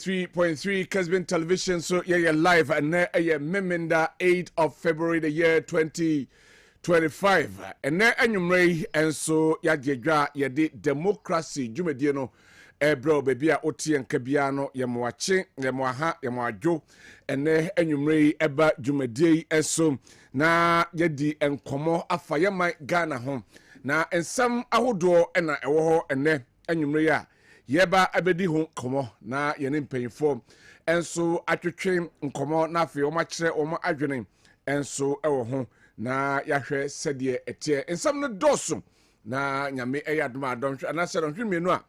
3.3 Kessben television. So yeah, live and Memenda 8th of February the year 2025. And now anyway, and so ya yedi democracy jumedieno bro baby a oti en kabiano yamwache yamwaha yamwajo ene anwumre eba jumedie enso na yedi enkomo afa yamai Ghana ho na ensam ahodo ena ewo ho ene anwumre ya yeba abedi ho komo na yene mpanyfo enso atwetwe nkomo na afi o ma kire o ma adwene enso ewo ho na yahwe sedie etie ensam no doso na nyame eyadoma adonhwe anase donhwe mienu a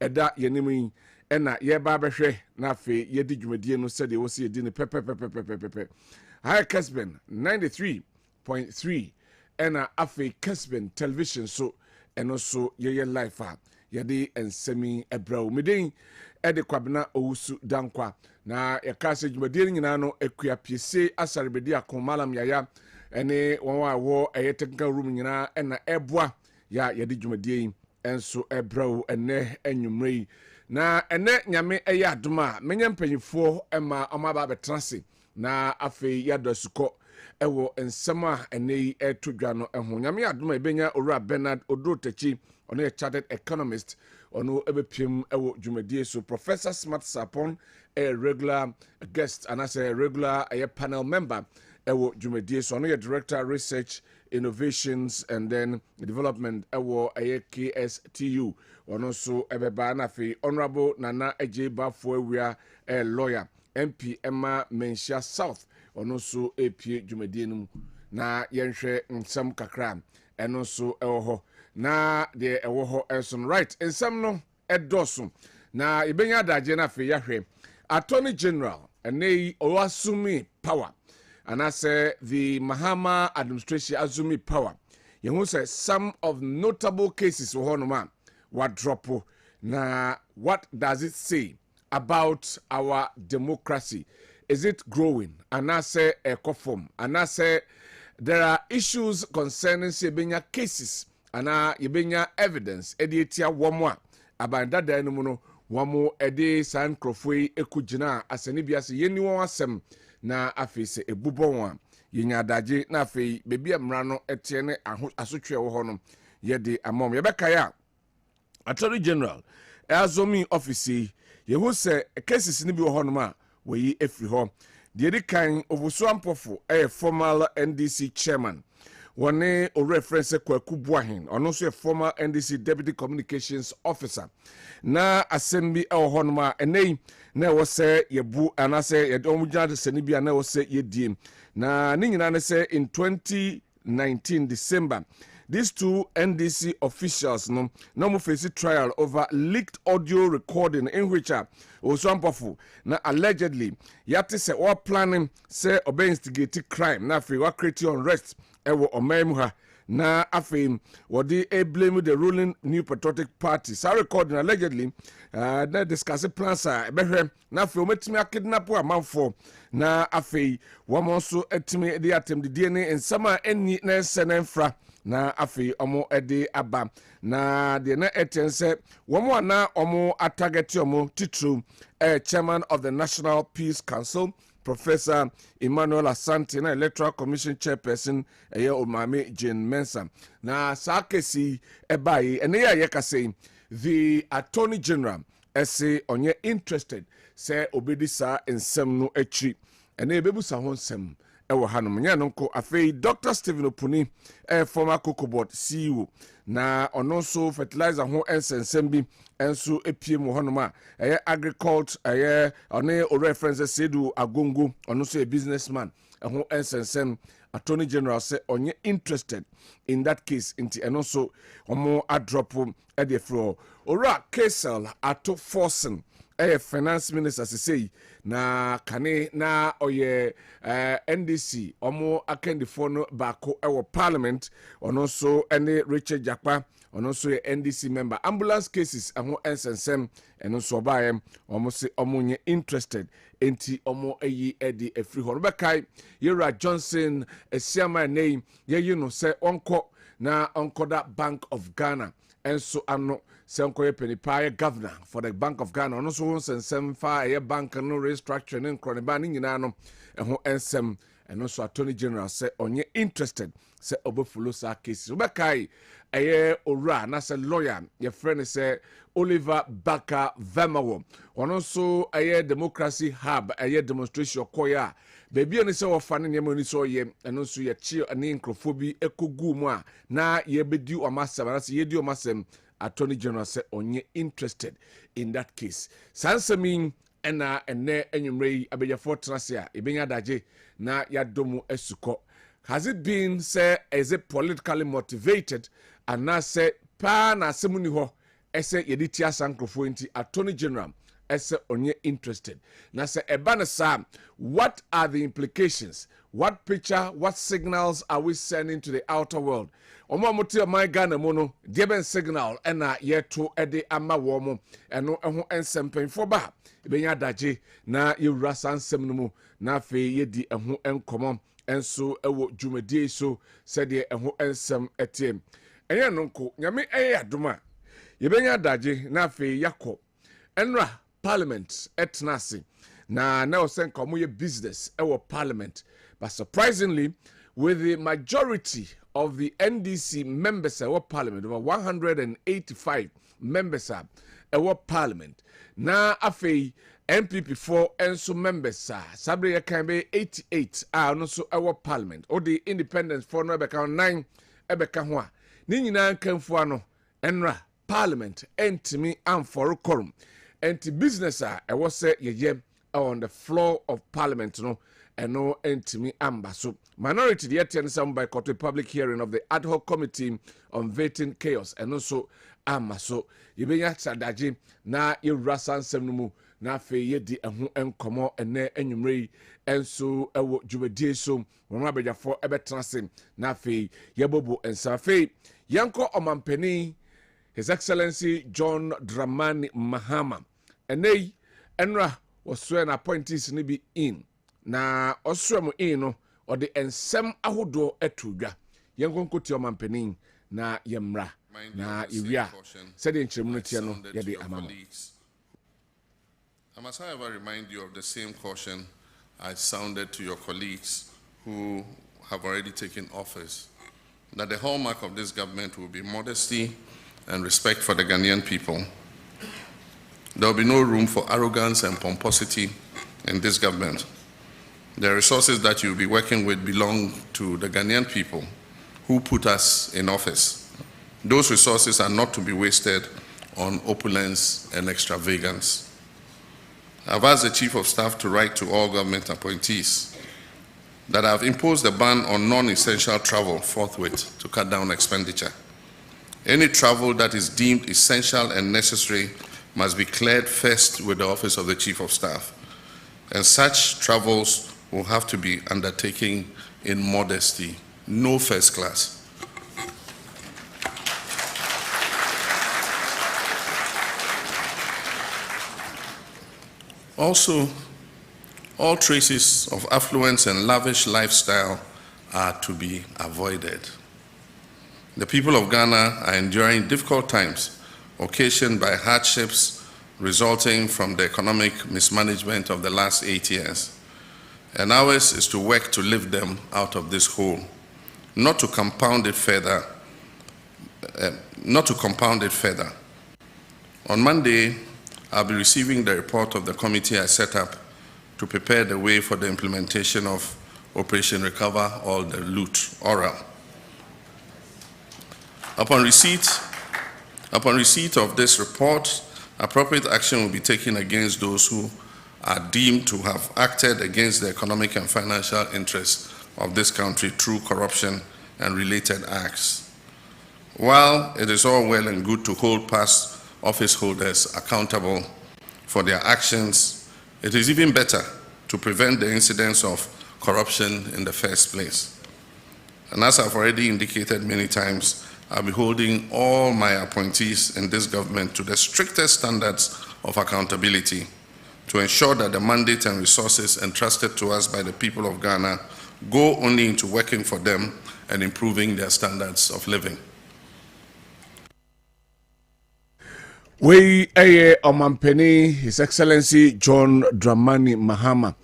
eda yenimi ena yeba behwe na afi yedi dwumadie no sedie wo se yedi ne pepepepepepepe hi Kessben 93.3 ena afi Kessben television so eno so yeye life a yedi ensemi ebrawo meden ede Kwabena Owusu Dankwa na yakase dwumadie nyina no akua piese asarebedi akomalam yaya ene wonwa wo technical room nyina ena eboa ya yedi dwumadie enso ebrawo ene anwumrei na ene nyame eya adoma menye mpanyifo ema omaba betrase na afi yadosuko ewo ensema ene etodwa no eho nyame adoma ebenya owura Bernard Odotechi ono ye chartered economist ono ebepiem ewo dwumadie so Professor Smart Sapon a regular guest and as a regular panel member ewo dwumadie so ono ye director research innovations and then development ewo KSTU ono so ebeba na fi honorable Nana Ejebafo awia lawyer MP Emma Mensia South ono so epie dwumadie no na yenhwe nsam kakra eno so ewo ho na de ewo ho enso right nsam no edoso na ibenya daje na fi yahwe Attorney General enei owasumi power and I say the Mahama administration assuming power. You say some of notable cases were drop. Now, what does it say about our democracy? Is it growing? And I say ecoform. And I say there are issues concerning sebenya cases and yebenya evidence. Editia wamwa abanda denomuno wamo edi san krofwe ekujina asenibiase yeni wasem na afise ebubonwa yenya daje na afei bebi amra no etiene asotwe wo ho no yede amom yebeka ya Attorney General azomi office yehu se cases ni bi wo ho no ma weyi efri ho de edi kan ovuso ampofo former NDC chairman one o reference Kwaku Buahin ono so former NDC deputy communications officer na assembly honoma enei na wo se yebu anase ye omugya se ni bia na wo se yediem na ni nyina ne se in 2019 December these two NDC officials no mo face trial over leaked audio recording in which Oswampofo na allegedly yate se or planning say obe instigate crime na free wa create unrest ewo omemu ha na afim wodi blame the ruling New Patriotic Party. So recording allegedly na discuss plans ebehwe na afim ometimi akidnap amanfo na afim wamonso etimi the attempt the DNA and sama eni na senenfra na afi omo ede aba na de na etense womo na omo atageti omo titru chairman of the National Peace Council Professor Emmanuel Asante na Electoral Commission chairperson Omame Jane Mensah na sakesi ebai ene ya yekase the Attorney General ese onye interested say obedi sa ensem no echi ene ebebusa ho nsem ewo hanom nya no nko afei Dr. Stephen Opuni former Cocobot CEO na ono so fertilizer ho ensensem bi enso epie mu honom a agriculture one o reference Sedu Agongo ono so a businessman ho ensensem Attorney General say onye interested in that case inti eno so omo adrop e de floor ora Kesel ato forcing finance minister say na kane na oye NDC omo akendifo no bako ewo parliament ono so ene Richard Jakpa ono so NDC member ambulance cases aho ensensem eno so baem omo se omo nye interested enti omo eyi edi efri ho bekai Yera Johnson esiama name ye you know say onko na onkoda Bank of Ghana enso ano senkoye penipa governor for the Bank of Ghana ono so nsensem fa bank no restructure ne nkroniba ne nyina no ho ensem eno so attorney general say onye interested say obofulo sa case obekai owura na say lawyer your friend say Oliver Baka Vemawo ono so democracy hub demonstration koya baby oni say wofane ne mani so ye eno so ye chi ani nkrofobi ekogu mu a na ye bedi o masem na say ye di o masem attorney general say onye interested in that case sansamin ena ene enwumrei abeya fortress a ebenya daje na yadomu esuko. Has it been say is it politically motivated and na say pa na semuni ho ese yedi sankrofo nti attorney general ese onye interested na say ebana sa what are the implications, what picture, what signals are we sending to the outer world? Omo motia my Ghana mono deben signal ena yeto ede ama wo mo eno ho ensempen fo ba ebenya daje na yewura sansem no mu na fe yedi eho enkomo enso ewo dwumadie so sede eho ensem etem enye no nko nyame adoma yebenya daje na fe yakọ enra parliament etnasi na osenka mo ye business ewo parliament, but surprisingly with the majority of the NDC members of parliament, over 185 members of parliament. Na afei MPP4 enso members sabre can be 88 no so our parliament. Or the independence for no ebeka 9 ebeka ho a. Ni nyina kanfo ano enra parliament entimi amfor quorum. Enti business ewo se yeye on the floor of parliament no eno entimi ambaso. Minority the attend some by court public hearing of the ad hoc committee on vetting chaos and also amaso yebenya sadaji na yewrasan semnumu na fe yedi eho enkomo ene enwumrei enso ewo dwumadie so won abegyafo ebetrase na fe yebobo ensafe yanko omampani His Excellency John Dramani Mahama enei enra was appointees ni bi in na osremu in no or the ensem ahodo etudwa yenkonko ti omampanin na yemra na iwia said in community no yede amama. I must however remind you of the same caution I sounded to your colleagues who have already taken office, that the hallmark of this government will be modesty and respect for the Ghanaian people. There will be no room for arrogance and pomposity in this government. The resources that you'll be working with belong to the Ghanaian people who put us in office. Those resources are not to be wasted on opulence and extravagance. I've asked the Chief of Staff to write to all government appointees that I've imposed a ban on non-essential travel forthwith to cut down expenditure. Any travel that is deemed essential and necessary must be cleared first with the Office of the Chief of Staff. And such travels will have to be undertaken in modesty, no first class. Also, all traces of affluence and lavish lifestyle are to be avoided. The people of Ghana are enduring difficult times occasioned by hardships resulting from the economic mismanagement of the last 8 years. And ours is to work to lift them out of this hole, not to compound it further. On Monday, I'll be receiving the report of the committee I set up to prepare the way for the implementation of Operation Recover All the Loot, oral. Upon receipt of this report, appropriate action will be taken against those who are deemed to have acted against the economic and financial interests of this country through corruption and related acts. While it is all well and good to hold past office holders accountable for their actions, it is even better to prevent the incidence of corruption in the first place. And as I've already indicated many times, I'll be holding all my appointees in this government to the strictest standards of accountability to ensure that the mandate and resources entrusted to us by the people of Ghana go only into working for them and improving their standards of living. We Omampeni, His Excellency John Dramani Mahama,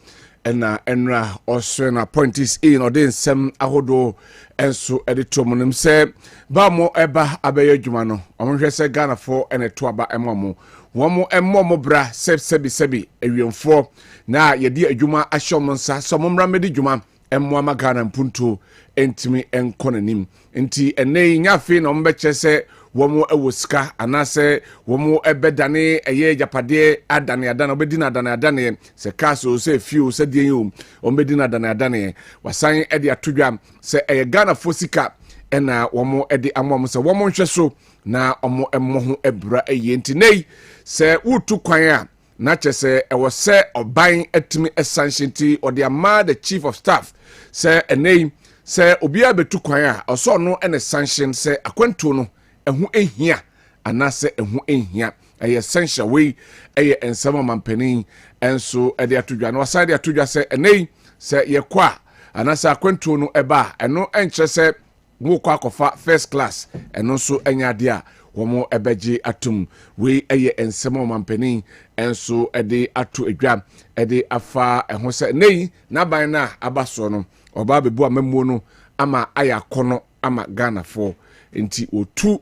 and Enra Austrian appointees in or then some ahodo and so editor monim say Bamo Eba Abeyo Jumano, Omrese Ghana for and a Twaba Emomo. One more and more bra, sebi, a young four. Na Yedi Juma Ashomonsa, some Ramedi Juma, and Mwama Ghana and Punto, Entimi and Konanim. Enti and nay, Yafin on Betche womo ewuska anase womo ebedane eye japade adane obedina adane se kaso se fiu se dienu obedina adane wasan ede atodwa se eye Ghana fosika ena womo ede amom se womo nhweso na omo emmo ebra eye ntinei se wutu kwan a na chese ewo se oban etimi esanchinti ode ama the chief of staff se enei se obia betu kwan a oso no ene sanction se akwantu no ehu ehia anase ehu ehia essential way ensema mampanin enso ede atodwa no aside atodwa se enei se yekwa anase akwantu no eba eno enche se wo kwa kofa first class eno so enya de a womo ebeji atum we ensema mampanin enso ede atu edwa ede afa eho se nei na ban na abaso no oba bebu amamu no ama aya kono ama Ghana for nti otu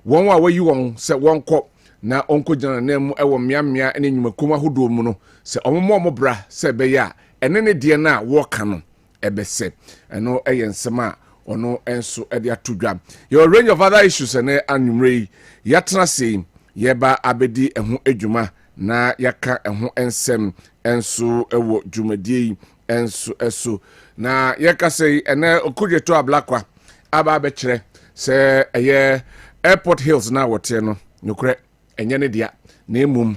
won wa wayi won se wonko na onko jana nemu ewo miamia ene nyumakuma hodo mu no se omomo bra se be ya ene ne de na wo ka no ebese eno nsema ono enso ede atodwa your range of other issues ene anwumre yatena sei yeba abedi eho adwuma na yaka eho ensem enso ewo dwumadie enso eso na yaka sei ene okudyeto ablakwa aba bekire se airport hills na wote no nukre enye ne dia na emum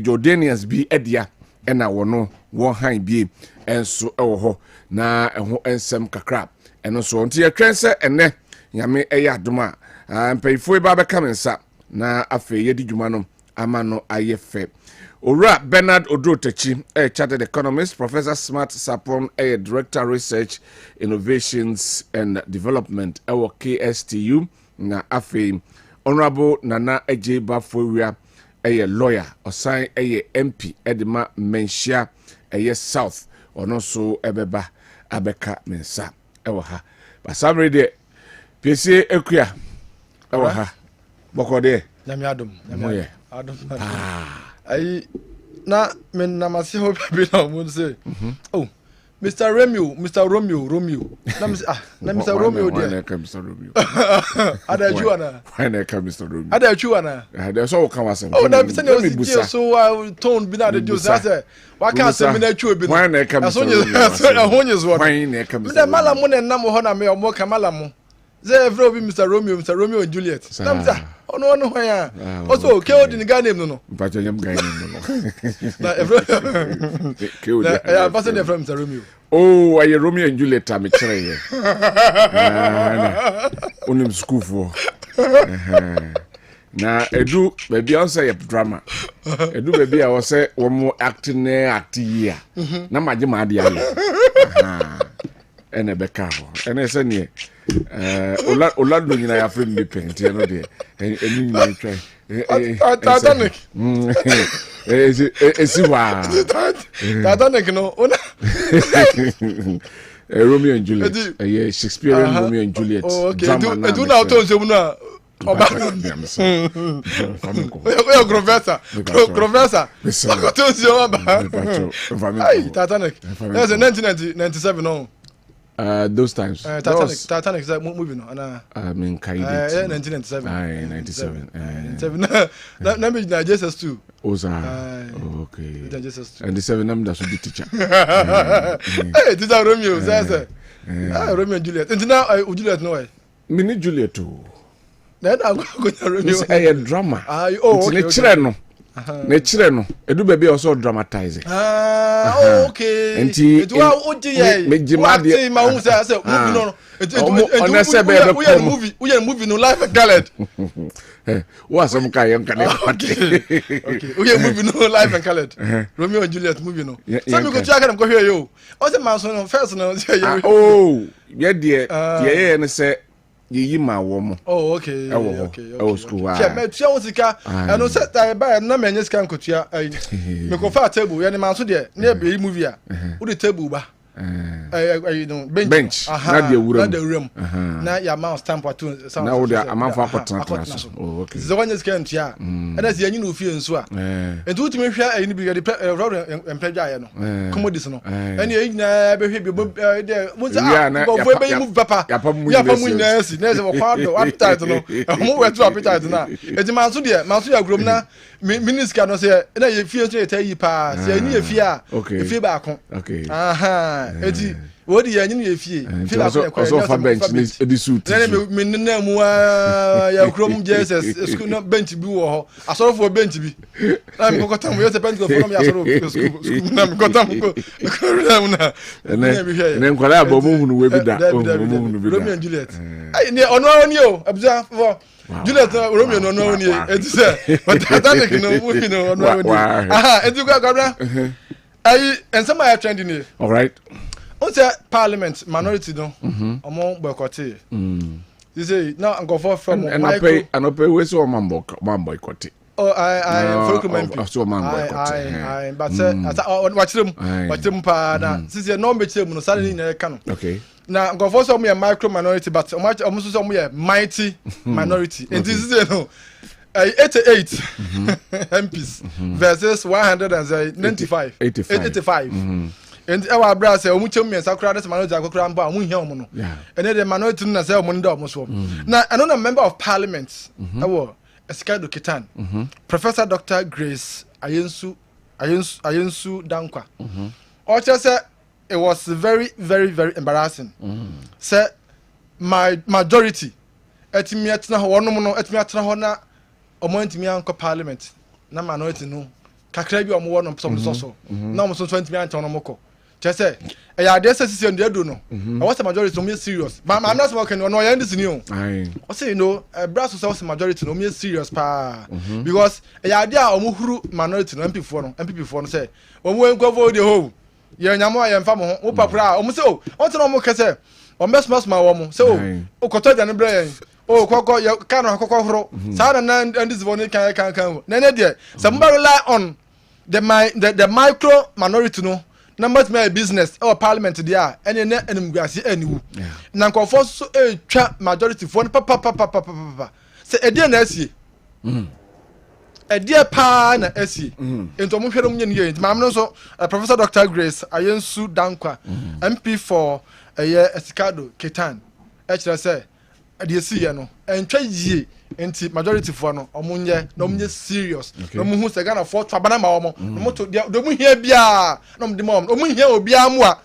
Jordanians bi edia ena wono won han bi enso ewo ho na eho ensem kakra eno so nti yetwense ene nyame adoma mpayifo ba be kamensa na afe yedi dwuma no ama no ayefe Ora Bernard Odrotechi, a chartered economist, Professor Smart Sapon, a director research, innovations and development, our KSTU, na afe Honorable Nana Eje Baforia, a lawyer, or sign a MP, Edema Menshia, a South, or no so ebeba abeka mensa, ewaha. But some ready, PC Equia, ewaha, Bokode, Namiadum, Adum. I na men na masi ho be na mo say oh Mr. Romeo na Mr. Romeo there Mr. Romeo ada juana why na Mr. Romeo ada juana there's all come as oh na bisa ne so tone bi na the juice say wa ka say me na twu bi why na Mr. Romeo ahonyes what why na Mr. Romeo mala mo na nam ho na me o mo kamala mo ze evro bi Mr. Romeo and Juliet nam za ono no hwan a also keo di ga name no but you am guy name no na evro keo di ya pass the from Mr. Romeo oh aye Romeo and Juliet am kire ye onim school for na edu baby on say drama edu baby a wo say wo mo acting here na maje ma ade aye ene beka ho ene se ne Olado nyina ya frame me paint you know there eni nyina try Titanic Titanic no una Romeo and Juliet Shakespearean Romeo and Juliet drama na do na to se mu na oba Professor to se oba Titanic that's 1997 no those times Titanic is that movie no I mean Kaidi 1997 97 na me na Jesus too Oza okay and the 7 am that should be teacher hey this is Romeo say Romeo and Juliet and now Juliet no way mini Juliet too then I go to Romeo it's a drama okay na chire no edu baby also dramatize okay enti it wa oje mejima de ma hu say movie we movie no life galad wa some kai yan kan okay we movie no life and galad Romeo and Juliet movie no some go try can go hear you o say man so no first no say oh yeah there yeah no say yeyi ma wo mo okay okay school che me tua wosika eno se ba na menye sika nkotua me ko fa table ye ne man so de na be movie a wo de table ba bench na de wuram na ya mouse stamp atu na wo de amanfo akotena so okay ze wanya sika ntua na ze yanyi no fie nso a entu utimi hwa ayi ni bi de empedwa ye no commodities no ene yi na be hwe bi de mo za go fo be move papa ya pa mu na si na ze wo kwado appetite no mo wetu appetite na edi man so de agrom na miniska no se na ye fie so ye tayi pa se ani ye fie a fie ba kon eti wodi ya nyini efie feel also for bench edi suit me nna mu ya krom Jesus school no bench bi wo ho asoro for bench bi na me kokota mu yose bench go for me asoro school na me kokota mu ko na ne nkwala abo mu hunu we bi da mu hunu bi da Romeo and Juliet ai ne ono oni o abuza for Juliet Romeo no ono oni eti say but that no mu no ono oni eti go gabra ai ensema ya trending all right. On say parliament minority no omo boycott you say now go for from and I pay we so man boycott oh I for comment so man boycott I but say watch them pa na since no me chemu no sare ni na ka no okay na go for some micro minority but omo so some mighty minority and this is no 88 MPs versus 195 85 and our brother say omu chem mensa kura this minority akokura mba omu hia omu no and the minority na say omu nda omu so na another member of parliament ewo Eskado Ketan Professor Dr. Grace Ayensu Dankwa or just say it was very embarrassing say my majority etimi atena ho wonom no etimi atena ho na omo ntimi anko parliament na minority no kakra bi omo wonom so na omo so ntimi anto no moko chese e ya de sesi ndu edo no I was the majority no me serious but I'm not smoking no ya ndis ni o I say you know brass so was majority no me serious pa because e ya de a omo huru minority no MPP for no say omo enko for the whole ye nyamo ya mfa mo ho wo papra omo say o onto no mo kese o mesmas ma wo mo say o koto ja ne bre oh koko ya kanu koko horo sa na ndis boni kan na ne de somebody rely on the micro minority no numbers my business or parliament there any na enimguase aniwu na nkofo so twa majority for papa say e de na asie e de pa na asie ento mo hwere mo nye ne mam no so Professor Dr. Grace Ayensu Dankwa MP for Eskado Ketan e kire say de asie no entwa yie enti majority for no omunye na omunye serious na omu se Ghana for twabana ma omo no to de mu hia bia na omu de ma omu hia obi amua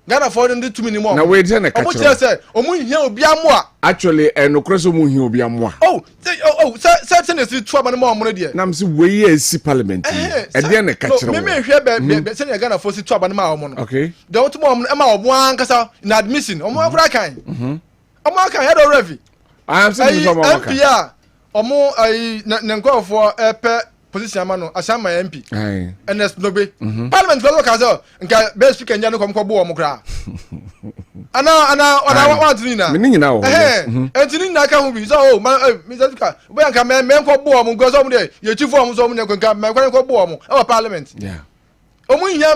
Ghana for de tumi ni mo na we de na ka kire say omu hia obi amua actually enokreso mu hia obi amua say na si twabana ma omo no de na mse we esi parliament e de na ka kire me hwe be say Ghana for si twabana ma omo no okay de otu mo omo e ma omo ankasa na admission omo afra kan omo aka head of review I am saying from MP omo ai nko for epe position amano asama MP NS nobe parliament fellow kazo nka best speaker nya no komko bo omo kra ana want ni na me nyina wo entini na ka hu bi so Mr. Speaker bo yanka me nko bo omo go so omo de ye chief omo so omo ne nka me nko bo omo e parliament omo hia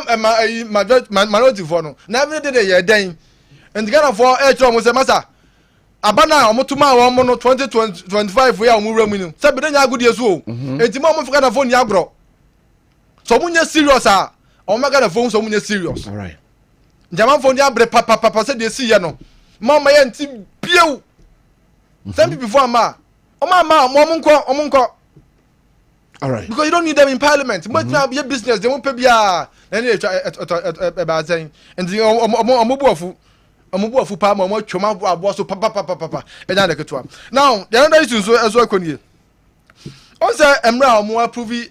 minority for no na every day ye den and Ghana for e cho omo se masa abana omotuma wo no 2025 ya omura mu ni se be nya agudie so o entima omo fika na phone ya agro so munya serious a omo ga na phone so munya serious all right njama phone ya bre papa se de si ye no mama ye nti bieu some people before ma omo nko all right because you don't need them in parliament but now be business they won't pay bia na ni ba zain and omo buafu amubu afu pa ma mo twoma abo so papa e nya de ketwa now the other issue so ezo akoni on say emra omo approve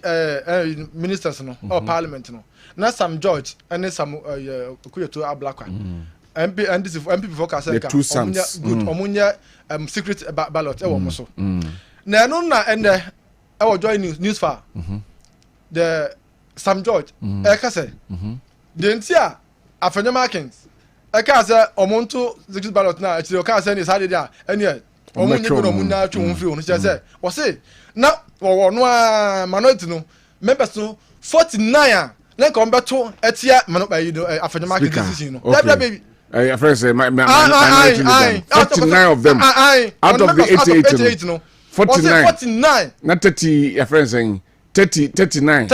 ministers no or parliament no na Sam George and some kuyeto ablakwa MP and this MP before ka say ka omunya secret ballot e wo mo so na no na ende e wo join news far the Sam George e ka say the ntia afanya markings I can't say omonto the ballot now. You can't say it's hard there. And yet, Omuna to film. She said, "Was it now? Or no minority no members no 49. Then come back to Etia Manopa. You know, after the market decision. That baby." I first say my 49 of them out of the 88 no 49 not 30 your friend saying 39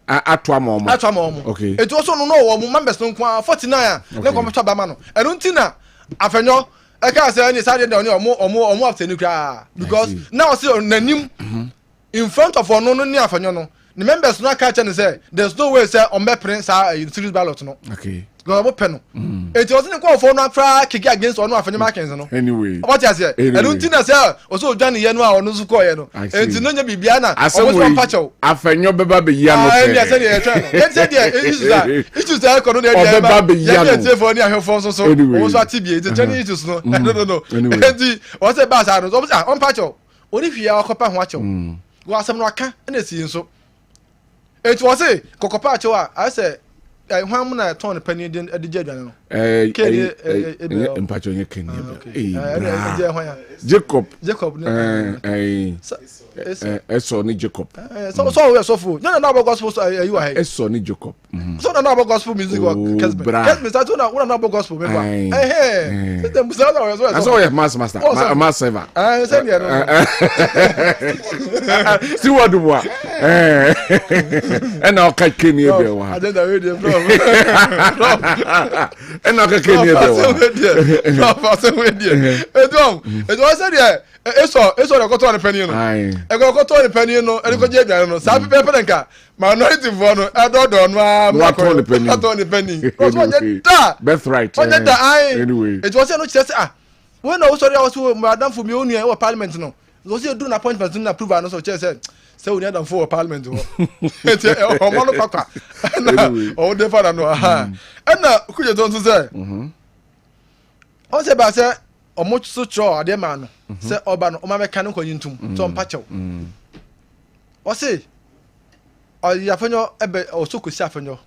atwa okay it also no members no 49 na come to bama no enu ntina afenyo e ka say any side dey omo after ni kra because now see nanim in front of ono no ni afenyo no the members no catch and say there's no way say on be print series ballot no okay go mo peno it was in call for no afra kick against ono afenyo markings no anyway what you say enu ntina say also dwan ye no a ono su call ye no enti no nya bibia na omo so pacho afenyo beba be ya no say say there issues that kono dey there say for ni ahefo so omo so atibie the training issues no no enti what say ba sa no on pacho oni hwia akopa ho acho go asem no aka na si nso it was say kokopa acho a say hwan na ton pani den edije dwan no mpacho nye Kenya Jacob eso ni Jacob so we so fu no about gospel you are eso ni Jacob so no about gospel music or Kessben start na about gospel me ba the musa na we so we master mass server say there no si what do wa na o ka Kenya be wa agenda we dey bro na ka Kenya be wa it was there eso the koto on penny no e go koto on penny no e go je dwan no sa pepe nka minority for no edodo no ma ko on penny da that's right anyway it was no chese when I sorry I was madam for me only in parliament no was you do an appointment to approve and so chese say we need them for parliament o mo no papa o dey for no and na ku je don say o say ba say omo so cho ade ma no say oba no o ma meka no kwanyintum so mpachew o say o ya fanyo ebe o so kosi afanyo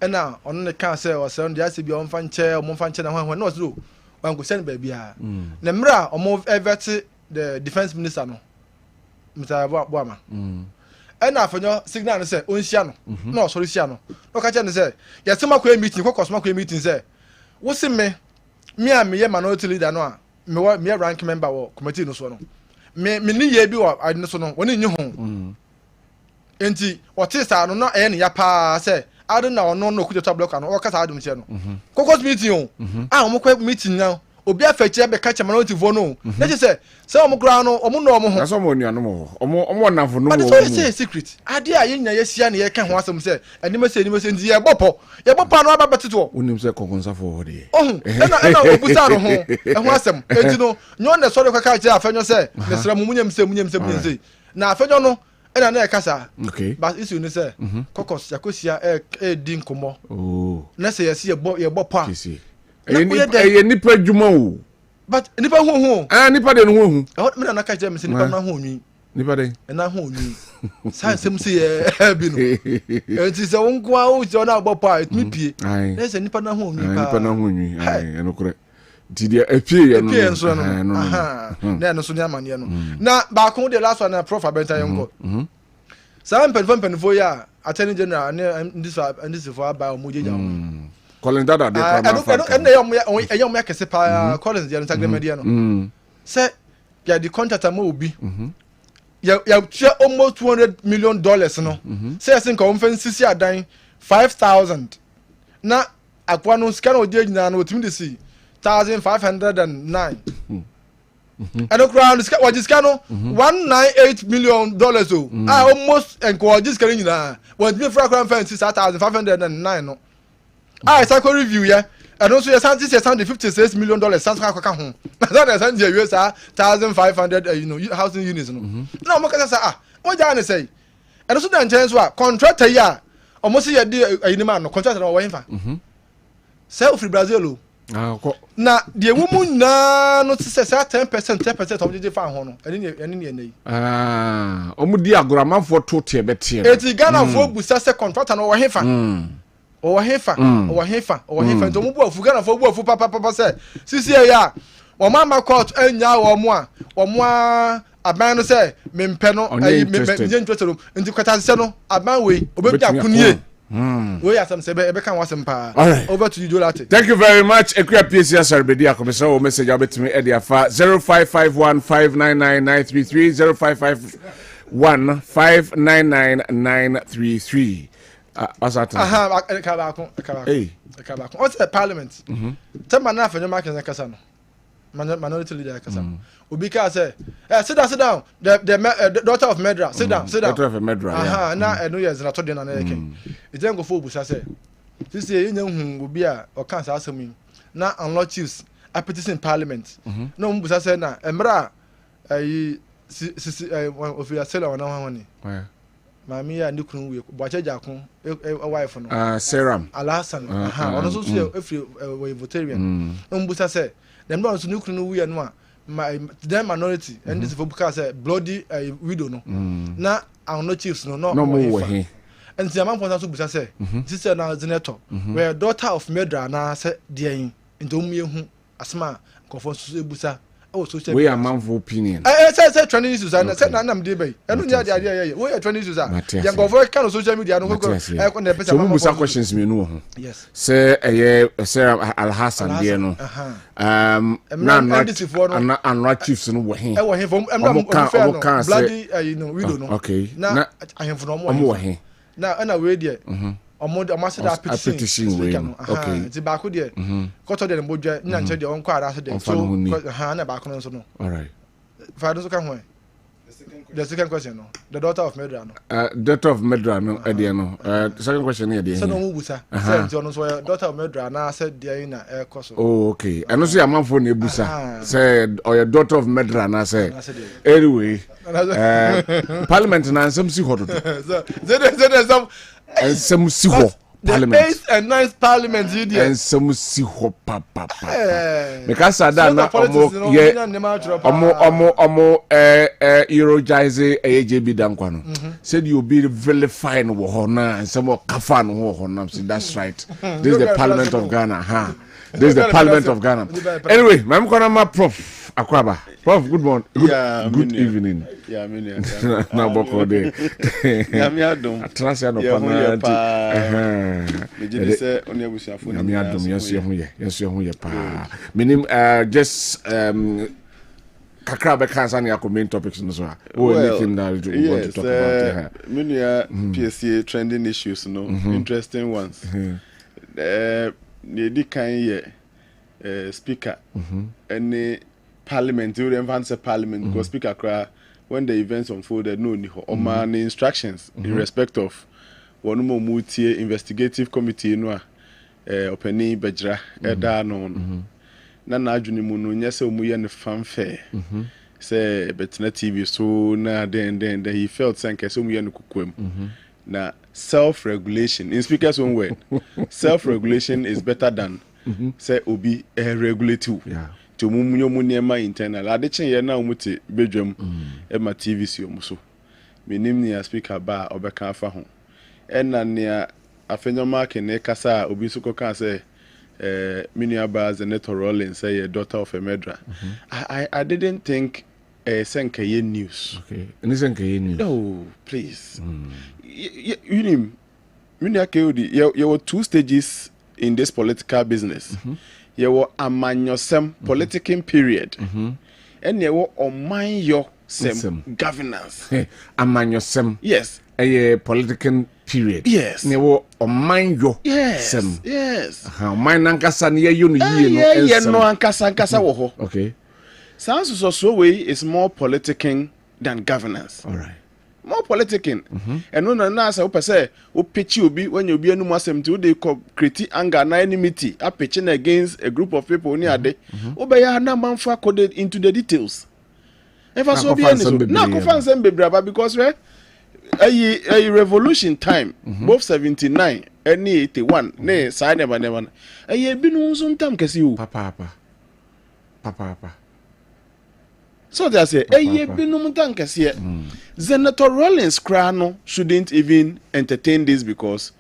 na ono ne kan say o say on dia se bi on fanche o mo fanche na hwan na o so wan ko send ba bia na mra omo evert the defense minister no Mr. Boama na afanyo signal no say on hia no na o so hia no o ka che ne say ya se makwa meeting ko kosoma kwa meeting say wo se me am ye minority leader no a me rank member wo committee no so no me ni ye bi wo adne so no woni nyi ho enti otisa no na e ne ya pa say adu na ono no kujeto block no o kasa adum che no kokos meeting o mo kwa meeting now obi afachi be catch minority vo no na je say o mo gra no o mo no mo ho na so mo nuanu mo o nafo no mo but so say secret ade a ye nya ye sia na ye ka ho asem say anima say ndi ye bopo no aba beteto onim say kokonsa for de na obusa no ho e ho asem enti no nyo na sorry kwa ka che afenyo say na sra munyam say na afenyo no na e kasa okay but issue ni say kokos yakosia din komo na say ye bopo a ye nipa djuma o but nipa hu nipa de no hu me na ka che me say nipa na hu onwi nipa de na hu onwi san sem say bi no enti say won kwa o je na bopo a etmi pie na say nipa na hu onwi pa nipa na hu onwi eno kure ti dia epie ye no so no na no so ni amane no na ba ko de last one na prof abenta yenko sam pen for ya attorney general and this for ba o mojeja Colin Dada de and yom yakese pa Collins ya Instagram media no say ya the contract am obi ya share almost $200 million no say I think on fancy adan 5,000 na akwa no scan o dey na no otimi de see 1,509 and okra no what is cano $198 million almost enko just carry na when me for akwa fancy 1,509 no cycle review yeah and also you $56 million sans ka ho na san je US 1,500 housing units no na mo ka say mo ja na say and also dan chance wa contractor ya almost ye di ayinima no contractor no wo himfa say of Brazil na the woman na no say 10% of the fa ho no eni ne omu di agoramanfo to te betie eti Ghana fo busa say contractor no wo himfa o hefa nto mu bu afu Ghana fo bu afu papa say sisi ya o mama court anya wo mo a aban no say mempe no me interested nti kwata se no aban we obebi akunie we asam se be kan wasem pa over to you Dolate. Thank you very much. Equia PCS Arbedi akomesa o message abetimi e dia fa 0551599933 0551599933. Asata kabako o say parliament tema na afenyo market na kasa no minority leader kasa obi ka say sit down the daughter of Medra sit down daughter of Medra na eno yes na to de na yeke ejen go fo obusa say sisi enya hu obi a o kan sa asem na unlock chiefs appetition parliament na mu busa say na emra ayi sisi ofia sela wana wani mami ya ndikunu we boache jakun wife no seram alhasan ono so so efri we votarian no mbusa say dem no so ndikunu we no a the minority and this for because bloody widow no na no chiefs no mo he and the man point so busa say this na senator we daughter of Medra na say dey into mu ehu asma kofo so ebusa social we are man for opinion say trending issues and say na nam dey bay enu nya dey we are trending issues ya kofo kan social media no go ko na pesa so busa questions me no ho yes say Sarah Al-Hassan dey no na anra chiefs no wo he from bloody widow no okay na ahemfo no mo he na we dey omo da petition we okay ti ba ko de koto de mbodwa nya nche de onko ara so de so na ba ko no so no all right father so kan ho the second question no the daughter of Medra no daughter of Medra no e no second question e de so no busa say nti ono so daughter of Medra na said de na e koso oh okay eno so ya manfo na ebusa say or your daughter of Medra na say anyway parliament na nsem si hodo so and some si ho parliament the 8th and 9th parliament here and some si ho papa because that na omo Eurogize AJB Dankwa no said you be very fine wo ho na and some kafa no ho na so that's right this is the parliament of Ghana this is the parliament of Ghana anyway mam kona ma prof Akwaba prof good morning good evening na boko de ya mi adom atrasa no panati me je say oni abusuafo na mi adom yeso ho ye pa minim just kakra be kan san ya comment topics no so anything that you want to talk about here PSA trending issues no interesting ones the kan ye speaker any parliament you advance parliament because speaker cry when the events unfolded no ni ho man instructions in respect of one more multi investigative committee no openi bejra eda no na adwuni mu no nya se omuye ne fanfare say betna TV so na then he felt sanke so omuye ne kukwam na self regulation in speaker's own word self regulation is better than say obi regulative to mumunyo muniema internal adechen ye na umuti bedwam ma TVC omuso menim ni speaker ba obeka afa ho ena ne afenyo mark ne kasa obi so koka say minia ba Senator Rollins say daughter of a Medra I didn't think senkaye news okay any senkaye news no please you minia keodi you were two stages in this political business ye wo amanyosem political period and ye wo omanyo sem governance amanyosem yes a political period yes ne wo omanyo sem yes oman nankasa ne ye no ye no ankasa wo ho okay sounds so way is more political than governance all right more politicking and no na say o say o pitch obi when you be anu asem ti o dey create anger na enmity a pitching against a group of people ni ade o be ya na manfa coded into the details ever so be any na ko fan sem bebraba because we a revolution time both 79 and 81 ne say never aye bi no so ntam kase o papa so they say aye bi no ntam kase Senator Rollins Krano shouldn't even entertain this because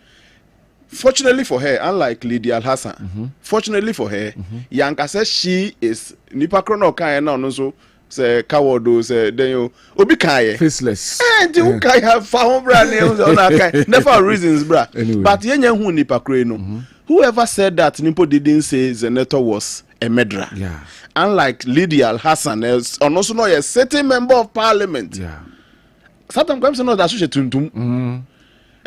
fortunately for her, unlike Lydia Al-Hassan, fortunately for her, Yanka says she is nipa krono kaya na no so say coward say then you obi kaya faceless and you kaya fa brand names on that never reasons bra. Anyway. But yenya hu nipa krono. Whoever said that Nimpo didn't say Zeneto was a murderer. Yeah. Unlike Lydia Al-Hassan, and also not a sitting member of parliament. Yeah. Sometimes not associate tuntum.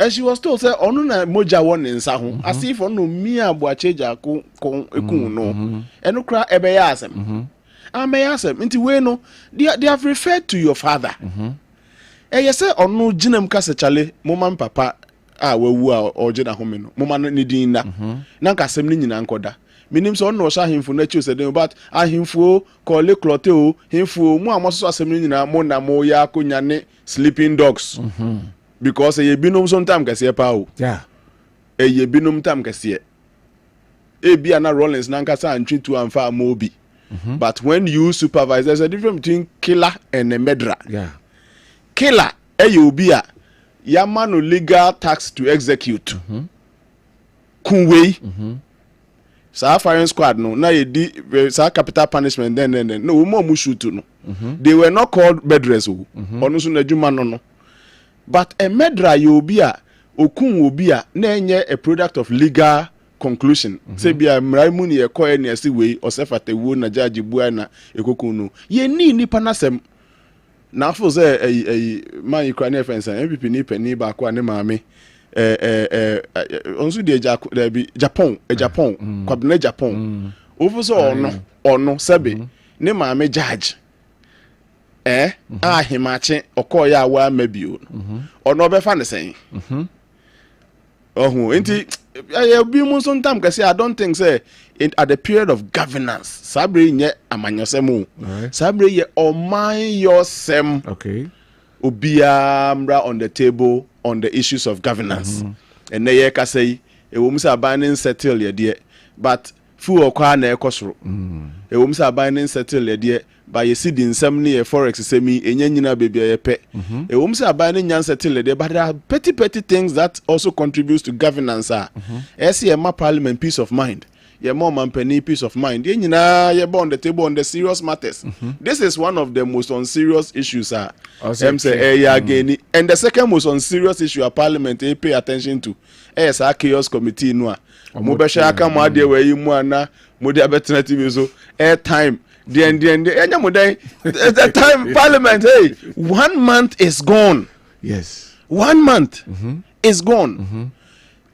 And she was told say onu na moja won nsa ho as if onu mi abuacheja ko ekun no enu kra ebe ya asem ameya asem nti we no they have referred to your father you say onu ginam kase chale moma papa wawu a ogina home no moma ni din na kasem ni nyina nkoda minim so onu sha himfu na chi osede but ahimfu ko le clote o himfu mu amoso asem ni nyina mo na mo ya akonya ne sleeping dogs because ye binom sometime kase pa o yeah ye binom tam kase e bia na Rollins na nkasa antwi to amfa amobi but when you supervise there's a difference between killer and a murderer. Yeah. Killer you be a yamano legal tax to execute kunwei sa firing squad no na ye di sa capital punishment then no mo mu shoot no they were not called murderers o onu so na djuma no. But a murderer you be a okun obi a na enye a product of legal conclusion. Say be a mraimu ni ekoye ni asi we osefate wo na judge bua na ekokun no. Ye ni nipa na sem na fo say man Ukraine fence MPP ni pani ba ko ane maame onsu de Japan Kwabena Japan ofo so ono sebe ne maame judge himache okoya wa mabio ono be fa ne sen enti bi mun so ntam kase I don't think say at the period of governance sabre nye amanyosem sabre ye oman yosem okay obia mra on the table on the issues of governance and na ye kase e wo musa ban settle ye de but fu okwa na ekosoro e wo musa ban settle ye de by ye see the nsem ne forex semi enya nyina bebia ye pe e wo mse aban ne nyan settle de but there are petty things that also contributes to governance ye ma parliament peace of mind ye more mampani peace of mind ye nyina ye on the table on the serious matters. This is one of the most unserious issues say again and the second most unserious issue a parliament pay attention to sa chaos committee no a mo be sha aka mo ade we yi mu ana mo de alternative so time the time parliament 1 month is gone. Yes, 1 month is gone.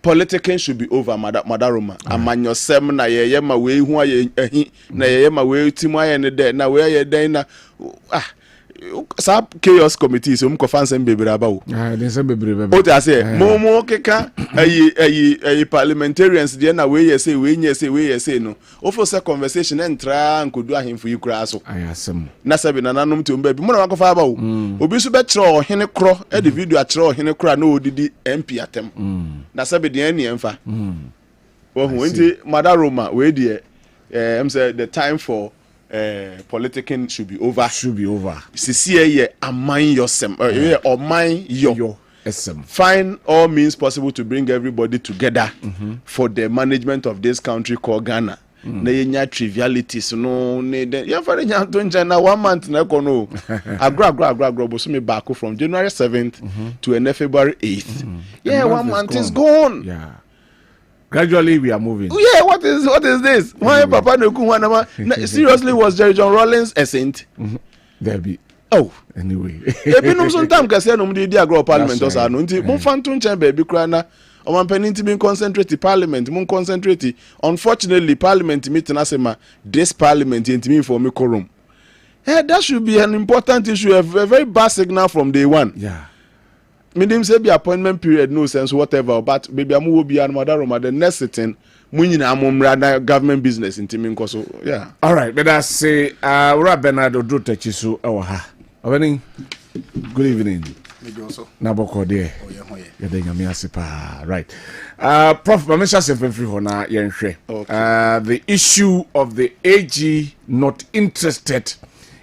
Politics should be over, Madaroma. Amanyo sem na ye ma we hu aye na ye ma we timu aye ne de na we aye den na sa chaos committee so mko fan sem bebre aba wo den sem bebre bebe o ta say mo keka ayi parliamentarians de na we say we say no o for say conversation entra nkodu ahemfo yi kura so ayasem na sabi na nanom to mba bi mo na wakofa aba wo obi so be kire ohene kro e de video a kire ohene kro na odidi MP atem na sabi de ani emfa wo hu enti Madaroma we de say the time for politicking should be over. Sisi ye aman yosem or mine yo esem. Find all means possible to bring everybody together for the management of this country called Ghana. Na yenya trivialities no ne de ya fare nya to nja na 1 month na ko no agro boso me back from January 7th to February 8th. Yeah, 1 month is gone. Yeah. Gradually we are moving. Yeah, what is this? Why Papa Neku seriously was Jerry John Rollins a saint? There be. Oh, anyway. E bi no sometime ka say no mde di agro parliament o sa no nti mo fanto nchen ba bi kra na o man penin ti bin concentrate parliament mun concentrate. Unfortunately parliament meeting asema this parliament intimi for me quorum. That should be an important issue, a very bad signal from day one. Yeah. Meaning say be appointment period no sense whatever but maybe amu will be an Madaroma the next sitting munyina amumra na government business intimi nko so yeah. All right, let us say Ura Bernardo do techisu ewa ha. Obening, good evening. Naboko there. Yede nyame asipa. Right. Prof Mamisha Sefefri hona yenhwe. The issue of the AG not interested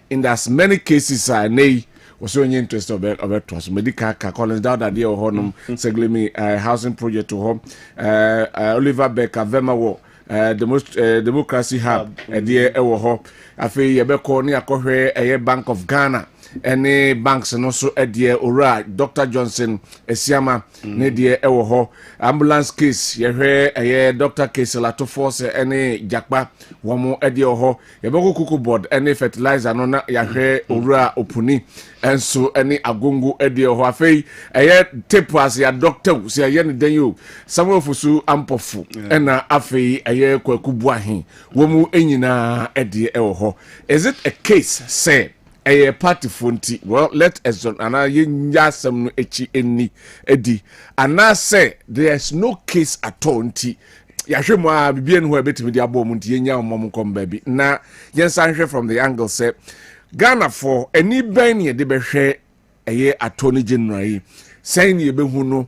in as many cases are nay was so interest of trust medical Collins down that dear honum seglemi housing project to home Oliver Becker Vema the most democracy hub dear ewo ho afi yebeko ne akohwe Bank of Ghana any banks no so dear ora Dr. Johnson Esiama ne dear ewo ho ambulance case yehwe Dr. Case Lato Force any jakpa womo dear ho yebeko kuku board any fertilizer no na yehwe ora opuni enso any agongo dear ho afi tape as ya doctor se ye ne den yo Samuel Fusu ampofu ena afi kwaku buahin womu enyina dear ewo ho. Is it a case say a party funti? Well, let us ana yasam no echi eni edi ana say there's no case at all nti yahwe mo a bibie no ho betimi dia bom nti yenya omom kom baby na yensan hwe from the angle say Ghana for any ben ye de behwe attorney general yi sen ye behu no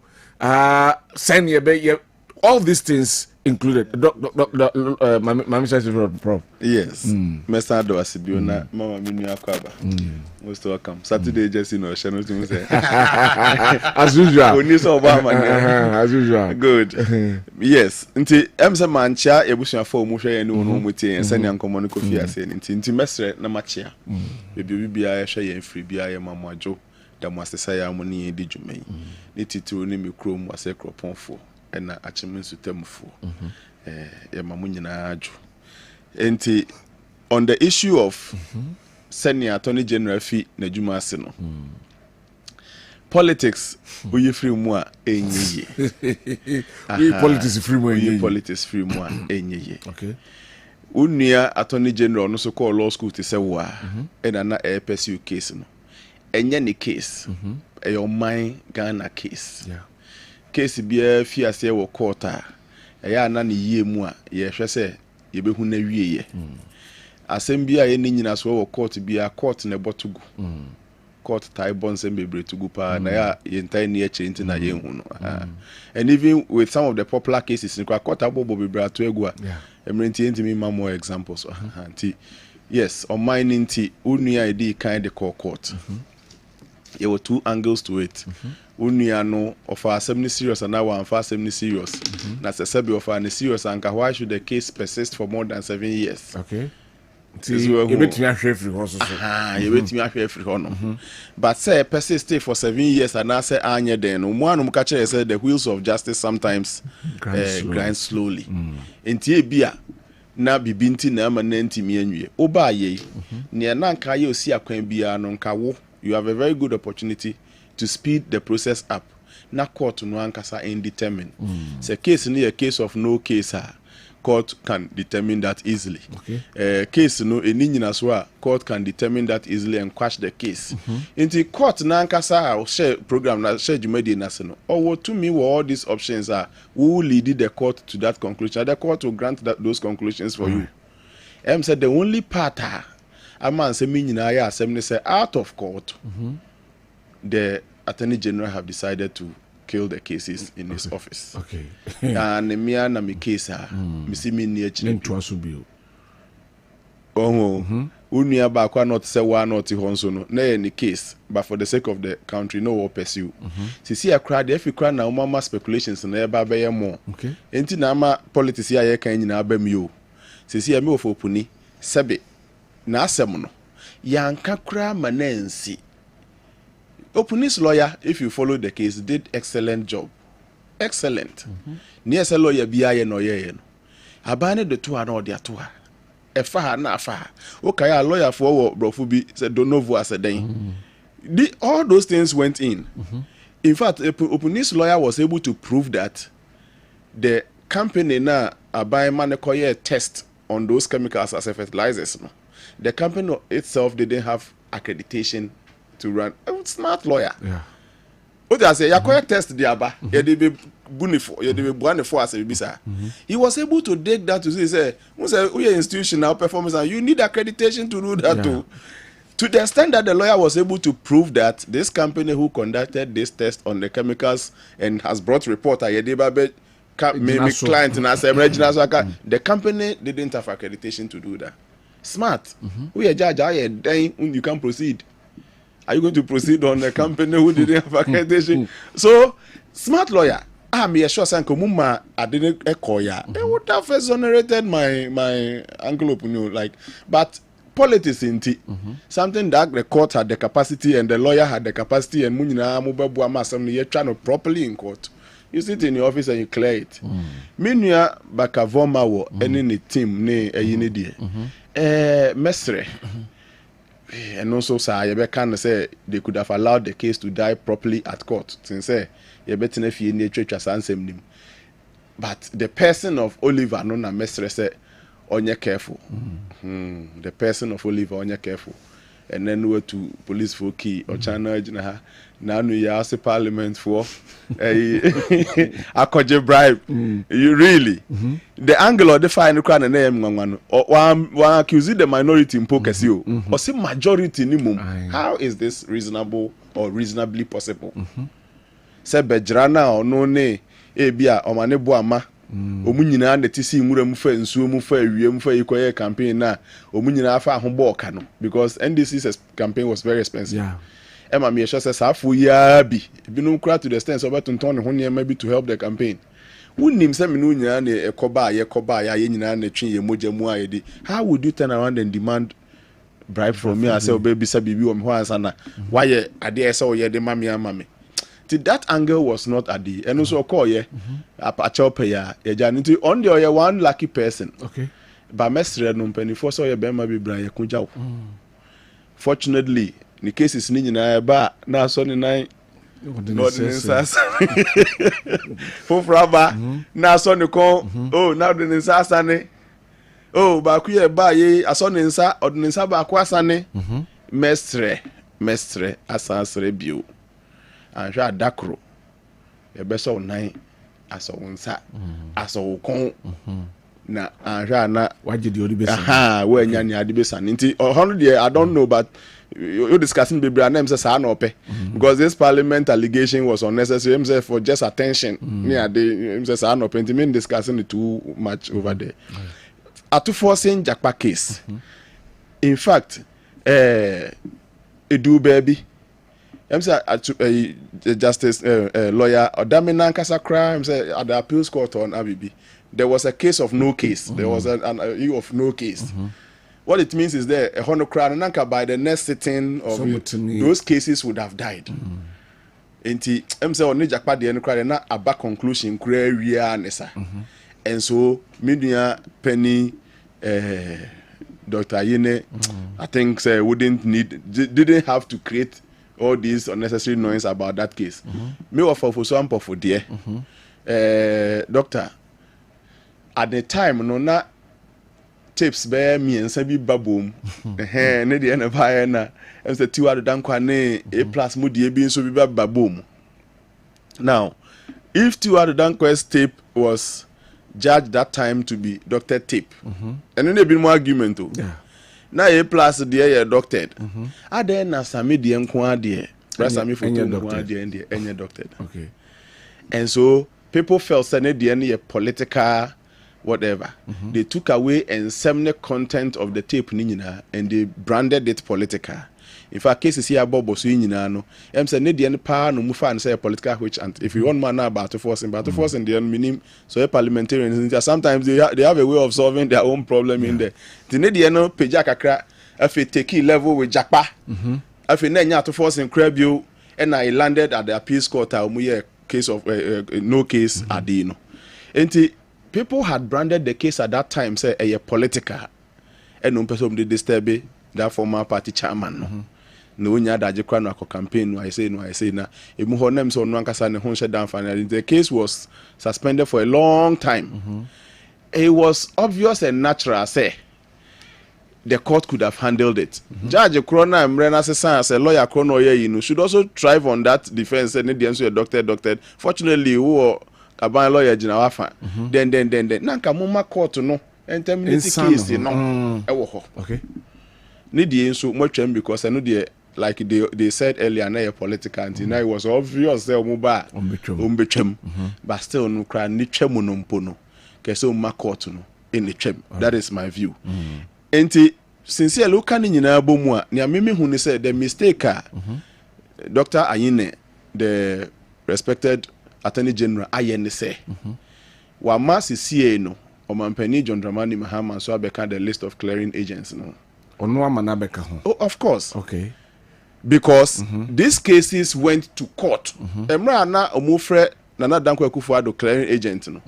sen ye be all these things included. Mami says Prof. Yes. Mr. Ado Asibiona, Mama Minu Kwaba. Most welcome. Saturday just channel to say. As usual. As usual. Good. Yes. Nti emse mancha ebusia for mu hwe ene onu mutie ense ne ankomo ne kofi ase nti mesre na machia. Bibia ya hwe ye free bia ya mamwadwo da mu asesa ya mu ne di dwumai. Ni titiro ne mikrom ase kroponfo. Na achimensu temfo mamu nyina aju enti on the issue of senior attorney general fi na djuma ase no politics we free mu a enyiye we politics free mu enyiye politics free mu a enyiye okay unia attorney general no so call law school to say wa na pursue case no enye ni case your mind Ghana case case bia fi ase wo court a ya na ne yie mu a ye hwe se ye behu na wie ye asem bia ye ni nyina so wo court bia court ne botugu court tai bonse bebre tugu pa na ya ye ntai ne eche nti na ye hu no and even with some of the popular cases in court abobo bebre ato egu a emrenti ntimi ma more examples anti yes on mine nti unua edi kind the court there were two angles to it. Unia no of our 70 serious and now one fast 70 serious. That's a sub of an serious and why should the case persist for more than 7 years? Okay. You bet me a free horse. You bet me a free honor. But say persist for 7 years and I say anya then one catcher said the wheels of justice sometimes grind slowly. In Bia na bibinti na manenti mi anwie. Oba ye. Ni na nka ye osi akwan bia no nka wo. You have a very good opportunity to speed the process up. Na court no ankasa indeterminate. It's a case near a case of no case. Court can determine that easily. Okay. Case no eninyina so a court can determine that easily and quash the case. Into court na ankasa share program na share jumedi na se no. Or to me all these options are who lead the court to that conclusion. The court will grant those conclusions for you. Said the only part a man say me nyina ya asem ne say out of court the attorney general have decided to kill the cases in his office. Okay. And me na me case me see me near chine nto aso bio unia ba kwa not say one not honso no na any case but for the sake of the country no will pursue see a crowd if you crowd na mama speculations na eba be more okay enti na ama politics ya ye kan nyina aba mi o see me of opuni sebe na asem no yanka kra manensi Opuni's lawyer, if you follow the case, did excellent job. Excellent. Near a lawyer be I no ye. Abane the two are not their two. A far na far. Okay, a lawyer for Brofubi said don't know as a day. All those things went in. In fact, Opuni's lawyer was able to prove that the company na Abai Manekoye test on those chemicals as fertilizers. No. The company itself didn't have accreditation to run. Smart lawyer. Yeah. What I say, you test the aba. You be bunifo. You be bunifo as a bisa. He was able to take that to say, we are institutional performance, and you need accreditation to do that too. To the extent that the lawyer was able to prove that this company who conducted this test on the chemicals and has brought report, maybe client and the company didn't have accreditation to do that. Smart. We are judge. You can proceed. Are you going to proceed on a company who didn't have accreditation? So, smart lawyer. I'm sure Sankomuma I didn't echo ya. They would have exonerated my envelope, but politics in tea. Something that the court had the capacity and the lawyer had the capacity and Munina Mubabuama something you're trying to properly in court. You sit in your office and you clear it. Minya Bakavoma wo any team ne yinidie. Mesre. And also say can say they could have allowed the case to die properly at court. Since you better if you need church as answer. But the person of Oliver no na mesre say onye careful. The person of Oliver onye careful. And then we to police for key or channel now you ask parliament for a could bribe. You really the angle of the fine crown and name one accuse the minority in Pokesio or say majority minimum. How is this reasonable or reasonably possible? Say Bejrana or no ne ebia or maneboama. Omunyina na tisi nwura mu fa nsuo mu fa awie mu fa ikoye campaign na omunyina afa ahobɔ kano because NDC's campaign was very expensive. Yeah. Emma me sure say safu ya bi binom kra to the extent so betonton ne ho ne maybe to help the campaign. Wunnim say me no nyina na ekoba ya ye nyina na twen ye mogya mu ayede. How would you turn around and demand bribe from me as say obabi sa bibi wo me ho ansa na why ade ese wo ye de mame that angle was not at the and also call ye on the one lucky person. Okay. But mestre no penny for so ye bema be bra ye kunja. Fortunately, the case is ni na ba na so ni nine not in sasa. For fraba na so ni kon oh now the sasa ne oh ba ku ye ba ye aso ni nsa odinsa ba ku asane mestre asasre bio. And shall dakro. A beso nine as a wonsa as a con. Na na why did you be when yan yadibesan into 100 years? I don't know, but you're discussing baby names as anope because this parliament allegation was unnecessary himself for just attention. Near the himself anope mean discussing it too much over there. Atu forcing Jakpa case. In fact, do baby. I'm saying justice lawyer Odamina Kasakra. I'm saying at the appeals court on Abibi, there was a case of no case. There was an of no case. What it means is there a honor crown and by the next sitting of those cases would have died. Enti I'm saying on Jakpa the end na a back conclusion ria nessa. And so media penny Dr. Yene I think say didn't have to create all these unnecessary noise about that case. Me offer for some for dear. Doctor, at the time no na tapes bear me and sabi baboom. Ne the end of higher na. I'm say 2 Dankwa ne A+ mudi being so be baboom. Now, if 2 Dankwa's tape was judged that time to be doctor tape, and then there been more argument too. Yeah. Na A+ dear ye doctored. Ade na sami die nko ade. Sami for nko ade and enye doctored. Okay. And so people felt say na die political whatever. They took away and some content of the tape ni nyina and they branded it political. In fact, cases here about bosu nyina no. Em say na die pa no mu fa say political which and if you want man about to force and the meaning so parliamentarians sometimes they have a way of solving their own problem in there. The na die no peja kakra afi take level with Jakpa. Afi na nya to force in crabio and I landed at the appeals court a case of no case adino. Enti people had branded the case at that time say a political and no person did disturb that former party chairman. No nya daje kwa no campaign no I say na emu ho nam so no ankasa ne ho hye down finally the case was suspended for a long time. It was obvious and natural say the court could have handled it. Judge Krona Mrena as a lawyer Krono ye should also thrive on that defense and the answer doctor. Fortunately who a lawyer jinawafa then nanka muma court no and terminate the case no okay need the so much because I know the like they said earlier na political and now it was obvious say omuba ombetwem but still no cry ni twem no mpo no kese umma court no in the twem. That is my view. Enti sincerely look at nyina bomu a ne ameme hu ne say the mistake Dr. Ayine, the respected Attorney General Ayene say wa mass CA no Omampani John Dramani Mahama so abeka the list of clearing agents no Ono amana beka ho. Oh, of course. Okay. Because these cases went to court. Emra na omofre Nana Dankwa Akufo-Addo clearing agent no.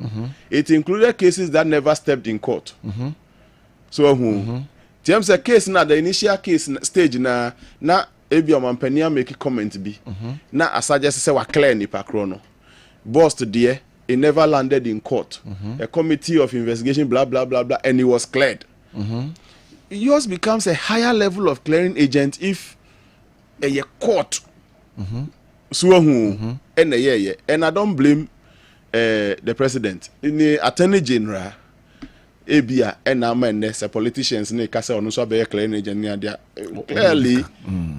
It included cases that never stepped in court. So James a case na the initial case stage na ebi Omampani make comment bi. Na asaje say wa clear ni pakro no. Boss there, it never landed in court. A committee of investigation, blah blah blah blah, and it was cleared. Yours becomes a higher level of clearing agent if a court. So and I don't blame the president. In the Attorney General, Abia and Amene, politicians ne kasa ono so be clearing agent near there.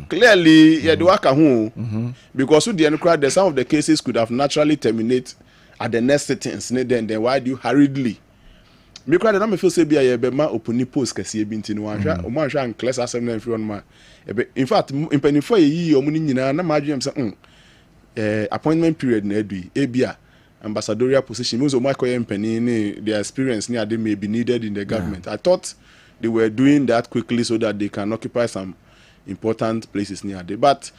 Clearly, yeah, the worker who because the end some of the cases could have naturally terminated at the next sittings. Then why do you hurriedly? Me cry na me feel say bia ye be ma opuni post kase bi ntini wan hwa o man hwa an class assembly na free ma in fact impanifo yi o mu ni nyina na ma adwem say appointment period na adu e bia ambassadorial position means o ma koye mpani ni their experience ni ade may be needed in the government. I thought they were doing that quickly so that they can occupy some important places near there. But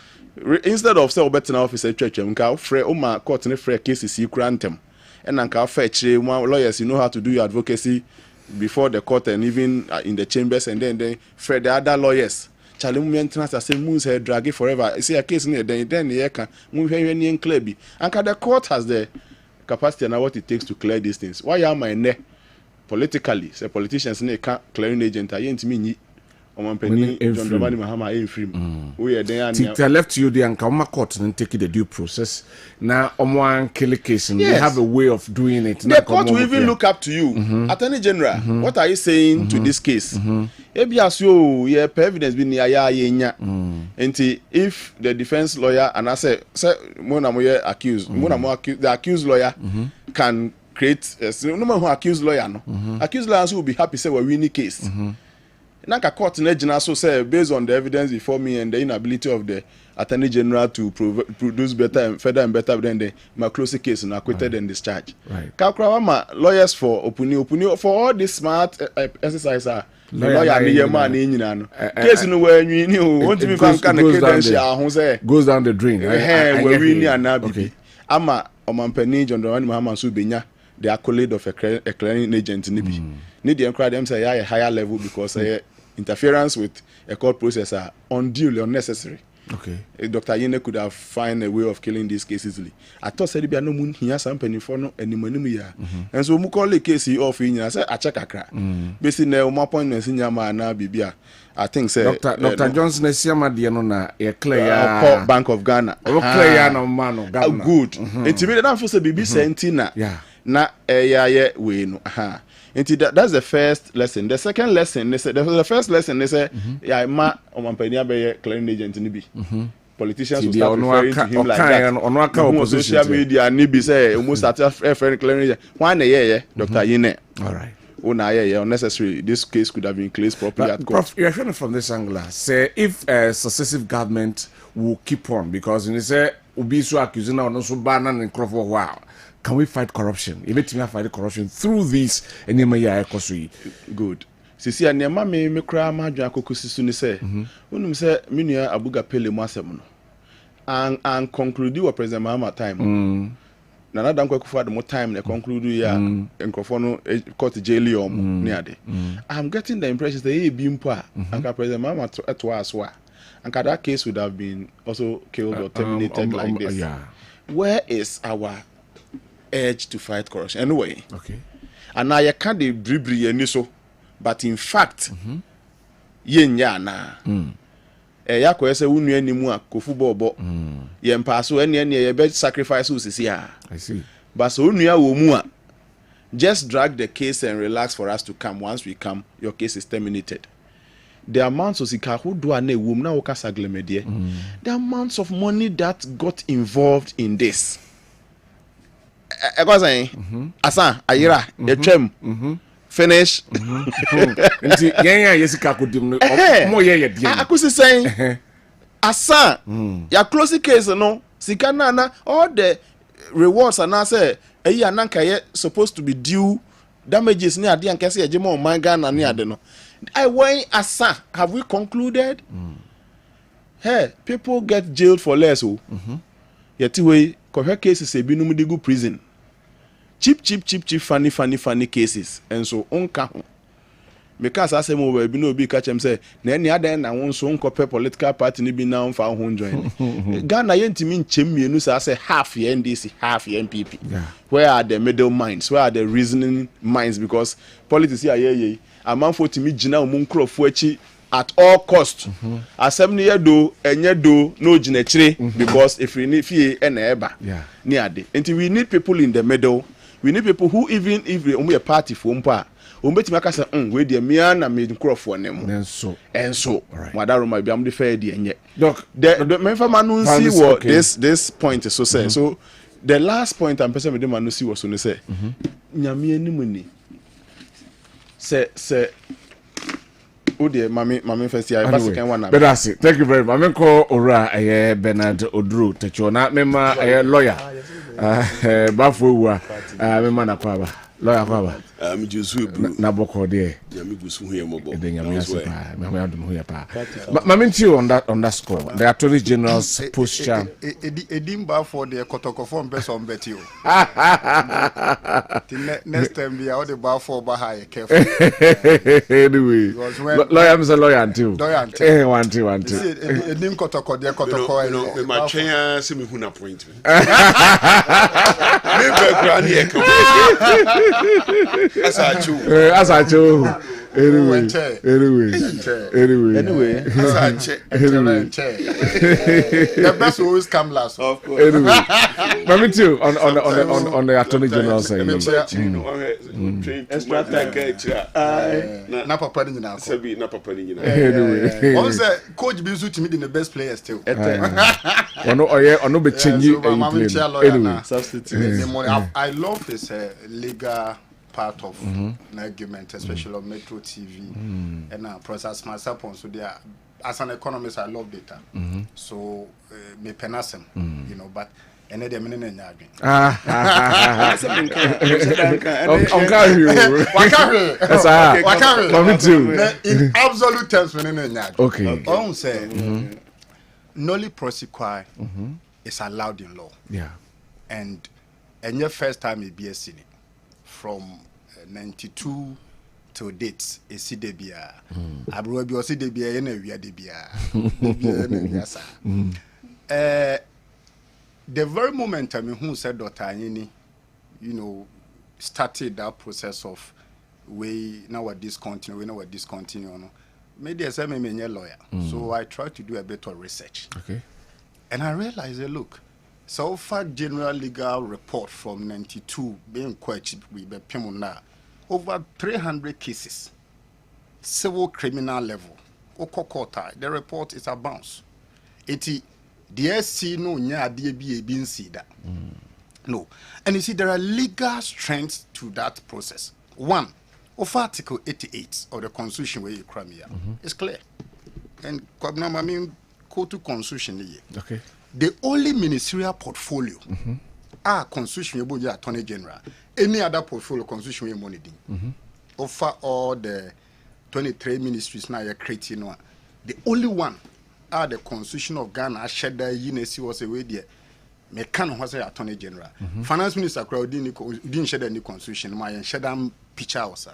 instead of say obetina officer church nka free o ma court ni free cases yi krantem and nka fetch lawyers, you know how to do your advocacy before the court and even in the chambers, and then for the other lawyers. Charlie maintenance I say moons here drag it forever. See a case near then you can move here and clear be. And the court has the capacity and what it takes to clear these things. Why am I ne politically? Say politicians ne can't clearing agent. I ain't me. Omampani John Dramani Mahama ain't free. We are there. I left you there and come court and take the due process. Now, one kill case, and they have a way of doing it. The court will even look up to you, Attorney General. What are you saying to this case? Ebias you, yeah, evidence be near ya. And if the defense lawyer and I say Monamoye accused, the accused lawyer can create no matter who accused lawyer no. Accused lawyers will be happy say we win the case. Nanka court na so say based on the evidence before me and the inability of the Attorney General to produce better and further and better than the Maclosi case and acquitted and discharged. Right. Kakrawama lawyers for opinion for all this smart exercise are lawyer ni yema ni nyina no. Case no where you want me kan credential ho say goes down the drain. Where we ni anabi. Ama Omampani John Dramani Mahama so benya the accolade of a clearing agent ni bi. Need the encourage them say a higher level because interference with a court process are unduly unnecessary. Okay. Dr. Yene could have found a way of killing these cases easily. I thought said no moon here some penny for no any money. And so we call the case off in I said I check a crack. Basically my appointments in Yama na Bibia. I think say Dr. Johnson is Yama Dianona a clear Bank of Ghana. Clear no man of Ghana. Good. Intimidate that for say Bibi Sentina. Yeah. Na we no. That's the first lesson. The second lesson, they say the first lesson they say, yeah, ma Omampani be clearing agent ni bi. Politicians will start referring to him like that. On social media, ni bi say almost start referring clearing agent. Why na Dr. Yene. All right. Oh na unnecessary. This case could have been closed properly at court. Prof, you're hearing from this angle. Say if a successive government will keep on because you say ubi so accusing now no so ban and crop for wow. Can we fight corruption? You let me fight corruption through this and good. Sisi anema me kra ma adwa akokosi su ni say. Unum say menua abuga pele mu asem no. And conclude what President Mahama time. Nana Dankwa Akufo-Addo mo time na conclude ya enkofo no court jail yom ni ade. I'm getting the impression that he be mpo a anka President Mahama to aswa. Anka that case would have been also killed or terminated like this. Yeah. Where is our edge to fight corruption anyway? Okay. And now you can't dribble any so, but in fact, yenya na. Ya ko ese unu animu a kofu bobo. Ye mpaso ene ye be sacrifice usisi a. I see. But so unu ya wo mu a, just drag the case and relax for us to come. Once we come, your case is terminated. The amounts of sika who do na ewum na wo kasa glemedie. The amounts of money that got involved in this. Asa ayira etwem finish. Nti yenya yesika kodim no mo ye de. Akusi saying asa ya close case no sika na all the rewards and say eyi ananka ye supposed to be due damages ni ade anka say ejema o man Ghana ni ade no. I when asa have we concluded? Hey, people get jailed for less oh. Yeti we kohwe cases e binum de go prison. Cheap funny cases and so onka ho. Because I say mo we bi no bi ka chem say na eni adan na won so nkope political party ni bi na on fa ho join. Ghana yentimi nchem mienu say half ye NDC, half ye NPP. Yeah. Where are the middle minds? Where are the reasoning minds? Because politics here ye amanfo timi gina omo nkrofo achi at all cost. Asem ne do enye do no gina chire because if we need fie e na eba. Yeah. Ni ade. And we need people in the middle. We need people who even if we a party for mpa umbetimi aka say we dey mia na me nkrofo nem enso madaroma bi am de fair dey enye doc the memfa manu see what this point is so say so the last point I'm person me dey manu see was so say nyame animu ni say o de mami first year pass can one but that's it. Thank you very much. I'm call Ora Bernard Odru Techona mema lawyer bafo wa mema na kwaba lawyer kwaba Josu na boko de nyame gusu hu yemobo de nyame asipa me adum hu ya pa mamenti on that score the attorney general's posture edim bafo de kotokofo mbeso mbeti o next time be all the bafo ba ha careful anyway lawyer is a lawyer until one two edim kotoko de kotoko me ma twen se me hu na point me be grani e ko Asacho. Anyway. The best always come last. Of course. Anyway. Mami too on the attorney general side. Extra time na papa ni na sabi na papa ni na. Anyway. One say coach be to me the best players still. Ono be change anyway. Substitute. I love his legal part of an argument, especially on Metro TV and process myself on. So there, as an economist, I love data. So me penasem, you know, but and then I'm in in absolute terms, okay. On say, nolly prosequi is allowed in law. Yeah, and your first time a BSc from 92 to date a CDBA. Abro bi o CDBA na wi adebia. The very moment I mean who said Dr. Anyini, you know, started that process of we now we're discontinue, no. Maybe as a lawyer. So I tried to do a bit of research. Okay. And I realized that look, so far general legal report from 92 being quite cheap with the over 300 cases, civil criminal level. The report is a bounce. The SC no nya DB being see that. No. And you see there are legal strengths to that process. One, of Article 88 of the Constitution where you cram here. It's clear. And Kwabena, I mean, go to Constitution here. Okay. The only ministerial portfolio Constitution about the Attorney General. Any other portfolio Constitution we money offer all the 23 ministries now you're creating one. The only one the Constitution of Ghana Sheda Yinesi was away there. Me can was a Attorney General. Finance Minister crowd didn't shed any constitution. My Shedam picture was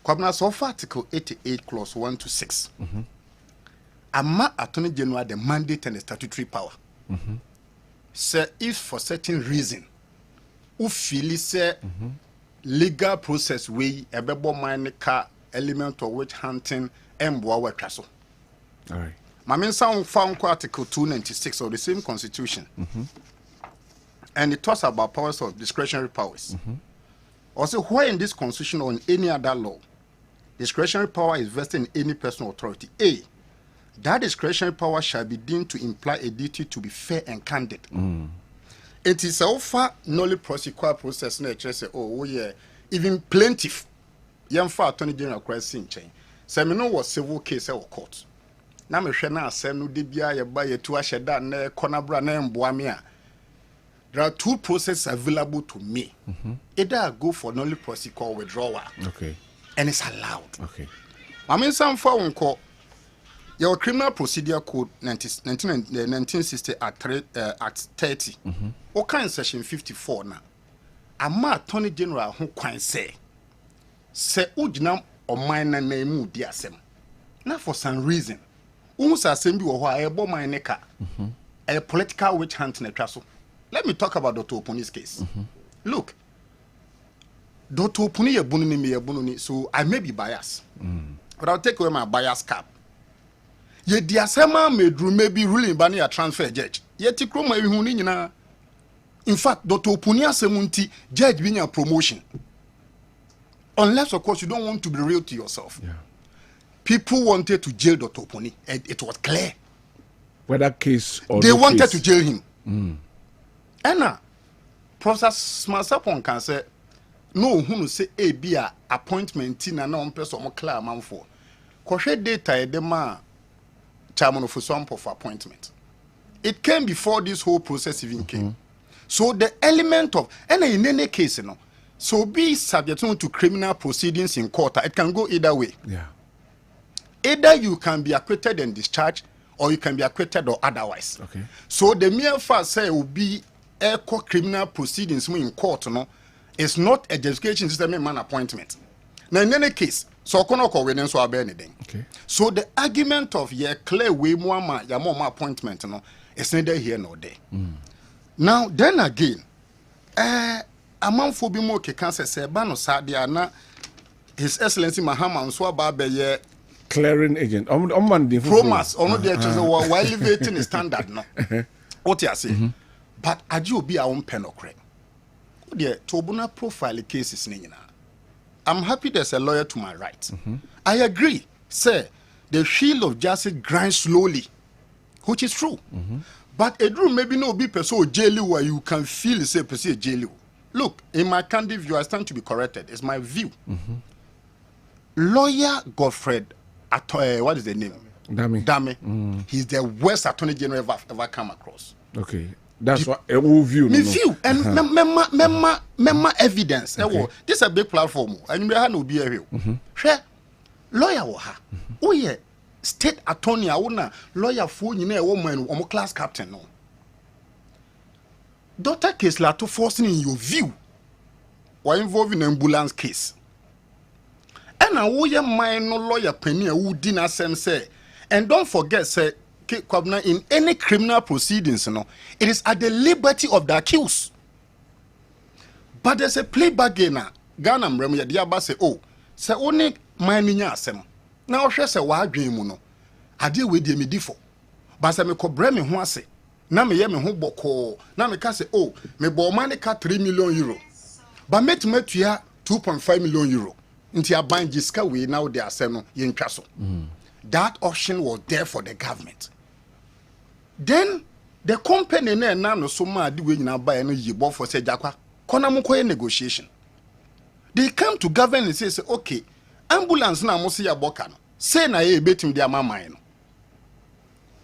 Kwabena so Article 88 clause 1 to 6. Ama Attorney General the mandate and the statutory power. Say if for certain reason who feel say legal process way a bebo mine car element of witch hunting and boa castle. All right. My main sound found Article 296 of the same constitution. And it talks about powers of discretionary powers. Also, where in this constitution or in any other law, discretionary power is vested in any personal authority. A, that discretionary power shall be deemed to imply a duty to be fair and candid. It is so far nolly prosecutor process nature say, oh yeah, even plaintiff yɛmfa attorney general kwasi nkyɛn sɛ me no was civil case or court na me hwɛ na asɛm no de bia yɛba yɛtu ahyɛ da na kɔnabra na mboa me a there are two processes available to me. Either I go for non prosecute or withdrawal. Okay. And it's allowed. Okay. I mean, some for uncle, your criminal procedure code 1960 at 30. Okay, in section 54 now. A attorney general who can say Ujinam or minor name diasem. Now for some reason, Unsa send you or a bomb my neck, a political witch hunt in a castle. Let me talk about Dr. Opuni's case. Look, Dr. Opuni bununi, so I may be biased. But I'll take away my bias cap. Ye diasema medru maybe ruling bani a transfer judge. Ye tikro ma ehuni na. In fact, Dr. Opuni asemunti judge being a promotion. Unless of course you don't want to be real to yourself. Yeah. People wanted to jail Dr. Opuni, and it was clear. Whether case or they no wanted case. to jail him. Anna, Professor Smasapon can say, no, who say a be a appointment in an on person or clear man for. Koshe data the man chairman of some of appointment. It came before this whole process even came. So the element of, and in any case, you know, so be subject to criminal proceedings in court. It can go either way. Yeah. Either you can be acquitted and discharged, or you can be acquitted or otherwise. Okay. So the mere fact say will be echo criminal proceedings in court, no, it's not a justification system man appointment. Now in any case, so Kwabena so anything. Okay. So the argument of ye clear way more appointment, no, is neither here nor there. Now then again, among phobi mo cancer say bano sadia His Excellency Mahama so ye Clearing agent. promise or not there to while elevating the standard no. What you say? But I do be our own penocre. Oh dear, Tobuna profile cases nina. I'm happy there's a lawyer to my right. I agree, sir. The shield of justice grinds slowly, which is true. But a dream maybe no be person jail where you can feel say person jail. Look, in my candid view, I stand to be corrected. It's my view. Lawyer Godfred, what is the name? Dame. He's the worst attorney general ever come across. Okay. That's what a view. Me view and memma evidence. Okay. This is a big platform. And you have no be a share lawyer waha. Oh yeah, state attorney awuna lawyer for you know woman or class captain no. Dr. Kessler to forcing in your view or involving ambulance case. And I will your mind no lawyer penny who didn't say. And don't forget, say, Kwabena, in any criminal proceedings, you know, it is at the liberty of the accused. But there's a playback gainer. Ghana Mremu Yadiaba say, oh, say only my ninya asem. Now she say wa adwen mu no. Ade we die me difo. But say me kobre me ho ase. Na me ye me ho boko. Na me ka say, oh, me bo man ka 3 million euro. But me tuya 2.5 million euro. Nti aban jiska we now they asem no ye ntwa so. That option was there for the government. Then the company na no so ma de we nyina buy no yibo for say jakwa kona mo koye negotiation. They come to government and say okay, ambulance na mo se ya boka no. Say na ye betim de amaman no.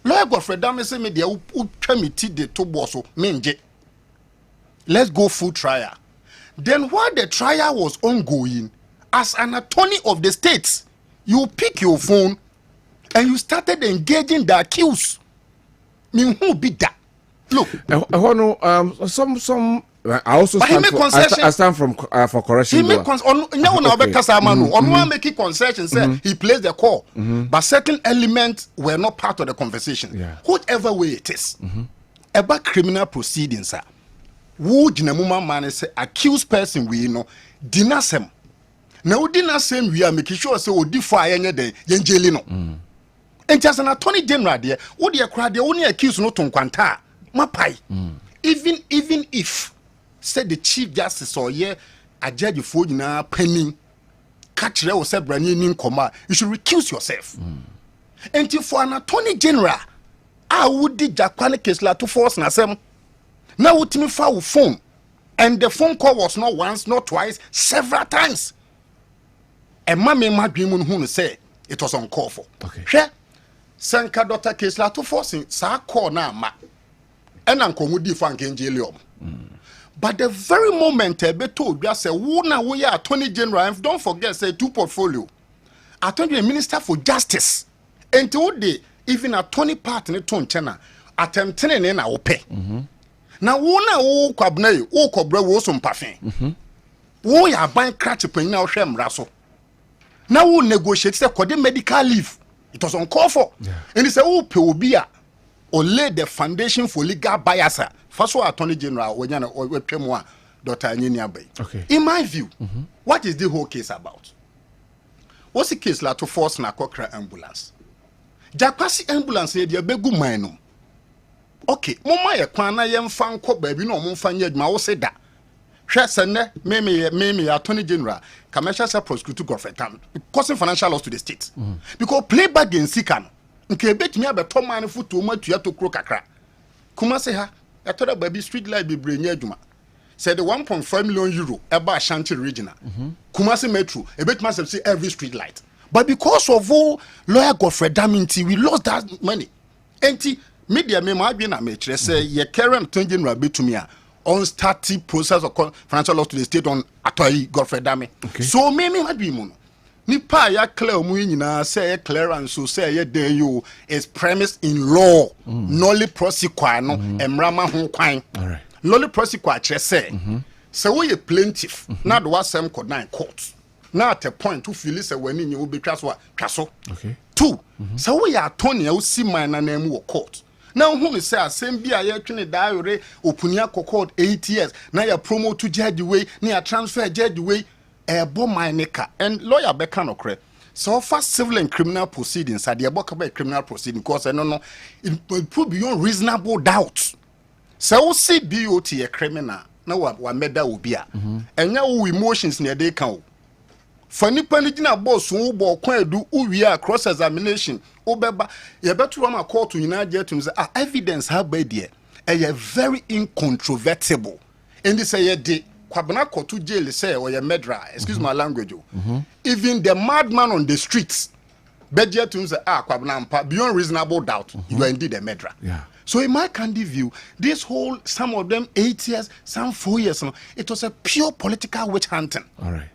Lawyer Godfred Dame say me de utwa me ti de to boso menje. Let's go full trial. Then while the trial was ongoing, as an attorney of the states, you pick your phone and you started engaging the accused. Who be that? Look, some. I also stand for, I stand from for correction. He make making concession. Say he plays the call, but certain elements were not part of the conversation. Yeah. Whatever way it is, about criminal proceedings, sir. Who jinamuma man say accused person we know dinasem. Now dinasem we are making sure say odi fire any day yenjeli no. And just an attorney general there, what they cry, they only accuse no tonquanta. Mapai. Even if said the chief justice or yeah, a judge for you now penning, catch there was a brand new comma, you should recuse yourself. And for an attorney general, I would did Jakwane Kessler to force Nasem. Now what me foul phone. And the phone call was not once, not twice, several times. ɛma me ma dwen mu no hu no sɛ it was uncalled for hwɛ sɛnka Dr. Kesla to forcing saa call na ama ɛna nkɔmu di fa nkenjelium but the very moment beto odwa sɛ wo na wo yɛ attorney general and don't forget say 2 portfolio attorney minister for justice enti wo de even attorney part ne to nkyɛn attempting ne na wo pɛ na wo na wo kwabena yi wo kɔbra wo so mpafen wo ya ban cratch pan na wo hwɛ mmra so na wo negotiate say kɔde medical leave it was uncalled for and say wo pɛ obi a or lay the foundation for legal bias first of all attorney general when you twem Dr. Anyini Abai. Okay. In my view, what is the whole case about? What's the case like to force na kokra ambulance? Jakwasi ambulance ye dia begu mine. Okay, mama ye kwan na ye mfa nkɔ baabi na ɔmo mfa nya adwuma wo se da. Hwɛ sɛ me attorney general commercial prosecutor Governmental causing financial loss to the state. Because play back in Sikano. Nke betumi abeto man foto ma tua to kro kakra. Kuma se ha, etoda baabi street light be nya adwuma. Said the 1.5 million euro eba Ashanti regional. Kumasi Metro, a bit must see every street light. But because of all lawyer Godfrey Daminti, we lost that money. Enti media me ma adwena metre say ye current attorney general betumi on starting process of financial loss to the state on Atoi Godfrey Dami. Okay. So me adwi mu no. Nipa ya clear mu nyina say clearance so say ye den you is premised in law. Nolly prosecute no emrama ho kwan. All right. Lolly prosecute kyerɛ sɛ sɛ woyɛ plaintiff na do wasɛm kɔ 9 court na at a point to feel sɛ wani nye wo betwa so a twa so. Okay. 2 sɛ woyɛ attorney a wo si man na mu wɔ court na hu ne sɛ asɛm bi a yɛ twene daayore opunia kɔ court 8 years na ya promote to judge way na ya transfer judge way ɛbɔ man ne ka and lawyer bɛka no korɛ so for civil and criminal proceedings at the about criminal proceeding because no it prove beyond reasonable doubt. So see BOT a criminal na wa meda obi a enya wo emotions na dey kan o fa nipa ni gina boss wo bo kwa edu uwi a cross examination obeba ye beto am court nyina je tum say evidence ha ba die e very incontrovertible and this say de Kwabena kotu jail say or ye murderer excuse my language even the madman on the streets budget tum say Kwabena mpa beyond reasonable doubt you are indeed a murderer. Yeah. So in my candid view, this whole, some of them 8 years, some 4 years, it was a pure political witch hunting. All right.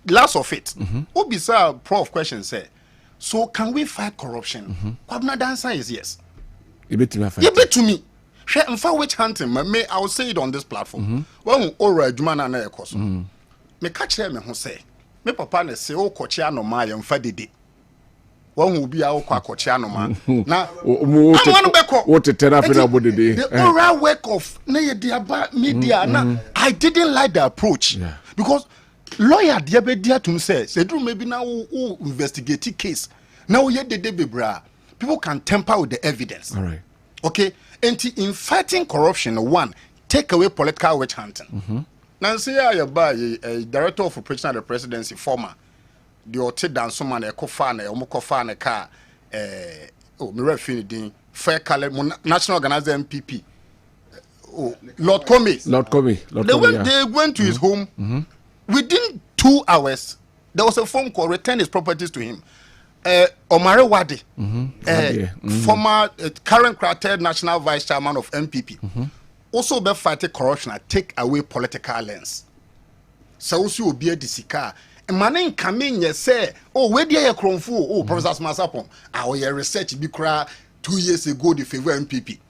Last of it. What bizarre prof question say, so can we fight corruption? Kwabena answer is yes. You bet to me. In fact, witch hunting, I will say it on this platform. Well, ora jumana na ekoso. Me catch me who say, me papa ne say, oh, kochia no ma yemfa dede. One will be our Quacochiano man. Now, what a therapy about the day. The oral work of media. Now, I didn't like the approach because lawyer Diabedia to says, they do maybe now investigate case. Now, yet the day, bra, people can tamper with the evidence. All right. Okay. And in fighting corruption, one, take away political witch hunting. Now, say, I buy a director of operation at the presidency, former. The ote dance man e kofa na omo kofa na ka me refi din fair kale national organizer MPP Lord Comey they went to his home within 2 hours there was a phone call return his properties to him Omare Wade former current third national vice chairman of MPP also be fighting corruption and take away political lens so also obi adisika manin coming ye say where dey kronfo Professor Masapon our research be kra 2 years ago the favor MPP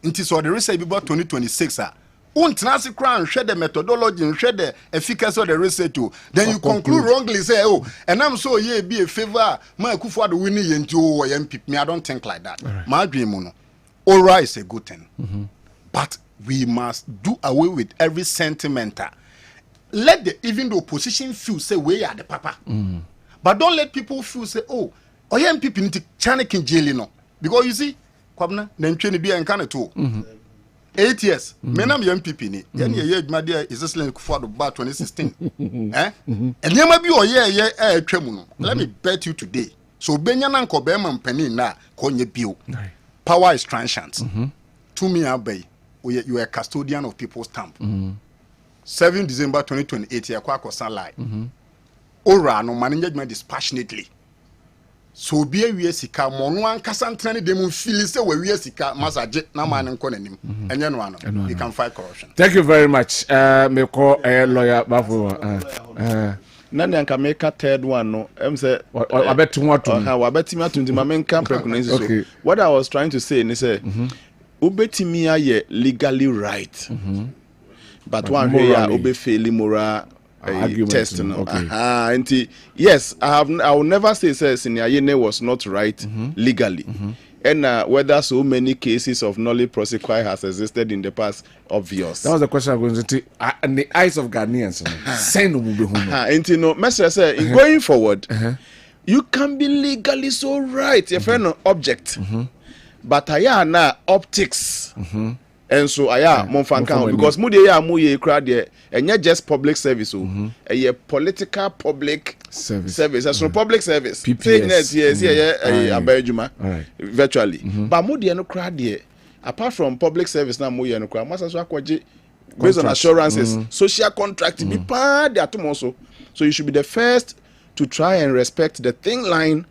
nti so the research be about 2026 untnasi kra nhwe the methodology nhwe the efficacy of the research then you conclude wrongly say and I'm so ye be a favor ma Akufo Addo winning ye nti MPP me I don't think like that my dream no ora is a good thing but we must do away with every sentimental. Let even the opposition feel say we are the papa. But don't let people feel say, oh young people need to channel in jail no. Because you see, Kwabena, then train be and can too. 8 years. Menam young people ni. Then ye my dear is this like for the bar 2016. And you might be tremuno. Let me bet you today. So Benyanan Kobema penny na konye bill. Power is transient. To me abay. You are a custodian of people's stamp. 7 December 2028 ya kwa kosan lie. ora no management dispassionately. So be a we sika mo no ankasa ntene dem feel say we sika massage na man nko nanim enye no ano you can fight corruption. Thank you very much. Me call a lawyer bafo. Nani anka make third one no say wabetu atum. Wabetimi atum ma menka preconise so. What I was trying to say ni say obetimi aye legally right. But one way obe fairly moral test no. Yes, I will never say Senior Yene was not right legally. And whether so many cases of nolly prosequi has existed in the past, obvious. That was the question I was going to say. In the eyes of Ghanaians, in going forward, you can be legally so right if you're no object. But I are now optics. And so I am Monfankan because Muye crowd and not just public service, a political public service. As no public service. PPS. Yes, virtually. But Muye no crowd apart from public service now Muye no crowd. Based on assurances, social contract be part there also. So you should be the first to try and respect the thin line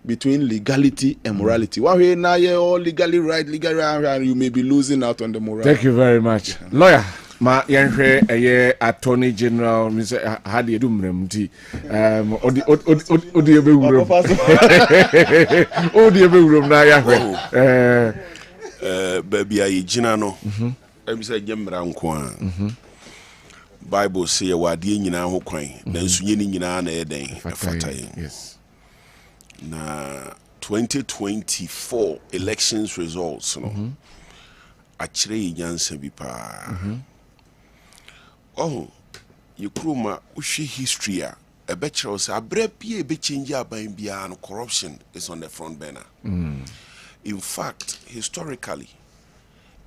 between legality and morality. Now you're all legally right, you may be losing out on the morality. Thank you very much. Lawyer, ma yanhwe Attorney General Mr. Hadi Edumremti. Odi ebe wurum. Odi ebe wurum na yanhwe. Baby ayi gina no. Em say nyemra nko a. Bible say wade nyina ho kwan. Na nsunye ni nyina na eden efata yen. Yes. Na 2024 elections results no achire yansa bi pa yekroma uhwe history a ebechiro say abra pie be change aban bia no corruption is on the front burner. In fact, historically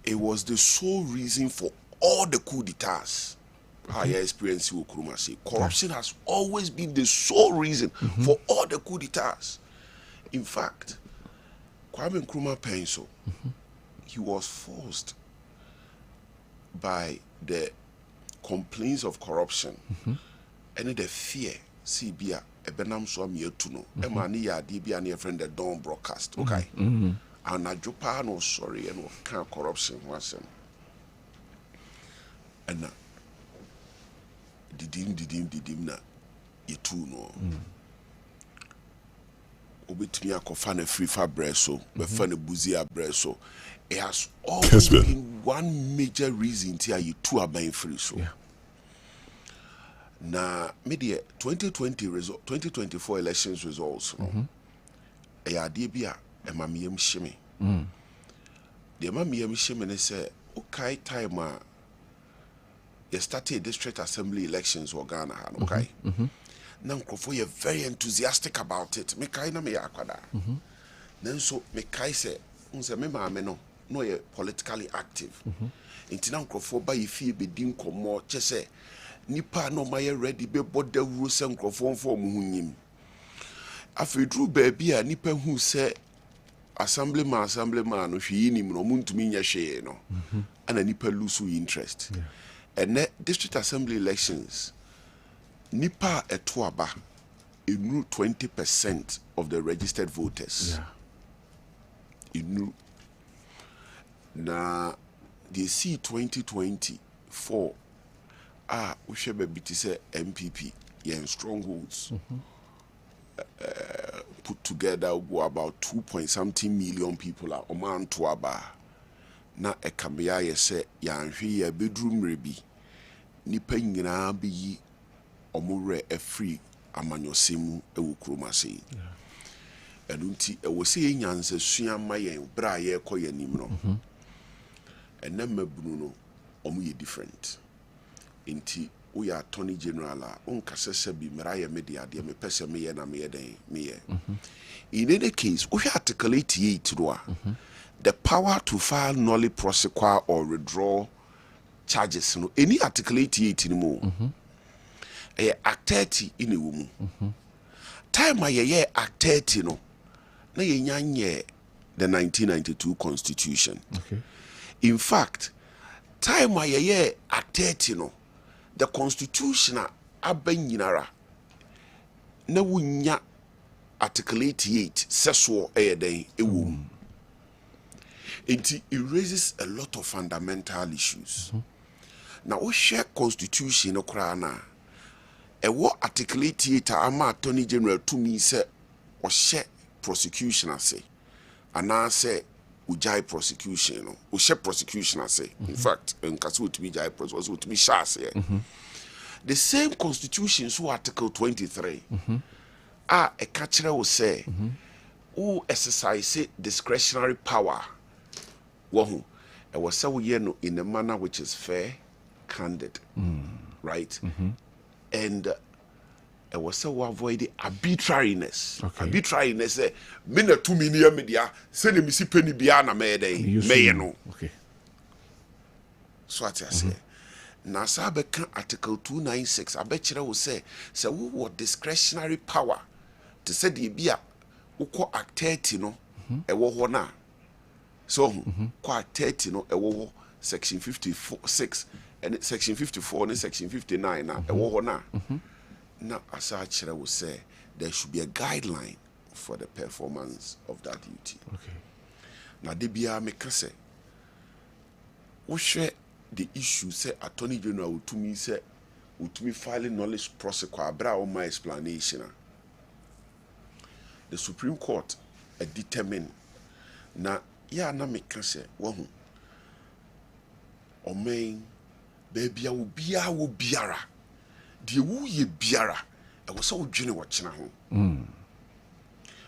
it was the sole reason for all the coup d'etats. Higher experience with Kurumasi. Corruption has always been the sole reason for all the coup d'etats. In fact, Kwame Nkrumah Penso, he was forced by the complaints of corruption and the fear. See, Bia, Ebenam Swami Tuno, Emani Yadi Bia near friend the Dawn broadcast. Okay. And I Japan was sorry and what kind of corruption was him. And didim na yetu no obetumi akofa na free fabreso be fa na buzi abreso. It has always been one major reason tia yetu aban free so na media 2024 elections results no e ade bia e mamiyam hime de mamiyam hime ne say okay time a you started district assembly elections in Ghana, okay? Now, you're very enthusiastic about it. Me kai na me yakwada. Then so me kai say, unse me maame no ye politically active. Inti na nkrofo ba yefie bedin komo che say nipa no maye ready be boda wuro se nkrofo mfo mu hunyim. Afedru ba bia nipa hu say assemblyman no hwi nim no muntumi nya hwe no. Ana nipa lose interest. And district assembly elections, Nipa etuaba, inu 20% of the registered voters. Inu. Na they see 2024. We should be say MPP, yeah, strongholds. Put together about 2.something million people are Oman Tuaba. Na ekamia yese yanhwe ya bedroom rebi nipa nyina be yi omure free amanyosemu ewu kromase enunti ewo se nyanse sua mayen bra ye koyanim no enamabunu no omu ye different inti we are Attorney General onkasese bi mera ye media de me pese me ye na me den me ye in any case we articulate it do the power to file nolly prosequi or withdraw charges no any articulate it anymore. Act 30 in a woman. Time my year Act 30 no. Na ye the 1992 Constitution. In fact, time my year Act 30 no. The Constitution abenyinara na wunya article 88 seso den ewo it raises a lot of fundamental issues. Now we share constitution no kra na ewo article 88 ama attorney general to me say o share prosecution ase ana say ujai prosecution no o share prosecution ase in fact nkase otumi jai prosecution otumi sha ase the same constitution so article 23 a kachire wo say who exercise discretionary power wohu e was say we no in a manner which is fair, candid, right, and it was so avoid the arbitrariness. Arbitrariness me na 2 million media say me si penny bia na me dey me no. Okay. So what I say na sa be kan article 296 abekire wo say we what discretionary power to say the bia ukọ act 30 no e wo ho na so kwa 30 no e wo section 56 and section 54 and section 59 na e wo ho na na asachire will say there should be a guideline for the performance of that duty. Okay. Now de bia me ka say wo hwe the issue say attorney general to me say to me filing knowledge process kwa bra on my explanation. The Supreme Court determined na ya na me ka say wo hu o main baby a wo biara de wo ye biara e wo se wo dwene wo kyena ho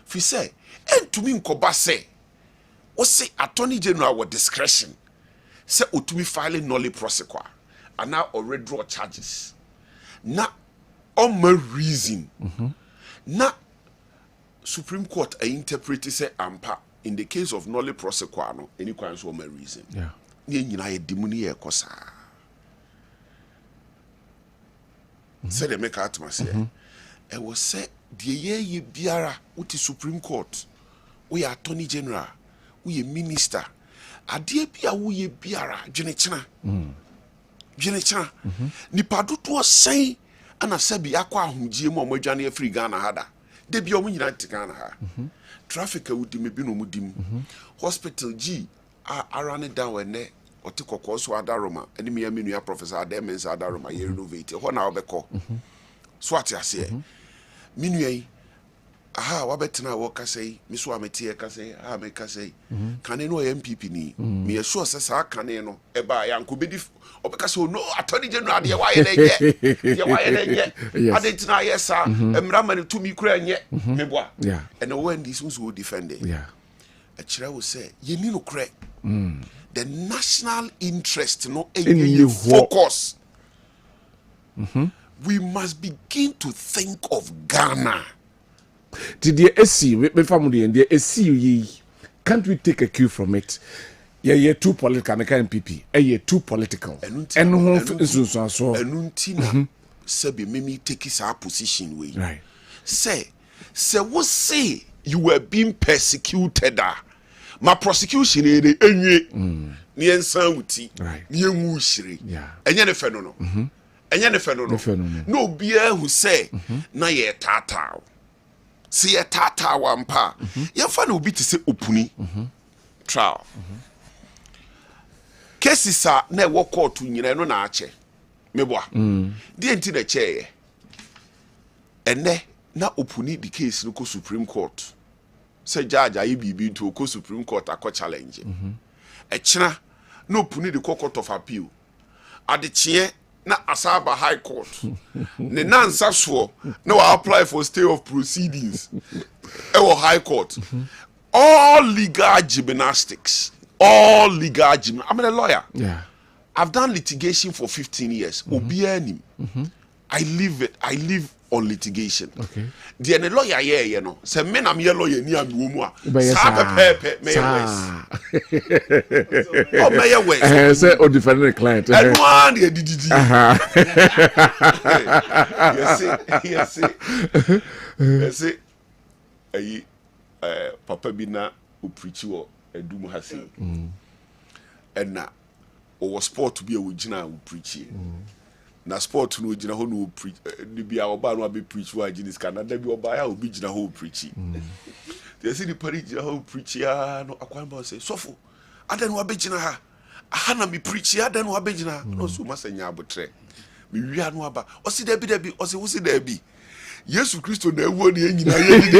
fi say entumi nkoba say wo say attorney general with discretion say otumi file null prosequa and now already draw charges na on my reason na Supreme Court interpret say ampa in the case of null prosequa no any kwan so my reason ye nyina ye dimuni ye kosa say they make out myself I was say the ye biara uti Supreme Court we attorney general we minister adie bia wo ye biara dwene kyena nipa dodo sen ana sabi akwa ahogie mu omadwane afri Ghana hada de bia o nyina tikana ha traffic awudi me bi no mudim hospital G arane down ene oti kokko so adaroma eni me amenu professor Ademens adaroma ye renovate ho na obekọ so ati ase minui aha wabetena wo kasei miso ametie kasei ha me kasei kane no MPP ni me assure say sa kane no e ba ya nkobedi obeka say no attorney general de wa ye ye adentina yesa emra mani tumi kura nye meboa and when this ones will defend it a kire will say ye ni no kure the national interest no any focus we must begin to think of Ghana. Did the SC me family and the SC ye can't we take a cue from it? Yeah, too political, make MPP. Yeah, too political. And so Enuntina sabi mimi take his position way. Right. Say what say you were being persecuted. My prosecution is enye ni ensan wuti ni enwu shiri. Enye ne fe no. Enye ne fe no. No bia who say na ye tata. See a tata wampa. You find will be to say opuni trial. Cases are ne walk out to you no na ache. Meboa. The enti the chair. And ne na opuni the case no Supreme Court. Say judge ayi bibi to ko Supreme Court akọ challenge. E china no opuni the Court of Appeal. Adechie na Asaba High Court. Ne nansa so na wa apply for stay of proceedings. Ewo High Court. All legal gymnastics. All legal gymnastics. I'm a lawyer. Yeah. I've done litigation for 15 years. Obianim. I live on litigation. Okay. The lawyer here, you know. Say men am here lawyer ni am wo sa pepe me west. Oh me west. Say o defend the client. And one dey didi. Yes. Ayi papa bi na o preach wo edum ha sei. And na o was sport to be a wugina o preach. na sport no gyina hɔ no preach ni bia oba no be preach wa ginis Canada bi oba ya obi gyina hɔ preach they see the party gyina hɔ preach ya no akwan ba say sofo adan wa be gyina ha aha na me preach ya adan wa be gyina no so masanya abotre me wia no aba o si da bi o si wo si da bi Yesu Kristo na ewu ni enyina ye ni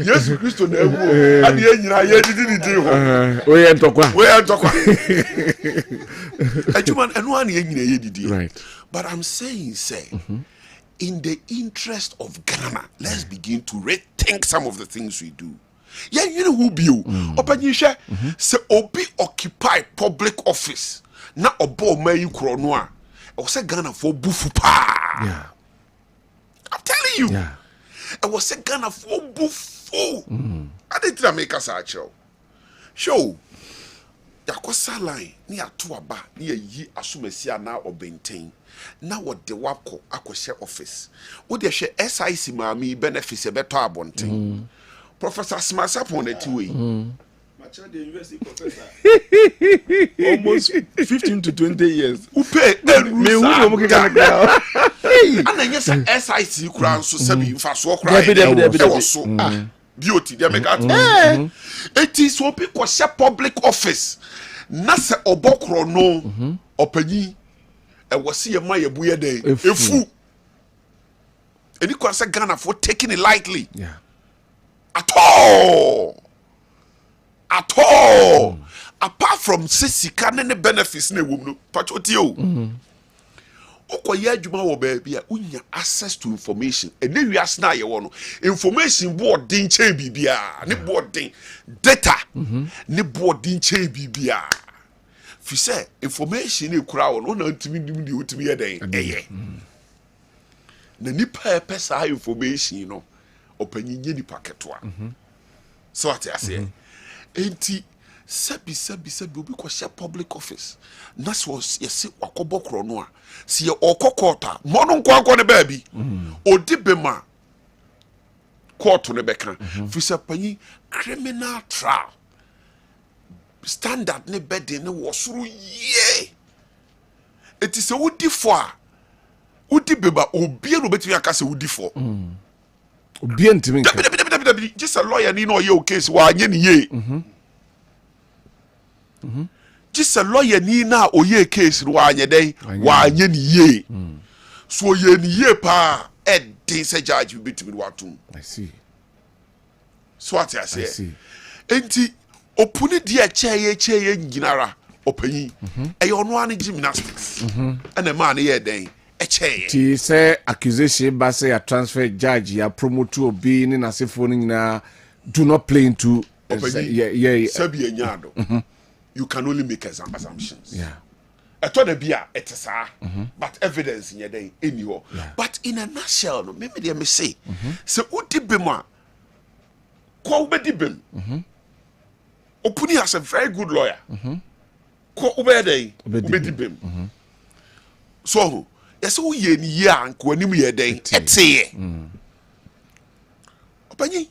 Yesu Kristo na ewu ade enyina ye ni di ho we ye ntokwa Ajuman enu an enyina ye didi right but I'm saying say in the interest of Ghana let's begin to rethink some of the things we do yeah you know who be you opanyi hwe say obi occupy public office na obo mayi kro no a I was a Ghana for bufu pa. yeah I'm telling you. yeah I was a Ghana for bufu. I didn't make us a show. Show. Yakosa line ni atuaba ni yi asumesia na obenten. Na what the wapko akoshe office. Wo de hwe SIC maami benefits e beto abonten. Professor Smasa pon etiwe. The university professor. Almost 15 to 20 years. Upe Me who mo keka na. Ana nyesa SIC kura nso sabi mfa so kura. Debi. So beauty they make out. It is so pe ko share public office. Na se obokro no opanyi e wose ye ma ye buye dey efu. Eni ko say Ghana for taking it lightly. yeah At all. Apart from sika ne benefits na ewum no patoti o okoye adwuma wo ba bia unya access to information and then we ask na ye wo no information board din che bibia ne board din data ne board din che bibia fi say information e kura wo no na ntimi dim di utimi ye den eye na nipa pesa information no opanyi nye nipa ketwa so what I say enti sabi obi ko share public office na so yesi wakobokro no a si ye okokota mo no nkwa ne baabi odi bema court ne beka fi se panyi criminal trial standard ne bedi ne wosuru ye eti se wodi fo a wodi beba obi no betimi aka se wodi fo obi ntimi just a lawyer ni no ye o case wa anye ni ye just a lawyer ni na oye case wa anye den wa anye ni ye so ye ni ye pa edin se judge bitimi watum I see so what I say enti opuni dia cheye nginara opanyi e yo no an gymnastics and a man ye den e cheye ti say accusation ba say a transfer judge ya promote obi ni nasefo ni na do not play into sabi enyado you can only make assumptions yeah eto bia etesa but evidence in your day anyhow but in a nutshell no me say say udibema ko ubedibem opuni has a very good lawyer ko ubedey ubedibem so yes wo ye ni ye anko anim ye den eteye opanyi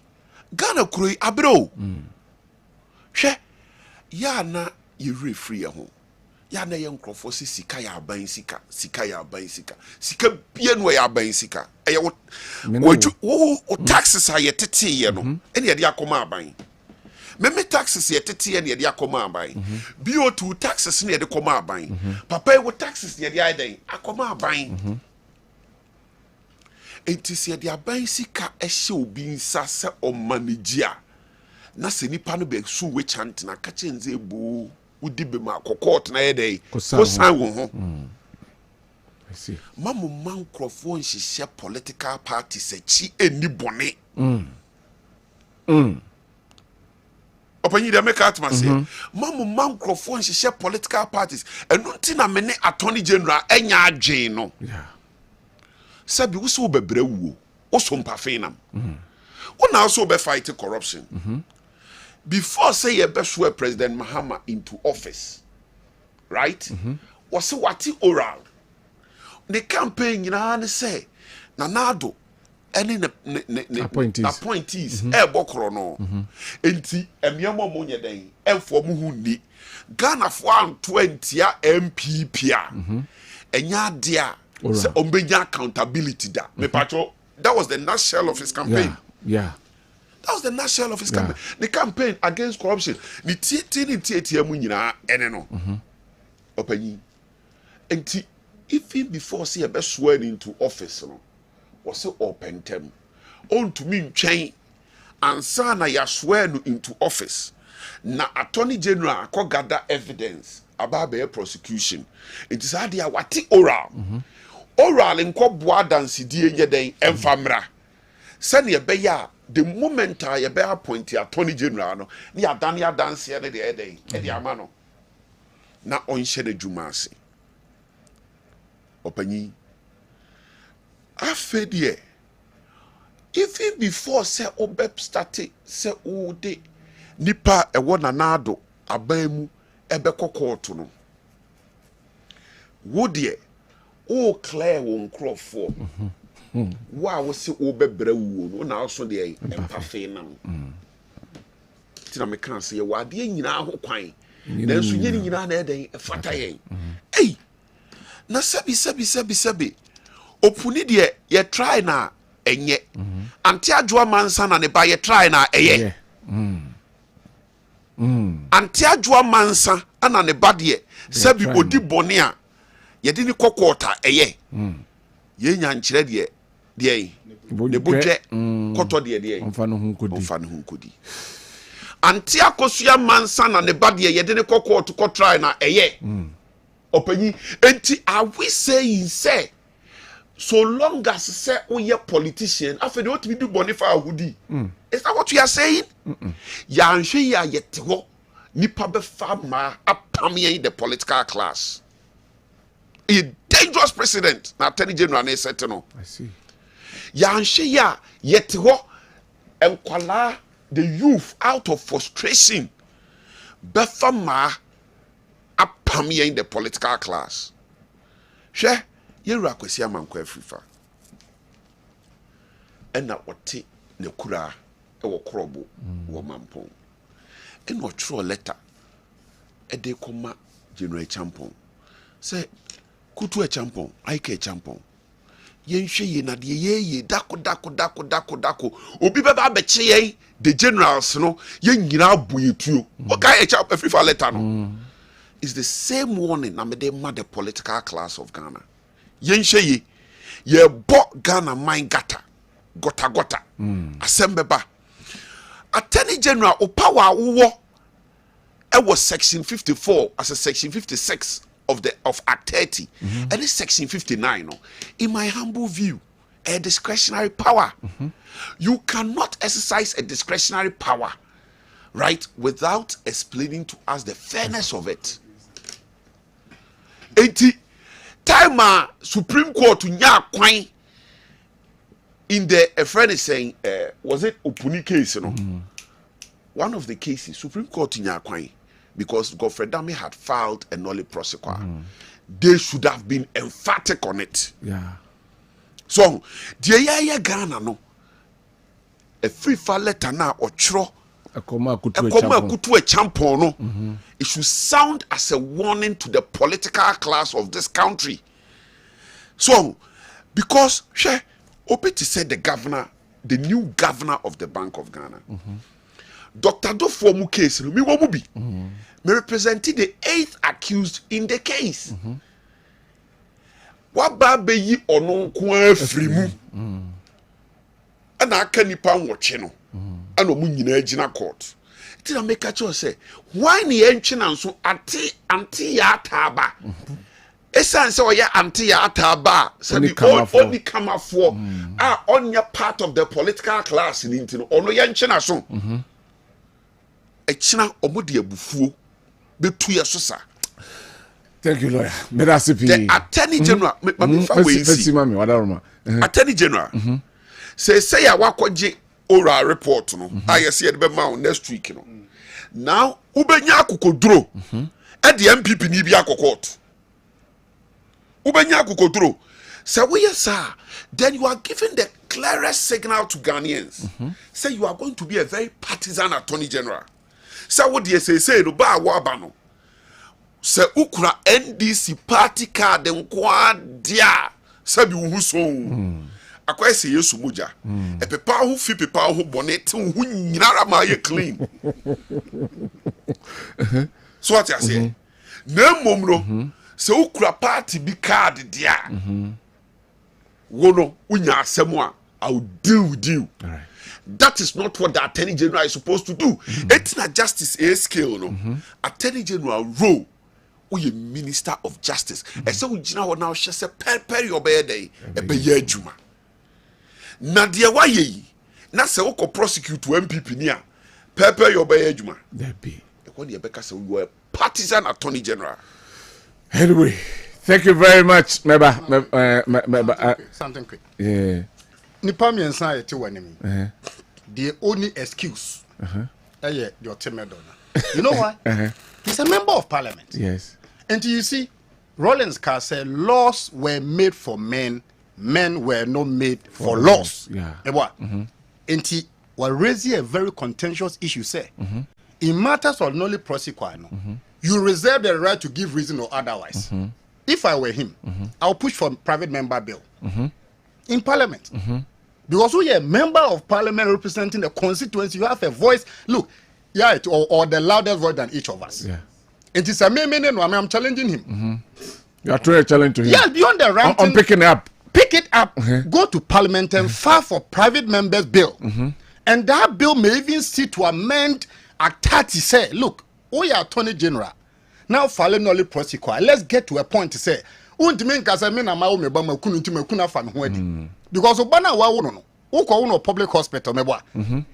Ghana kuroi abro hwe ya na ye refree ho ya na ye nkrofo si sika ya aban sika bia no ya aban sika eye wo taxes a ye tete ye no ene ye de akoma aban me taxes ye tete ye ne ye de akoma aban BO2 taxes ne ye de koma aban papa wo taxes ye de adan akoma aban enti ye de aban sika ehye obi nsa se o manage a na se nipa no be su we chant na ka chenze bu udi be ma kokot na ye dey ko san wo ho I see mamu man crofo nhihye political parties echi eni bone opanyi de make out mase mamu man crofo nhihye political parties enu nti na me ne attorney general enya adwen no yeah sabi wo so bebre wuo wo so mpafe nam wo na so be fight corruption before say you be swear President Mahama into office right was wati oral the campaign you know say nanado any appointees bokro no enti emiamo mo nye den enfo mo hu ni Ghana for 20 MPP enya dia se ombenya accountability da me pacho that was the nutshell of his campaign. Yeah. That was the nutshell of his campaign. The campaign against corruption. Ni tie mu nyina ene no. Opanyi. Enti even before say be sworn into office no, was say open term. On to me ntwen ansa na ya sworn into office. Na attorney general ko gather evidence about the prosecution. It is hard ya wati oral. Oral nko boa dansidie nye den emfamra. Sani ebeya the moment I be appoint attorney general no ni adane dance ne de eden e de ama no na onhye de dwuma ase opanyi afedie even before say obep start say o de nipa ewo nanado abamu ebe kokoto no wo de o clear won crofo wow se wo bebra wuo no na so de empafe nam tina me kan se ye wade nyina ho kwan na nso nyini nyina na eden efata yen ei na sebi opuni de ye try na enye anti adwoa mansa na ne ba ye try na eye anti adwoa mansa ana ne ba de sebi odi bone a ye de ni kokota eye ye nya nkyere de ne budget koto de onfa no hu nkodi anti akosua mansa na ne ba de ye de ne kokota ko try na eye opanyi enti are we saying say so long as say we politician after what we do bonifa ahudi is that what we are saying ya nhwe ya yetewo nipa be fama apamye the political class a dangerous president na attorney general na set no I see ya nhwe ya yetewo enkwala the youth out of frustration be fama apamye in the political class hwe yeru akwasi amanko afrifa ena wote ne kura e wo krobo wo mampon ena otro letter e de koma general champon say kutu e champon aike champon yenhwe ye na de ye dako obi beba beche ye the generals no ye nyina aboyetuo oka e champon afrifa letter no is the same warning na me de ma the political class of Ghana yenhye ye bo Ghana mine gota asembeba attorney general o power wo it was section 54 as a section 56 of act 30 and it's section 59 no in my humble view a discretionary power you cannot exercise a discretionary power right without explaining to us the fairness of it 80 time Supreme Court nya kwan in the a friend is saying was it Opuni case no one of the cases Supreme Court nya kwan because Godfrey Dame had filed a nolle prosequa they should have been emphatic on it so the Ghana no a free file letter na ochro akoma kutu a champon no it should sound as a warning to the political class of this country so because Opeti said the new governor of the Bank of Ghana Dr. Dofo mu case no mi wo mu bi me represented the 8th accused in the case wa ba be yi ono nko afiri mu ana aka nipa nwoche no ana omu nyina agina court ti na make sure say why ni entwe na nso anti ya ataba esan say oya anti ya ataba say only come afo onya part of the political class ni ntino ono ye ntwe na so echina omo de abufuo betu ye so sa. Thank you, lawyer. The attorney general attorney general say ya wakoje oral report no ayese ye be ma next week no now ubenya akokoduro e de MPP ni bi akokot ubenya akokoduro So we sir, then you are giving the clearest signal to Ghanaians. Say you are going to be a very partisan attorney general. So what do you say no ba wabano? Say ukura NDC party card and dia sabi uhuso. Akwa say yesu moja. E pepa who fi pepa who bonnet who nyinara ma ye clean. So what you say? Na mom no. Say ukura party bi card dia. Wono unya asemo I will deal with you. All right. That is not what the Attorney General is supposed to do. It's not justice a scale, no. Attorney General role, we a Minister of Justice. And so we now she say per your day, a be juma. Na dia wa ye, na se wo prosecute MPP nia, per your be juma. That be. When the Becca say we were partisan Attorney General. Anyway, thank you very much, Meba. Something quick. Yeah. Nipa mi ensa yete wanemi. The only excuse. Yeah, your Timerdona. You know why? He's a member of parliament. Yes. And you see, Rollins Carr said laws were made for men, men were not made for laws. Yeah. What? And he was raising a very contentious issue. Say, in matters of nolly prosecution, you reserve the right to give reason or otherwise. If I were him, I'll push for private member bill in parliament. Because we are a member of parliament representing the constituency, you have a voice. Look, yeah, or the loudest voice than each of us. Yeah. It is a I'm challenging him. You are throwing a challenge to him. Yeah, beyond the ranking. I'm picking it up. Pick it up, go to parliament and file for private members bill. And that bill may even see to amend Act 30 say, look, we are Attorney General. Now file only prosecute. Let's get to a point to say, because Obana wa no uko uno public hospital mebwa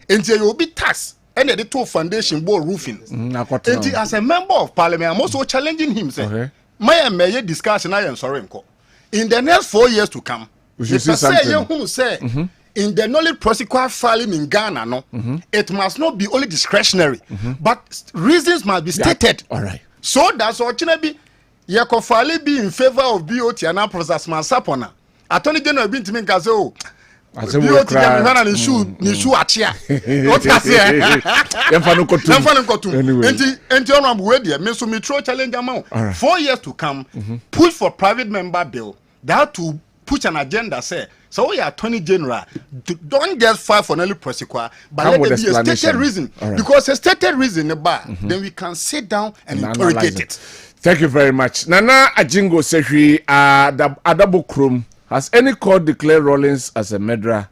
enti you be tax and the two foundation board roofing enti as a member of parliament I'm also challenging him say my may discussion I am sorry in the next 4 years to come we should see something who say in the knowledge prosecutor filing in Ghana no it must not be only discretionary but reasons must be stated. All right, so that's what be Yakofali be in favor of BOT and process man sapona. Attorney General been to me and say, oh, BOT can run and issue a chair. What I say? And I'm ready. Me throw challenge amount. 4 years to come, push for private member bill. That to push an agenda say. So we are Attorney General. Don't just file for early prosecutor, but let there be a stated reason. Because a stated reason, then we can sit down and interrogate it. Thank you very much. Nana Ajingo Sekri Adabo Krum. Has any court declared Rollins as a murderer?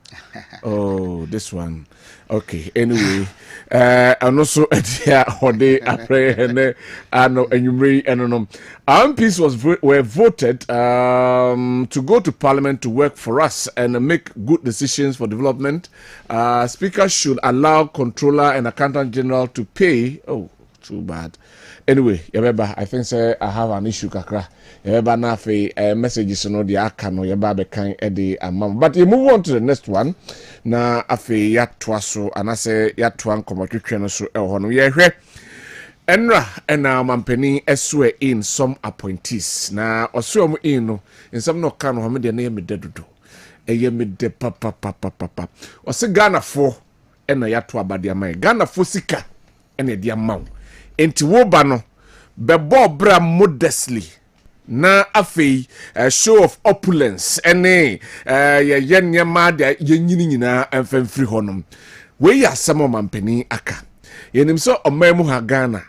Oh, this one. Okay, anyway. And also Hode Apre and Enyumri and our MPs were voted to go to parliament to work for us and make good decisions for development. Speaker should allow controller and accountant general to pay. Oh, too bad. Anyway, yabeba, I think say I have an issue kakra. Yabeba na fe messages no the aka no yaba be kan e de amam. But you move on to the next one. Na afe ya twaso anase ya twan komotwetwe no so e ho no ye hwe. Enra ena mampani eswe in some appointees. Na oswe mu in no nsam no ka no ho me de na ye me dedodo. Eye me de papa. Ose Ghana fo ena ya to abade amai. Ghana fo sika ena de amaw. Enti woba no bebo bra modestly na afei show of opulence ene ye nyama de ye nyini nyina amfamfiri honom we ya samo mampani aka yenim so omamu ha Ghana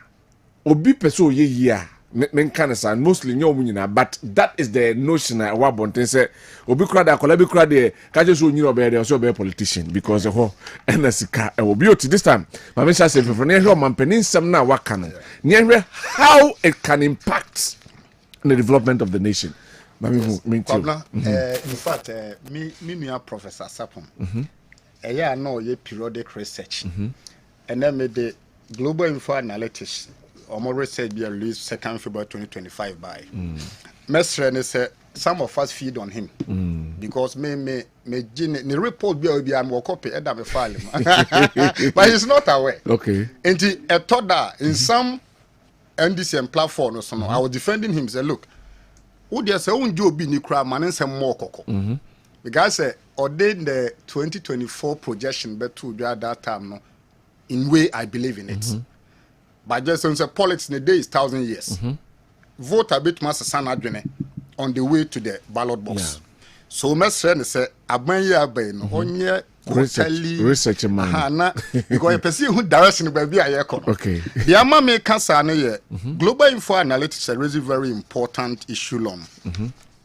obi peso ye yia men kan san mostly nyom nyina but that is the notion I want to say obi kura da kola bi kura de ka je so nyina obe de so be politician because ho enasika e obi oti this time ma me say for ne hwe mampani nsam na waka no ne hwe how it can impact the development of the nation. Kwabena, in fact, me nua Professor Sapon. I know ye periodic research. And then made the Global Info Analytics or research be released 2nd February 2025 by. Mestre say some of us feed on him because me the report be am work copy me file him. But he's not aware. Okay. And he thought that in some NDC platform or something, I was defending him. Say, look, Who there say won't do be ni kra man nsem more koko. Because say ordain the 2024 projection better at that time no in way I believe in it. But just say politics in the day is 1,000 years. Vote a bit master san adwene on the way to the ballot box. So mess friend say abanya be no onye research man because you perceive who direction baby aye kono. Okay. The ama me cancer no ye global info analytics is a very important issue on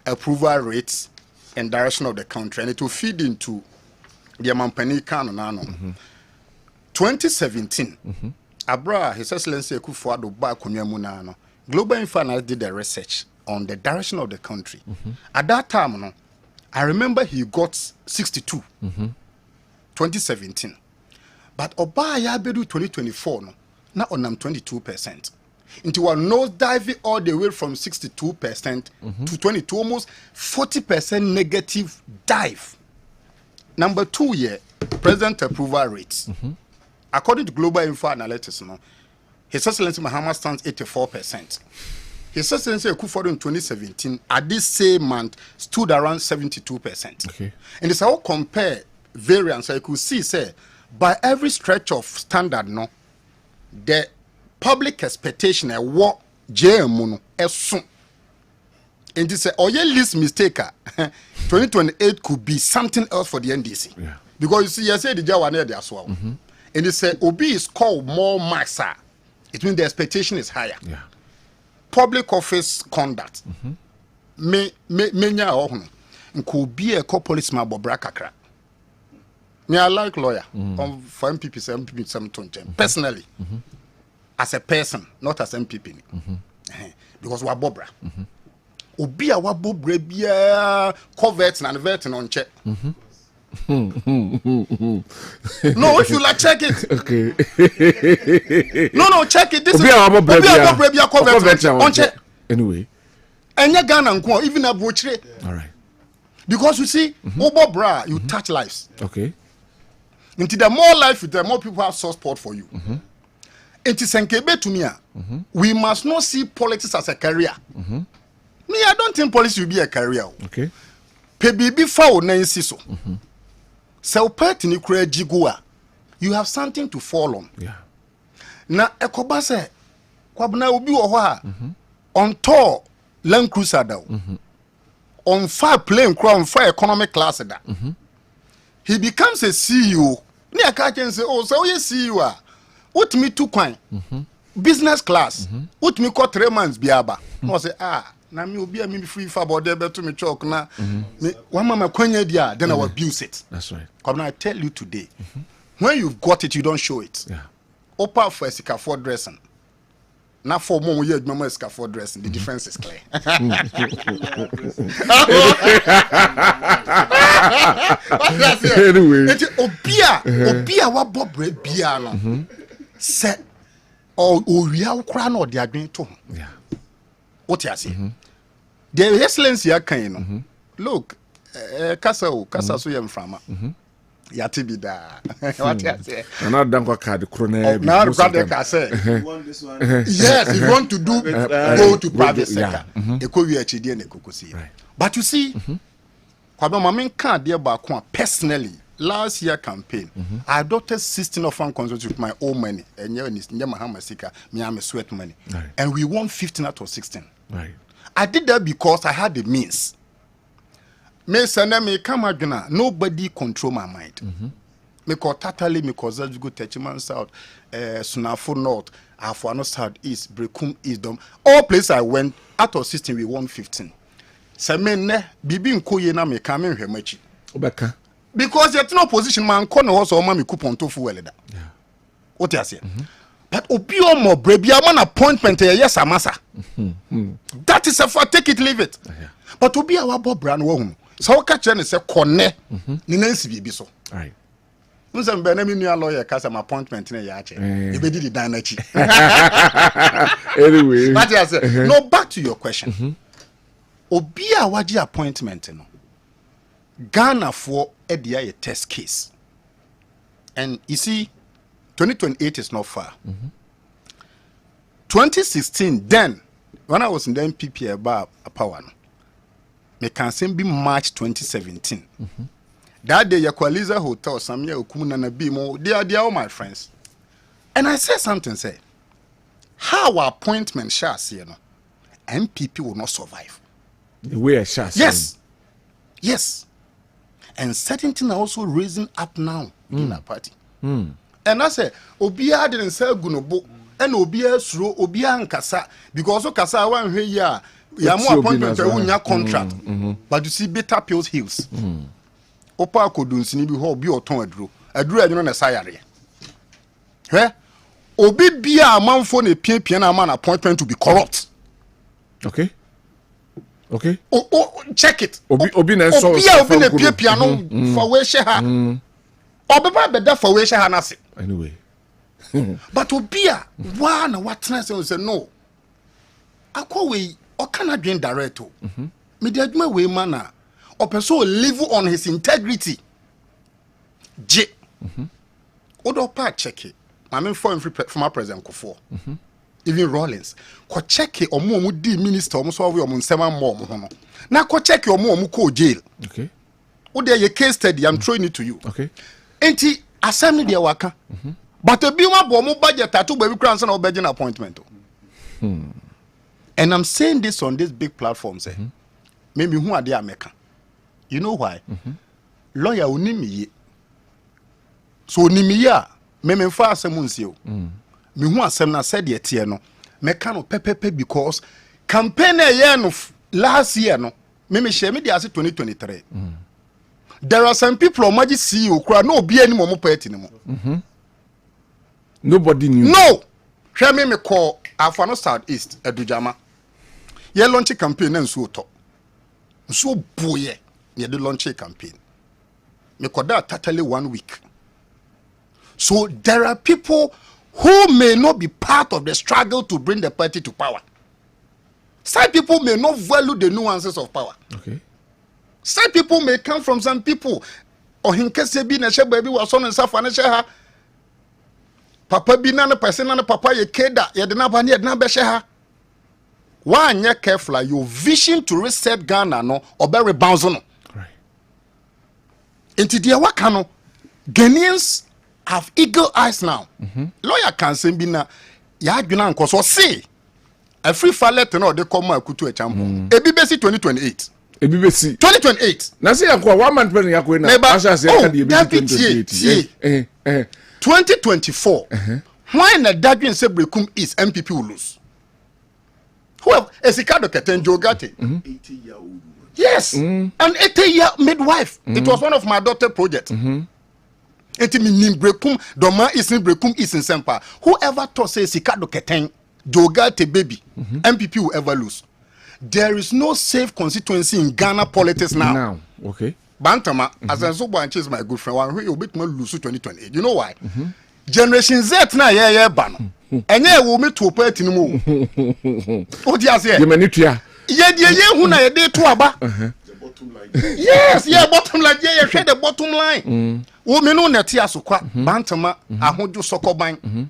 approval rates and direction of the country, and it will feed into the Mampani Kano Nano. 2017, Abra, His Excellency Kufuado Bakunyamunano, Global Info Analytics did the research on the direction of the country. At that time, no, I remember he got 62, 2017. But Obaya Bedu 2024, no, now on 22%. Into a nose dive all the way from 62% to 22, almost 40% negative dive. Number 2 year, present approval rates. According to Global Info Analytics, no, His Excellency Mahama stands 84%. His Excellency Akufo-Addo in 2017, at this same month, stood around 72%. Okay. And it's how compare variance. I could see, say, by every stretch of standard, no, the public expectation and what JMU is soon. And this say, oh yeah, least mistake. 2028 could be something else for the NDC. Yeah. Because you see, you say the Jawane there as well. And they say Obi is called more marks. It means the expectation is higher. Yeah. Public office conduct. Me nya ohun. Nko be a policeman bobra kakra. Me I like lawyer. For MPP, some personally. As a person, not as MPP. Because we are Bobra. Obi a wa Bobra bia covert and vertin on check. No, if you like, check it. Okay. No, check it. This Obi is a wa Bobra bia covert on check. Anyway. Enya Ghana nko even abrochire. All right. Because you see, Bobra, you touch lives. Okay. Until the more life, the more people have soft spot for you. It is enkebe to me. We must not see politics as a career. Me, I don't think politics will be a career. Okay. Pe bibi fa o na nsi so. Se o pet ni kura jigua. You have something to fall on. Yeah. Na ekoba se Kwabena obi wo ho a on tour Land Cruiser da. On fire plane crown fire economic class da. He becomes a CEO. Ni aka chen say oh so you CEO what me two kwan business class what me call 3 months biaba no say na me obi a me free for about there to me chalk na me one mama kwanya dia then I will abuse it. That's right. Come now I tell you today when you've got it you don't show it. Yeah. Opa for sika for dressing na for mom you mama sika for dressing the difference is clear. Anyway. Obi a wa Bobra bia no se or owia ukra na ode adwen to. Yeah. What you say? The excellency akan no. Look, kasa so yem frama. Yati bi da. What you say? Na dankwa card kro na bi. Now the ka say. Yes, if you want to do go to private sector. Ekowi achidi na ekokosi. But you see, Kwabena men kan dey ba ko personally last year campaign, I adopted 16 of one consults with my own money, and me sweat money, and we won 15 out of 16. Right. I did that because I had the means. Me send me come agna, nobody control my mind. Me call Tatali, me call Zajugo Techiman South, Sunafo North, Afuano South East, Brekum East, all places I went out of 16 we won 15. Semene bibi nkoye na me come in hemachi. Obeka. Because you're no position man corner also mama coupon to fuel that. Yeah. What you say? But opio mo brebia man appointment yes amasa. That is a for take it leave it. Yeah. But obi our bob brand wo so catch and say corner ni nansi bibi so. Right. Nse be na me nua lawyer ka some appointment na ya che. E be di the danachi. Anyway. But you say no back to your question. Obi a waji appointment no. Ghana for a test case. And you see, 2028 is not far. 2016, then, when I was in the NPP about a power, me can say be March 2017. That day, Yakwaliza Hotel, Samia Okumuna na Bimo, they are all my friends. And I said something, say, how our appointment shall see, you know, MPP will not survive. The way I shall Yes. Yes. And certain things are also raising up now in our party. And I said, Obia didn't say Gunobo, and Obia Sro, Obia and Kasa, because of Kasa, one here, you have more appointment in your contract. But you see, better pills heals. Opa kodun sini bi ho bi oton aduru adwuno na sayare he obi bia amanfo na piapia na man appointment to be corrupt. Okay Check it. Obi na so obi na piapia no for we she ha obeba beda for we she ha na se anyway. but obi a wa na watena say no akwa we o kana dwen direct o me de adwuma we ma na or person live on his integrity. J. Odo pa check it. I mean, for my president Kofo. Even Rollins. Ko check it or mo di minister or so we or sema more. Now ko check your mo ko jail. Okay. O there your case study. I'm throwing it to you. Okay. Enti assembly dia waka. But a biwa bo mo budget tattoo baby crown or budget appointment. And I'm saying this on this big platform. Say, maybe who are they American. You know why? Lawyer unimi. So nimiya me fa asem nsio. Me hu asem na said ye tie no. Me ka no pepepe because campaign e year no last year no. Me share me dey 2023. There are some people on magic CEO kura no obi ani mo party ni mo. Nobody knew. No. Hwe me call Afano South East Edujama. Ye launch campaign na nsuo to. Nsuo boye. Near the launch campaign. Me koda totally 1 week. So there are people who may not be part of the struggle to bring the party to power. Some people may not value the nuances of power. Okay. Some people may come from some people. Or in Kessben na she baby was on and suffer na she ha. Papa bi na person na papa ye keda ye de na ba ne na be she ha. One ye careful your vision to reset Ghana no or be rebounds no. Into the wakano, Ghanaians have eagle eyes now. Lawyer can say bina ya adwina nko so say a free file letter no they come akutu e champo. Ebibesi 2028. Ebibesi 2028. Na say yakwa 1 month pen yakwa na asha say ka the ebibesi 2028. 2024. Why na dadwin say brekum is MPP will lose. Who Esikado Ketenjo Gate 80-year-old. Yes, an 80-year midwife. It was one of my daughter projects. Eti minim brekum doma isin brekum isin sempa. Whoever thought say Sikado Keten Jogate baby MPP will ever lose. There is no safe constituency in Ghana politics now. Okay. Bantama as I so branch is my good friend. One who bit more lose 2028. You know why? Generation Z na yeah ban. Enye wo me to party no mo. O dia say. Ye manitua. Ye hu na ye dey to aba. The bottom line. Yes, yeah, bottom line. Yeah, share the bottom line. Wo me no na ti asokwa. Bantama ahojo sokoban.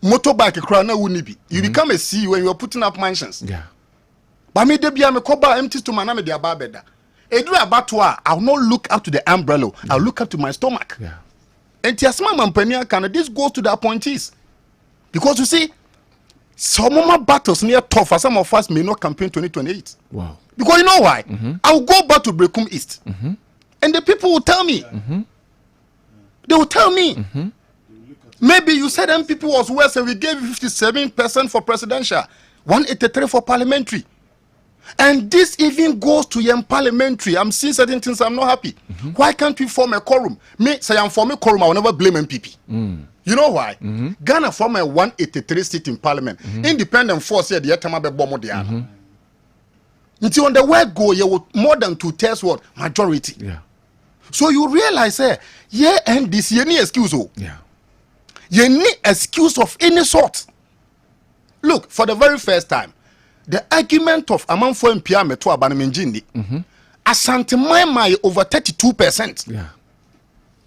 Motorbike kra na wuni bi. You become a CEO when you are putting up mansions. Yeah. But me de bia me koba empty stomach na me de aba beda. Edu abato a I will not look up to the umbrella. I will look up to my stomach. Yeah. And Tiasma Mampania can this goes to the appointees. Because you see, some of my battles near tough, for some of us may not campaign 2028. Wow. Because you know why? I will go back to Brekum East. And the people will tell me. They will tell me. Maybe you said MPP was worse and we gave 57% for presidential, 183 for parliamentary. And this even goes to young parliamentary. I'm seeing certain things I'm not happy. Why can't we form a quorum? Me say I'm forming a quorum, I will never blame MPP. You know why? Ghana form a 183 seat in parliament. Independent force here, the Yatama Bomo Diana. Until on the word go, you would more than 2/3 what? Majority. Yeah. So you realize, yeah, and this any excuse. Yeah. You need excuse of any sort. Look, for the very first time, the argument of Amanfo Mpia Meto Abanamenjindi, Asante Maimai over 32%. Yeah.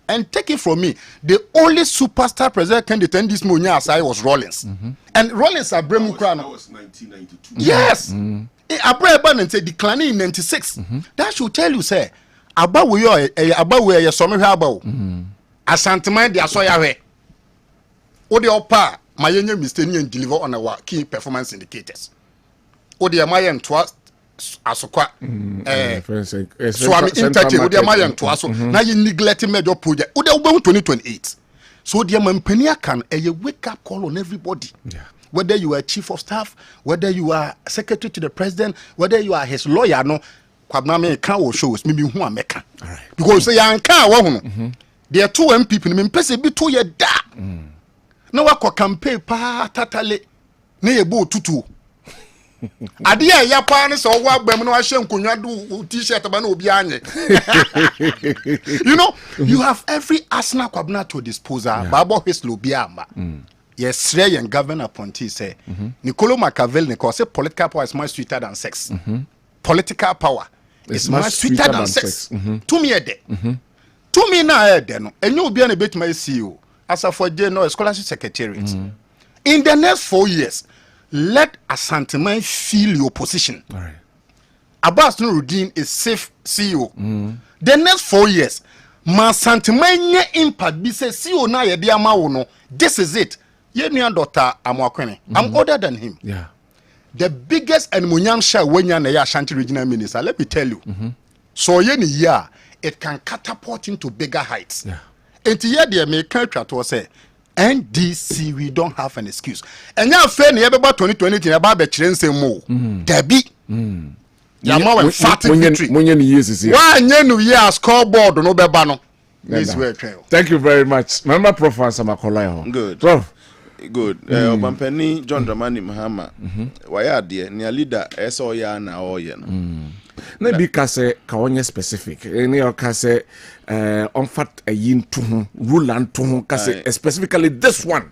And take it from me, the only superstar president candidate in this Munya aside was Rawlings. And Rawlings are Bremu Crown. That was 1992. Yes. Abraham and say declining in 96. That should tell you, say, about where you saw me about. Asantman, the Asoya. Odi Opa, my young mistake and deliver on our key performance indicators. Odi Amayan twas Asokwa. So I'm interchanging with the Amayan twas. Now you neglecting major project. Odi Obama 2028. So the Mampenia can a wake up call on everybody. Yeah. Whether you are chief of staff, whether you are secretary to the president, whether you are his lawyer, no, Kwabena can shows maybe who are making. Because they are can there are 2 MPP, me pese be 2 year da. Na wako campaign pa tatale na yebo tutu. Ade ya pa ne so wo agbam na wa hye nkonwa do t-shirt ba na obi anye. You know, you have every arsenal Kwabena to disposal. Babo his lobia ma. Yes, and government appointee say Niccolo Machiavelli say political power is much sweeter than sex. Political power is much sweeter than sex. To me to me na no. And you be an bit my CEO as a for general scholarship secretariat. In the next 4 years, let Asantman feel your position. All right. Abbas Nuruddin is safe CEO. The next 4 years, ma Asantman impact be say CEO na ye dia ma wo no. This is it. Ye nua daughter Amwakwene. I'm older than him. Yeah. The biggest and munyam share when you na Ashanti regional minister. Let me tell you. So ye ni year it can catapult into bigger heights. Yeah. And here the American to say NDC we don't have an excuse. And now fair ni ebe 2020 na ba be kire nsem mo. Debi. Ya ma we fat victory. Munye ni years is here. Wa nye no year scoreboard no be ba no. This way trail. Thank you very much. Remember Prof. Samakola. Good. Prof. Good. Obampani John Dramani Mahama. Waya de ne leader eso ya na oye no. Na bi ka se ka onye specific. Any o ka se on fat ayin to ho, rule and to ho ka se specifically this one.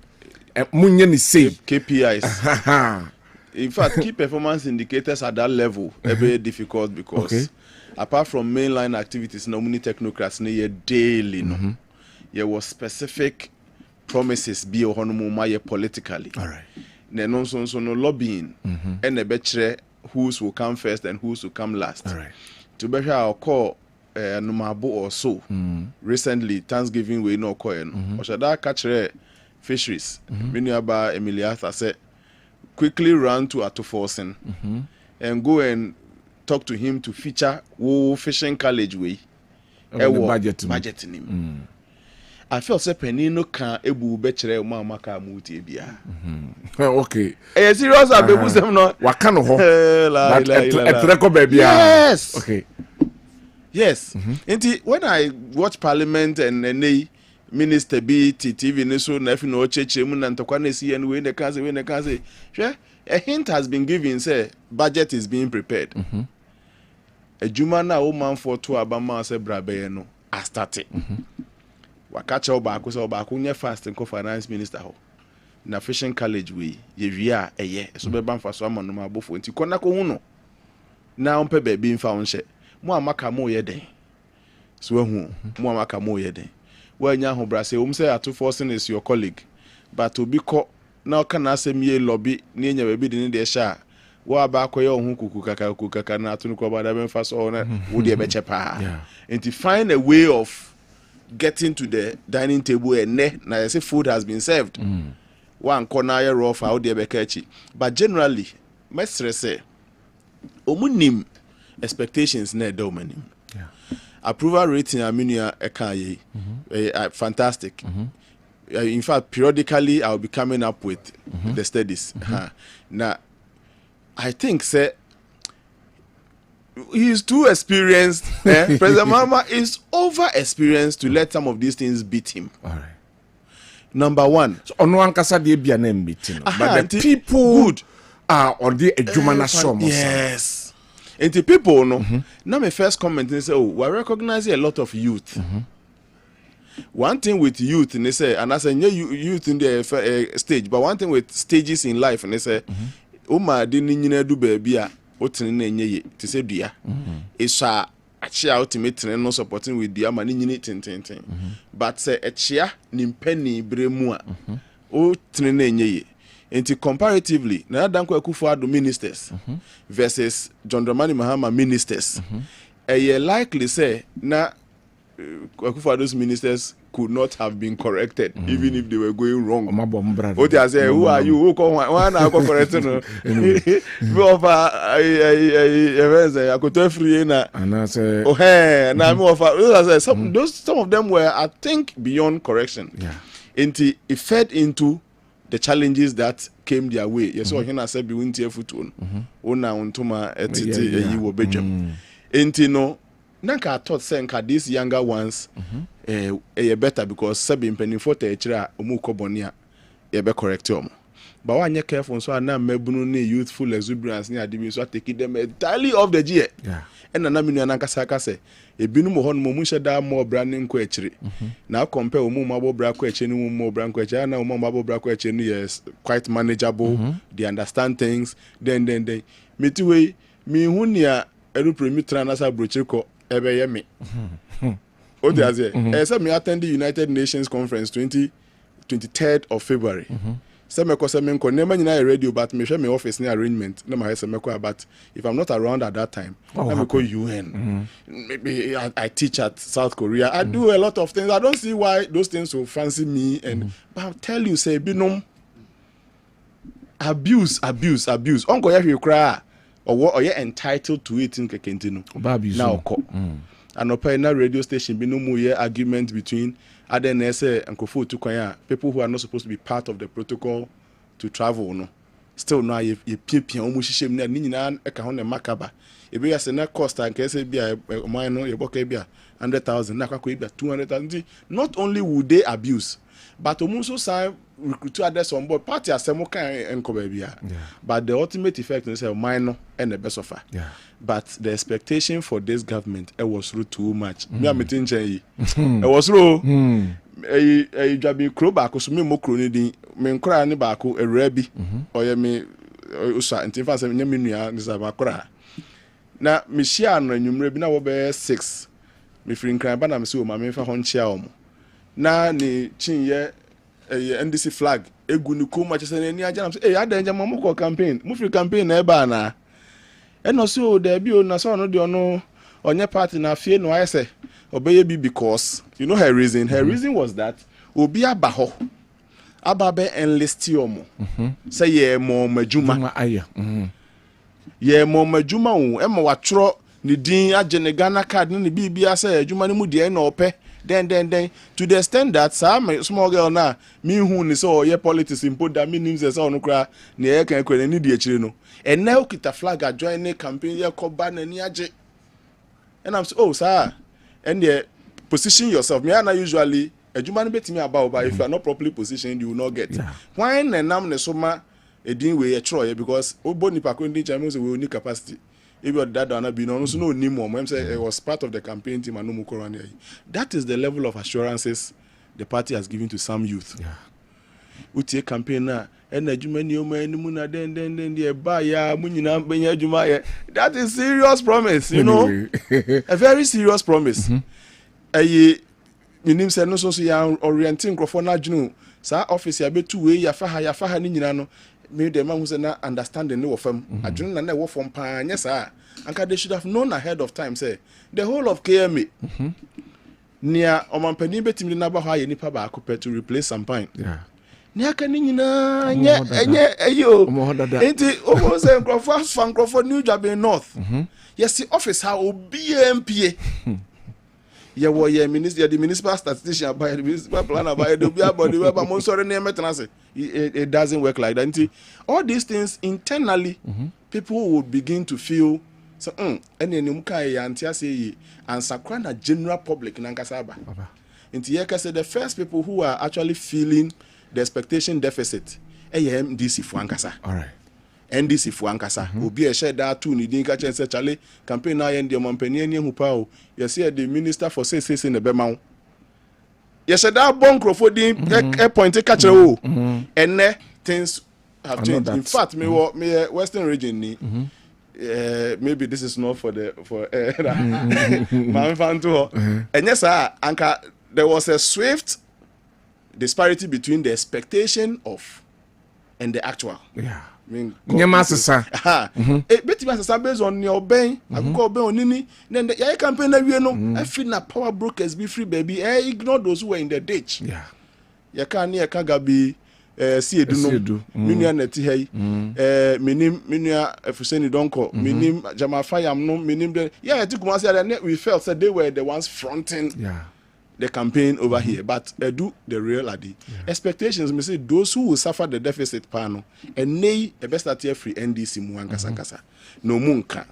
Munye ni say KPIs. In fact, key performance indicators at that level are very difficult because apart from mainline activities, no many technocrats near daily no. There was specific promises be ohonomuma politically. All right. Then also no lobbying and a betre whose will come first and whose will come last. All right. To be sure, I'll call Numabo or so. Recently, Thanksgiving we no call no. Or should I catch fisheries? Miniaba Emiliata said, quickly run to Atoforsen and go and talk to him to feature fishing college way. Budgeting him. I felt say penino can ebu bechere mama ka muti bia. Okay. Serious abebu sem no. Wakano ho. Etreko baby. Yes. Okay. Yes. When I watch Parliament and they Minister B TV ne so na fi no cheche mu na ntokwa na si and we ne can say a hint has been given say budget is being prepared. A juma na o man for to abama say brabe no I started. Wakacha obaako say obaako nye fast nko finance minister ho na fishing college we ye wia eye so be ban fa so amano ma bofo nti kona ko hu no na on pe be bi mfa on hye mo amaka mo ye den so hu mo amaka mo ye den wanya ho bra say say Atoforsen is your colleague but obi ko na ka na asem ye lobby na enya be bi de ne de sha wa ba ko ye hu kuku kaka na atunu ko ba da be mfa so na wo de be chepa nti find a way of getting to the dining table and now I say food has been served. One corner rough out there bekechi. But generally, my stress say omunim expectations ne do manim. Approval rating aminia ekaye fantastic. In fact, periodically I'll be coming up with the studies. Now I think say he's too experienced. President Mahama is over experienced to let some of these things beat him. All right. Number one. So on one kasa de bia na beating. But the people good are on the ejumana show. Yes. And the people no. Now my first comment is say, oh, we're recognizing a lot of youth. One thing with youth, and they say, and I say, youth in the stage, but one thing with stages in life, and they say, Uma didn't do baby. Otini nye ti se dua isa achia ultimate no supporting with the amani nyini tintintin but say achia ni penny bremu a o tene na enye enti comparatively na Dankwa Akufo-Addo ministers versus John Dramani Mahama ministers likely say na Akufo-Addo's ministers could not have been corrected even if they were going wrong. What they say, who are you? Who come one I correct no. I could free na. And I say, oh hey, na me offer. Some of them were, I think, beyond correction. Yeah. And it fed into the challenges that came their way. Yes, so I said, be winter foot on. Ona untuma etiti you obedjem. And no. Nanka thought saying these younger ones better because sabin penny for techra umukobonia be correct them. But when you careful so na mebunu ni youthful exuberance ni adibi so taking them entirely off the gear. Yeah. And na minu nanka saka say ebinu mo hon mo musha da more branding ko echiri. Now compare umu mabo bra ko echi ni umu brand ko echi na umu mabo bra ko echi ni is quite manageable. They understand things. Then metiwe mi hunia eru premitra na sa brochiko ebe ye me. O de azie. Say me attend the United Nations conference 23rd of February. Say me ko say me ko nema nyina radio but me hwe me office ni arrangement na ma say me ko but if I'm not around at that time, let me go UN. Maybe I teach at South Korea. I do a lot of things. I don't see why those things will fancy me and but I'll tell you say binom abuse. Onko ya hwe kra or you entitled to it in Kekentino. Now, and open na radio station be no more argument between Adenese and Kofu Tukwaya, people who are not supposed to be part of the protocol to travel. No, still now you pipi almost shame na nina ekahon makaba. If you say na cost and case be a mine your book be 100,000, na kwa be 200,000. Not only would they abuse, but also sign recruit others on board party asemo kan enko bia. But the ultimate effect is a minor and the best offer. Yeah. But the expectation for this government was too much. Me am meeting it was low. A jabi kro ba ko so me mo kro ni din me nkra ni ba ko ewura bi oye me usa ntifa se me nua ni sa ba kra na me shia no anwumre bi na wo be 6 me free nkran ba na me se o ma me fa ho nchia o mo na ni chinye NDC flag egu ni ko ma chese ni aja na say adan jama mo ko campaign mo free campaign na e ba na eno so there bi o na so no de ono onye party na fie no ayese obeye bi because you know her reason was that obi abaho ababe enlist yomo say ye mo majuma ye mo majuma o e ma watro ni din agene Ghana card ni bibia say adwuma ni mu de na ope then to the extent that some small girl na me hu ni so ye politics impo da me nim say no kra na ye kan kwene ni de akire no and now kita flag a join the campaign ye ko ba na ni age and I'm so sir and the position yourself me and usually adwuma no betimi about but if you are not properly positioned you will not get when na nam ne so ma edin we ye tro because oboni pakon din chairman we need capacity. If your dad and be no so no ni more say it was part of the campaign team and no more corona. That is the level of assurances the party has given to some youth. Yeah. Utie campaign na and adwuma ni o ma ni mu na den the ba ya mu nyina benya adwuma ye. That is serious promise, you know. A very serious promise. Minim say no so ya orienting crofo na dwunu sa office ya betu we ya fa ha ni nyina no me the man who say na understanding no fam adwunu na na wo fam pa anya sa anka they should have known ahead of time say the whole of KMA nia omampani betimi na ba ha ye nipa ba akopɛ to replace Sampine nia ka ni nyina enye ayo enti o say crofo New Jabe North yes the office ha obi MPA ye wo ye minister the municipal statistician by the municipal planner by the body we ba mo sorry na metenase it doesn't work like that. All these things internally people will begin to feel so any kai antia say and sakwana general public nankasaba into here say the first people who are actually feeling the expectation deficit MDC for ankasa. All right. NDC for ankasa obi e share that too ni din ka chen say chale campaign na yen de mampani ani hu pa o you see the minister for say in the bema you said that bon crofodin point ka chere o enne things have changed. In fact me Western region ni maybe this is not for and yes, Anka, there was a swift disparity between the expectation of and the actual. Yeah. I mean, Masasa. Betty Masasa based on your bank, I go be on any, then the campaign that we know, I feel that power brokers be free, baby. Ignore those who are in the ditch. Yeah. You can't near Kagabi. See do minia neti hey minia efuseni donko minim jama fire no minim the yeah we felt that they were the ones fronting the campaign over here, but do the real adi expectations me say those who will suffer the deficit panel and nay a best at free NDC mu ankasa no munka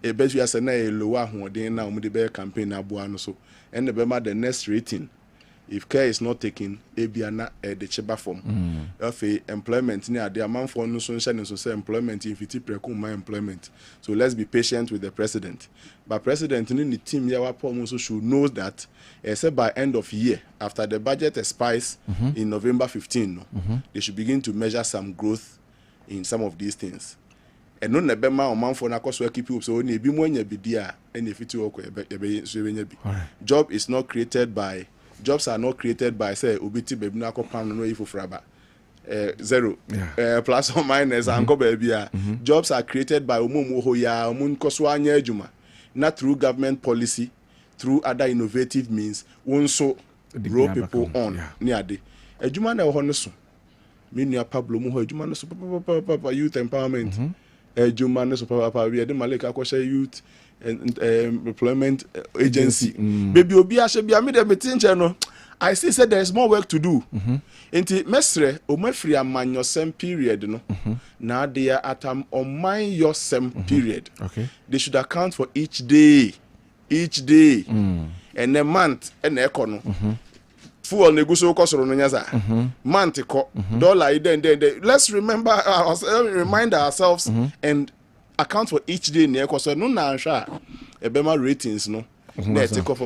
e best we say na e lower hoden na um the campaign aboa no so and the next rating. If care is not taken, ebiana the cheba form. Employment near the amount for no sunshine and so employment if it my employment. So let's be patient with the president. But president in the team yawa also should know that except by end of year, after the budget expires in November 15, they should begin to measure some growth in some of these things. And no nebema or man for na cost keep you so only be more bidia and if it job is not created by jobs are not created by say ubiti baby na ko pan no ifo fraba zero plus or minus anko baby jobs are created by omumu ho ya omun koso anya adwuma not through government policy through other innovative means wonso grow people on near de adwuma na ho no so me nua Pablo mu ho adwuma no so papa youth empowerment adwuma no so papa we de malika ko youth and employment agency baby obi ahye bia me dem tinche no I see said there is more work to do enti mesre o mafiri amanyosem period no na they are at on my yosem period they should account for each day and a month and econo fuel negotiate cost no nyasa month ko dollar then let's remind ourselves and account for each day near because no na answer e be ma ratings no na take off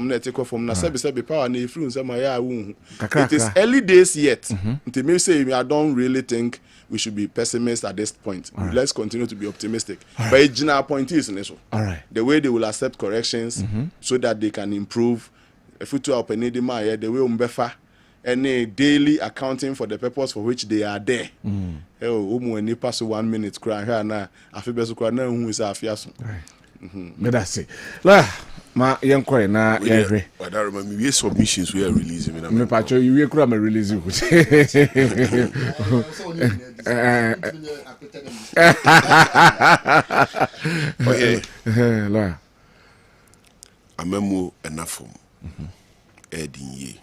from na say power na influence am ya wu it is early days yet until me say I don't really think we should be pessimists at this point. Let's continue to be optimistic. But the general point is the way they will accept corrections so that they can improve if we to open the way umbefa any daily accounting for the purpose for which they are there. When pass 1 minute cry here now, I feel better cry now who is afiaso. But that's it. La ma yankwa na yehwe. But I remember we submissions we are releasing me pacho you kura me release you. Okay. La amemu enafom. Edinye.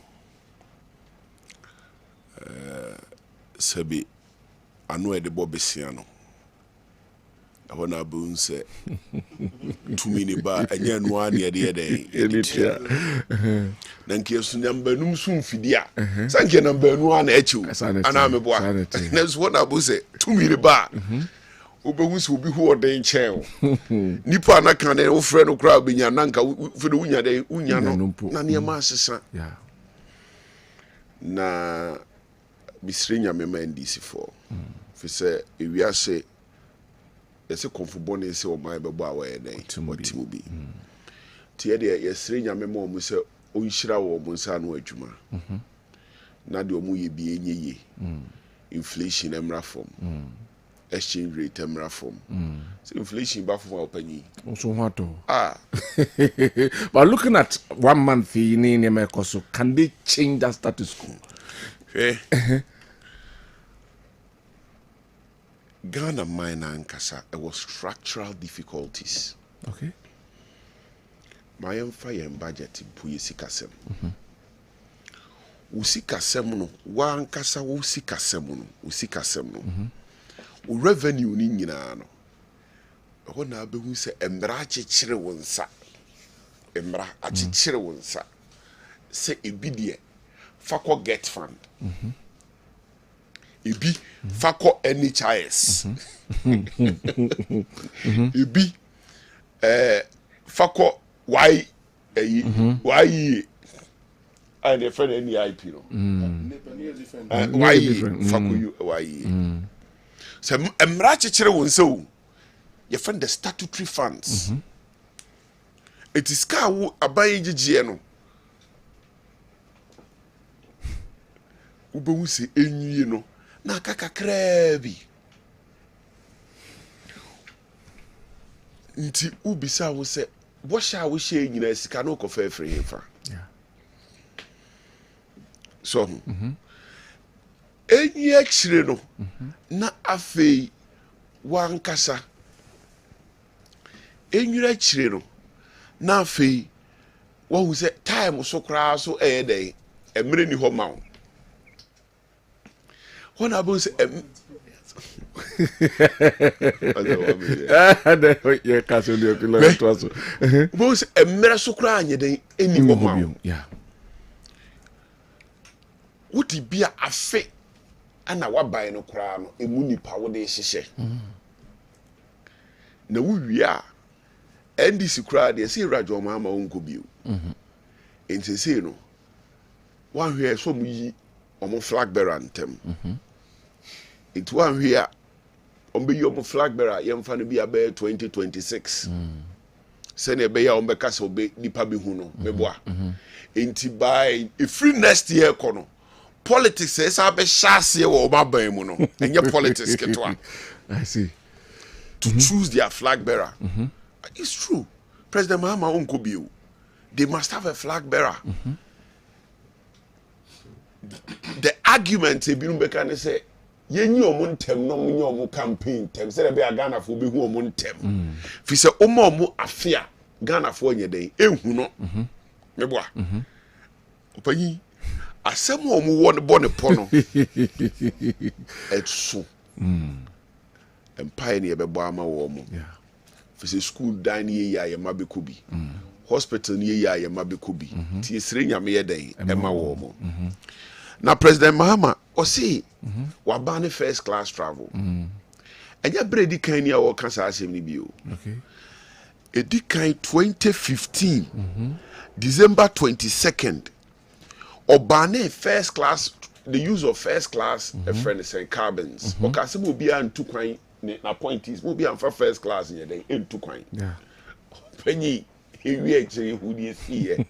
Sabi anu e de bobesiano abona bun se tumi ni ba anya no ani e de editia nanke so nyamba num sum fidia sanke namba nu ana echiu ana me boa next one abu se tumi ni ba obehu se obi hu oden chen nipa na kan e wo frɛ no kra benya nanka fe do unya de unya no na ne ma asesa na bisrenya mema NDC for fi say ewia say ese konfubone se o mai bebo awe den timu bi tie de yesrenya mema o mu se o nhira wo mo nsa no adwuma na de o mu ye bi enye inflation emra form exchange rate emra form so inflation ba form opani so what but looking at 1 month in America, can they change that status quo? Ghana mine and Kasa, it was structural difficulties. Okay. My fire and budget in Puyisikasem. Usikasemuno, one Kasa Usikasemuno, Usikasemuno. Revenue Ninano. When I be say, Embrachi Chirewonsa, Embra Achirewonsa, say Ebidia, Fako Get Fund. Ibi Fako NHIS. Ibi Fako Y and a friend NEIP no. Y Fako Y. So Emra chichere won so your friend the statutory funds. It is car wo abaye gigye no. Ubewu se enwie no na kakakra bi. Nti ubisa wo se wo sha wo hye nyina sika no kofa free hefa. So enyi akire no na afei wankasa enyi akire no na afei wo hu se time so kra so dey emre ni ho ma wo when I was yeah, Cassio, was a miracle crying any woman. Yeah. Would it be a fake and a what by no crown, a moony power de shisha? No, we are. And this crowd, they say Rajo Mama Uncle Bill. And say no one here so me on flag bearer anthem. It one here on be your flag bearer, young fan be a bear 2026. Send a bear on Becas obey Nipa Bihuno, Meboa. Inti by a free next year corner. Politics says I be chassis or my bemuno, and your politics get one. I see. To choose their flag bearer. It's true. President Mahama Uncle Bill, they must have a flag bearer. The argument they been making say. Yenyi omo ntem no munye omo campaign tem se be Ghana fo be hu omo ntem fi se omo afia Ghana fo nye den ehu no meboa opanyi asem omo wo ne bo ne po no etso empire ne be bo ama wo omo fi se school dan ye ya ye ma be ko bi hospital ne ye ya ye ma be ko bi ti esire nyame ye den e ma wo omo na President Mahama osi wabane first class travel enya bredi kan ni a wo kan sa asem ni bio okay edi kan 2015 December 22nd obane first class, the use of first class friend say carbons okase mo bia ntu kwan na point is mo bia for first class in dey ntu kwan penyi ewi actually who dey see here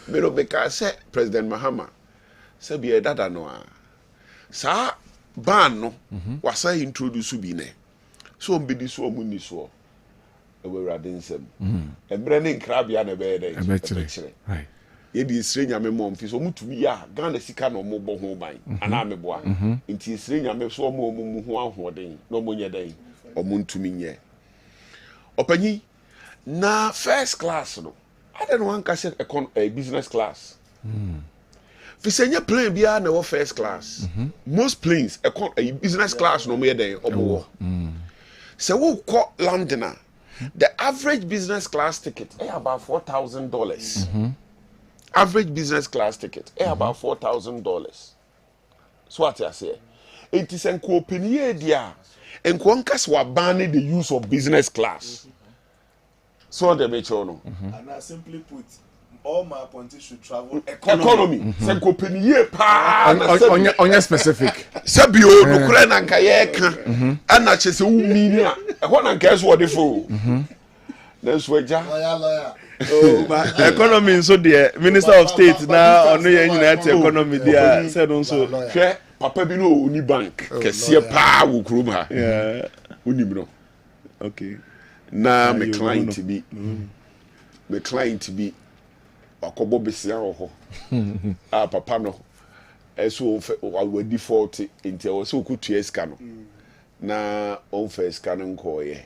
me no be ka say President Mahama say be dada no a sa ban no wasa introduce bi ne so mbedi so omuni so ewurade nsem ebre ne nkrabia na be dey right ye di isre nyame mom fi so mutumi ya Ghana sika no mo bo ho ban ana meboa nti isre nyame so mo mu ho ahoden no mo nye den omo ntumi nye opanyi na first class no I don't want to say a business class Fisenye plane bia na first class. Most planes a business class no more than omo. So we call Londoner. The average business class ticket is about $4,000. Average business class ticket is about $4,000. So what I say? It is an company dia. And Kwankas wa banning the use of business class. So they make sure no. And I simply put, all my appointees should travel economy. Sen company ye pa on your specific. Sabi o no kura na nka ye ka. Ana chese wo mini a. E ho na nka eso wo de fo. Na so eja. Lawyer. Oh, but economy so the Minister of State now ono ye nyina te economy dia said also. Hwe papa bi no oni bank. Kese pa wo kurom ha. Yeah. Oni mi no. Okay. Na me client bi. Me client bi akobo besia ho ah papa no eso we default inte o so kutu eska no na on first kan nko ye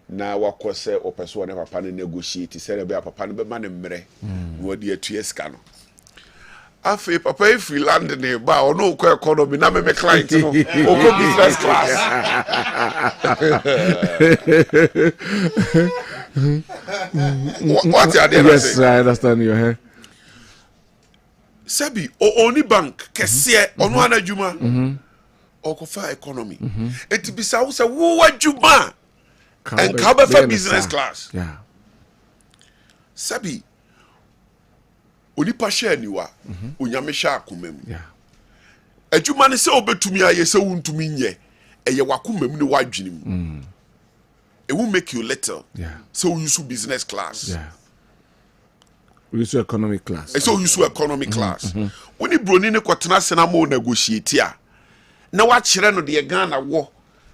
na wakose opeso ne papa no negotiate say be papa no be ma ne mmere wo de atu eska no afi papa e free land ne ba o no ko economy na me client no o ko business class what are they yes saying? I understand your hair. Sebi o only bank kese ono anadwuma o ko fa economy it be say wo adwuma and cover for business class yeah Sebi onipa share niwa onyame hwa akomam yeah adwuma ne se obetumi aye se wuntumi nye eye wakomam ne wadwenem it will make you little. Yeah. So we use business class. Yeah. We use economic class. So we use economy class. When you bring in a quatana senamo negotiate ya. Now what children the Ghana war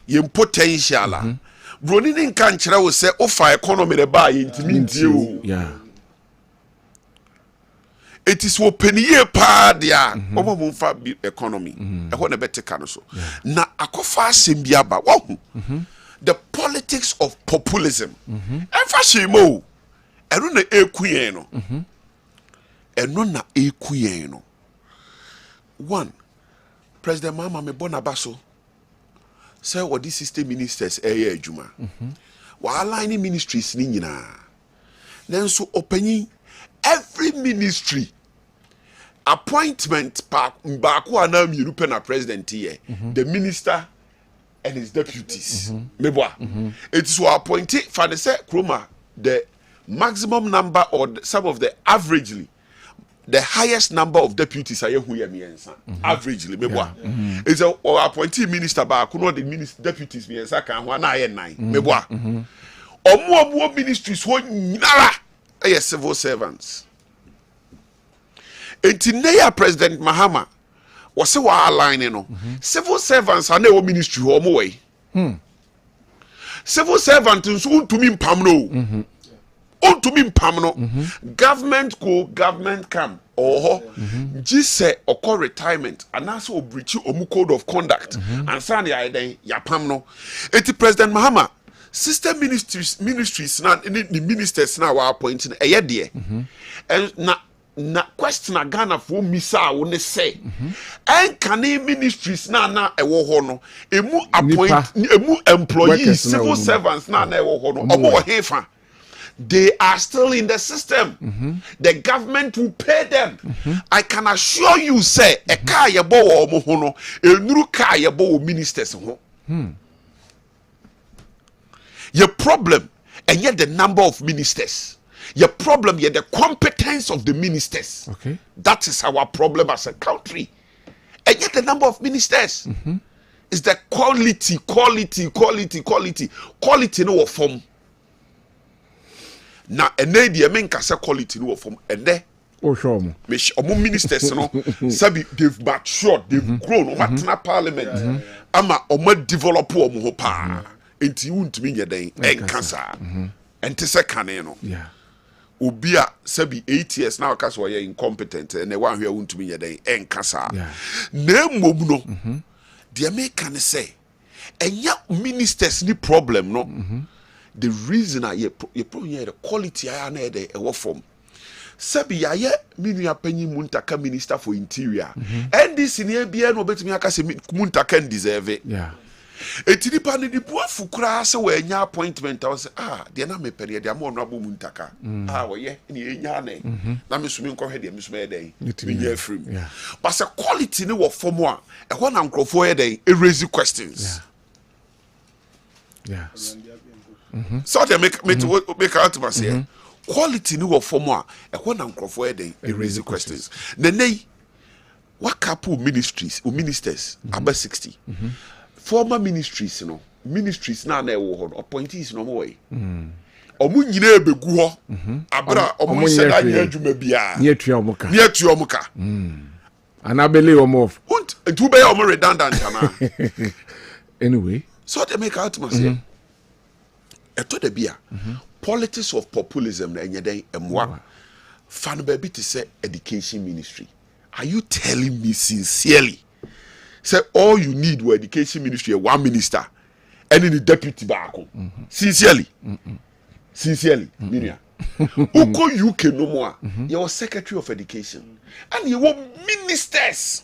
ye potential. Bronin in canchra will say offer economy the buy you. Yeah. It is open year pa dia omo mfa economy e ho na better no so na akofa asembia ba wo the politics of populism emfa shemo eno na ekuyen no eno na ekuyen no one president mama me bona baso say what these system ministers eye adwuma wa align ministries ni nyina nenso opanyin every ministry appointment baako ana mienu pe na president here the minister and his deputies meboa it is to appoint for the say kroma the maximum number or some of the averagely the highest number of deputies are who ya miensa averagely meboa is a or appointee minister baako no the minister deputies miensa kan ho na aye 9 meboa omo ministries ho nyinara aye civil servants. Entineya President Mahama was a line, you know. Civil servants are no ministry or way. Civil servants to me pamno. To me pamno. Government go, government come. Or just say or call retirement and also breach omu code of conduct and send ya pamno. Eti President Mahama sister ministries now the ministers now are appointing a year there. And na question Ghana for misa woni say en kan ministries na ewo ho no emu appoint emu employees civil servants na ewo ho no omo hefa they are still in the system the government will pay them I can assure you say e ka ye bo wo omo ho no enuru ka ye bo wo ministers ho your problem and yet the number of ministers. Your problem here, the competence of the ministers. Okay. That is our problem as a country. And yet the number of ministers is the quality no form. Now, and then the main say quality no form. And then, among ministers, no, sabi they've matured, they've grown. Omatna parliament, ama omat develop omohopa. Enti won't mean your day and cancer. And to second, yeah. Ubia sabi 8 years now cause we are incompetent and the one who won't be your day and kasa name no the American say and ya ministers ni problem no the reason I you problem the quality I na dey e wo form sabi ya ye minu apanyi muntaka minister for interior and this in here bia no betimi aka say muntaka deserve it etini pa ni bu afukura se we nya appointment I say de na me pere de am ono abo muntaka we ye ni enya na na me sumi nkọ hwe de me sumi e den me nya afrim but say quality ni wo form a e ho na nkrofo ye den e raise questions so they make out to say quality ni wo form a e ho na nkrofo ye den e raise questions nenei what couple ministries or ministers about 60 former ministries no ministries na ewo ho appointees no mo way omu nyina ebegu ho abra omu se da nya adwuma bia ne atua omuka anabele omo und to be omo redundant ana anyway so they make out to say eto da bia politics of populism na enye den emwa fan ba bi to say education ministry are you telling me sincerely say all you need with education ministry one minister and the deputy back sincerely Miria uko UK no more your secretary of education and you want ministers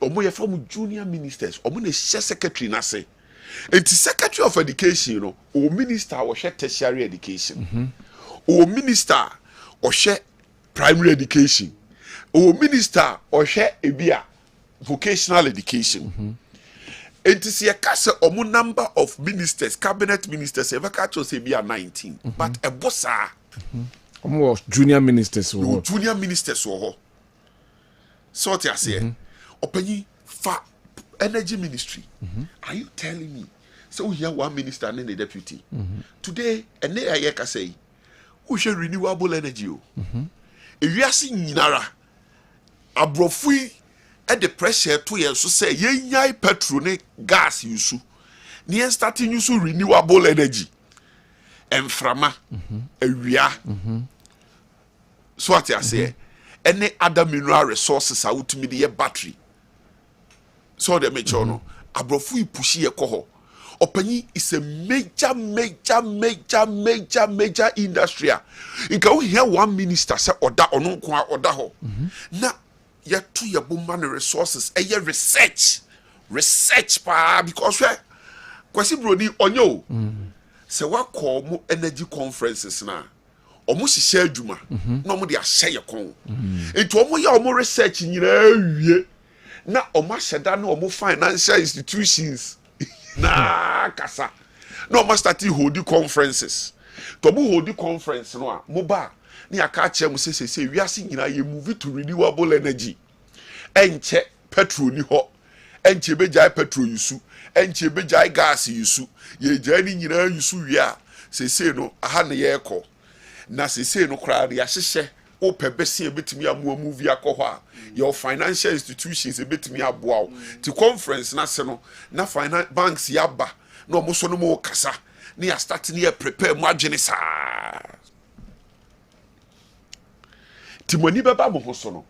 omo ye from junior ministers omo na share secretary na say and the secretary of education you know o minister or share tertiary education o minister or share primary education o minister or share ebia vocational education. It is a case of number of ministers, cabinet ministers, ever catch us be 19, but a bossa. Junior ministers, junior ministers, so what I say, open for energy ministry. Are you telling me? So we have one minister and a deputy. Today, and they are can say, we should renewable energy. If you are seeing Nara, a brofui at the pressure 2 years to say, ye petrol gas use. Near starting use renewable energy. And frama, a ria. So what I say, any other mineral resources are to me the battery. So they make sure no, a brofui pushy a coho. Opani is a major industry. You can hear one minister say oda ono kwa oda ho. Na ya to ya bomba resources e ye research pa because we kwasi brodi onyo. Se wa call mo energy conferences na omo hihye adwuma na omo de ahye ye kon. Enti omo ya omo research nyina wie na omo ahyeda na omo financial institutions na kasa no must start holding conferences to mo hold conference no a mo ba na aka ache mo se wiase nyina ye move to renewable energy enche petrol ni ho enche bejai petrol yusu enche bejai gas yusu ye jani nyina yusu wi a se no aha na ye ekọ na se no kra ya hyehye o pebese betimi amu movie akọ your financial institutions betimi aboa ti conference na se no na finance banks yaba na omo so no mo kasa na ya start na ya prepare mo adwene sa ti mani beba mo so no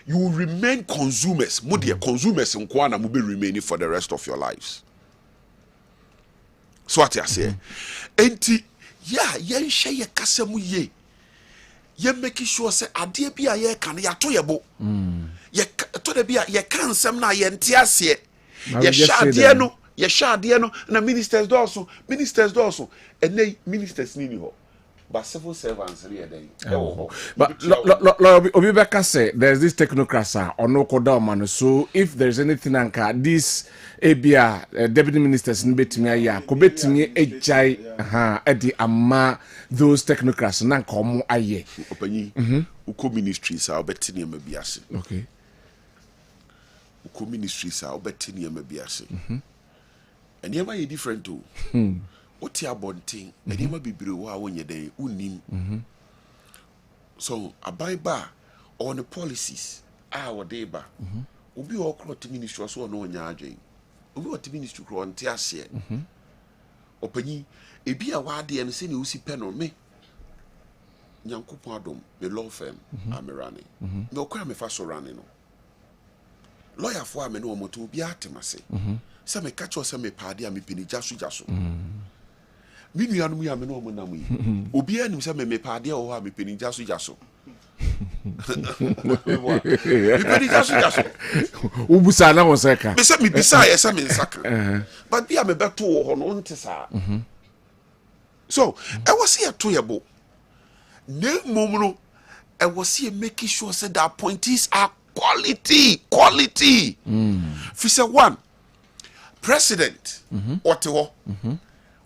you will remain consumers mo de consumers nko na mo be remain for the rest of your lives. So what I say enti ya yen hye ye kasa mu ye ye make sure say ade bia ye kan ya to ye bo ye to de bia ye kan nsem na ye nte ase ye shade no na ministers do also and ministers ni ho but civil servants here then but obi beka say there's this technocrats ono koda man so if there's anything anka this ebia deputy ministers ni betimi aya ko betimi ejai edi ama those technocrats na nka omo aye opanyi uko ministries are betini am biase okay uko ministries are betini am biase and yema ye different too what ya bonting and yema bibire wa wonye den unim so abaiba on the policies our deba obi okrot ministry so no nya adwen obi what ministry kro nte ase opanyi ebi a wade en se ne usi pe no me nyankopon adom me law firm amerane me okra me fa so rane no lawyer for ame no moto obi atemase se me catch us me paade a me pini jaso mi nuanu ya me no mo nam yi obi anim se me paade o ha me pini jaso mi pini jaso ubusa na wonseka me se me bisa ye se me nsaka but bia me beto ho no ntesa so I was here to yebo ne momuno I was here making sure say that appointees are quality Fisa one president oteho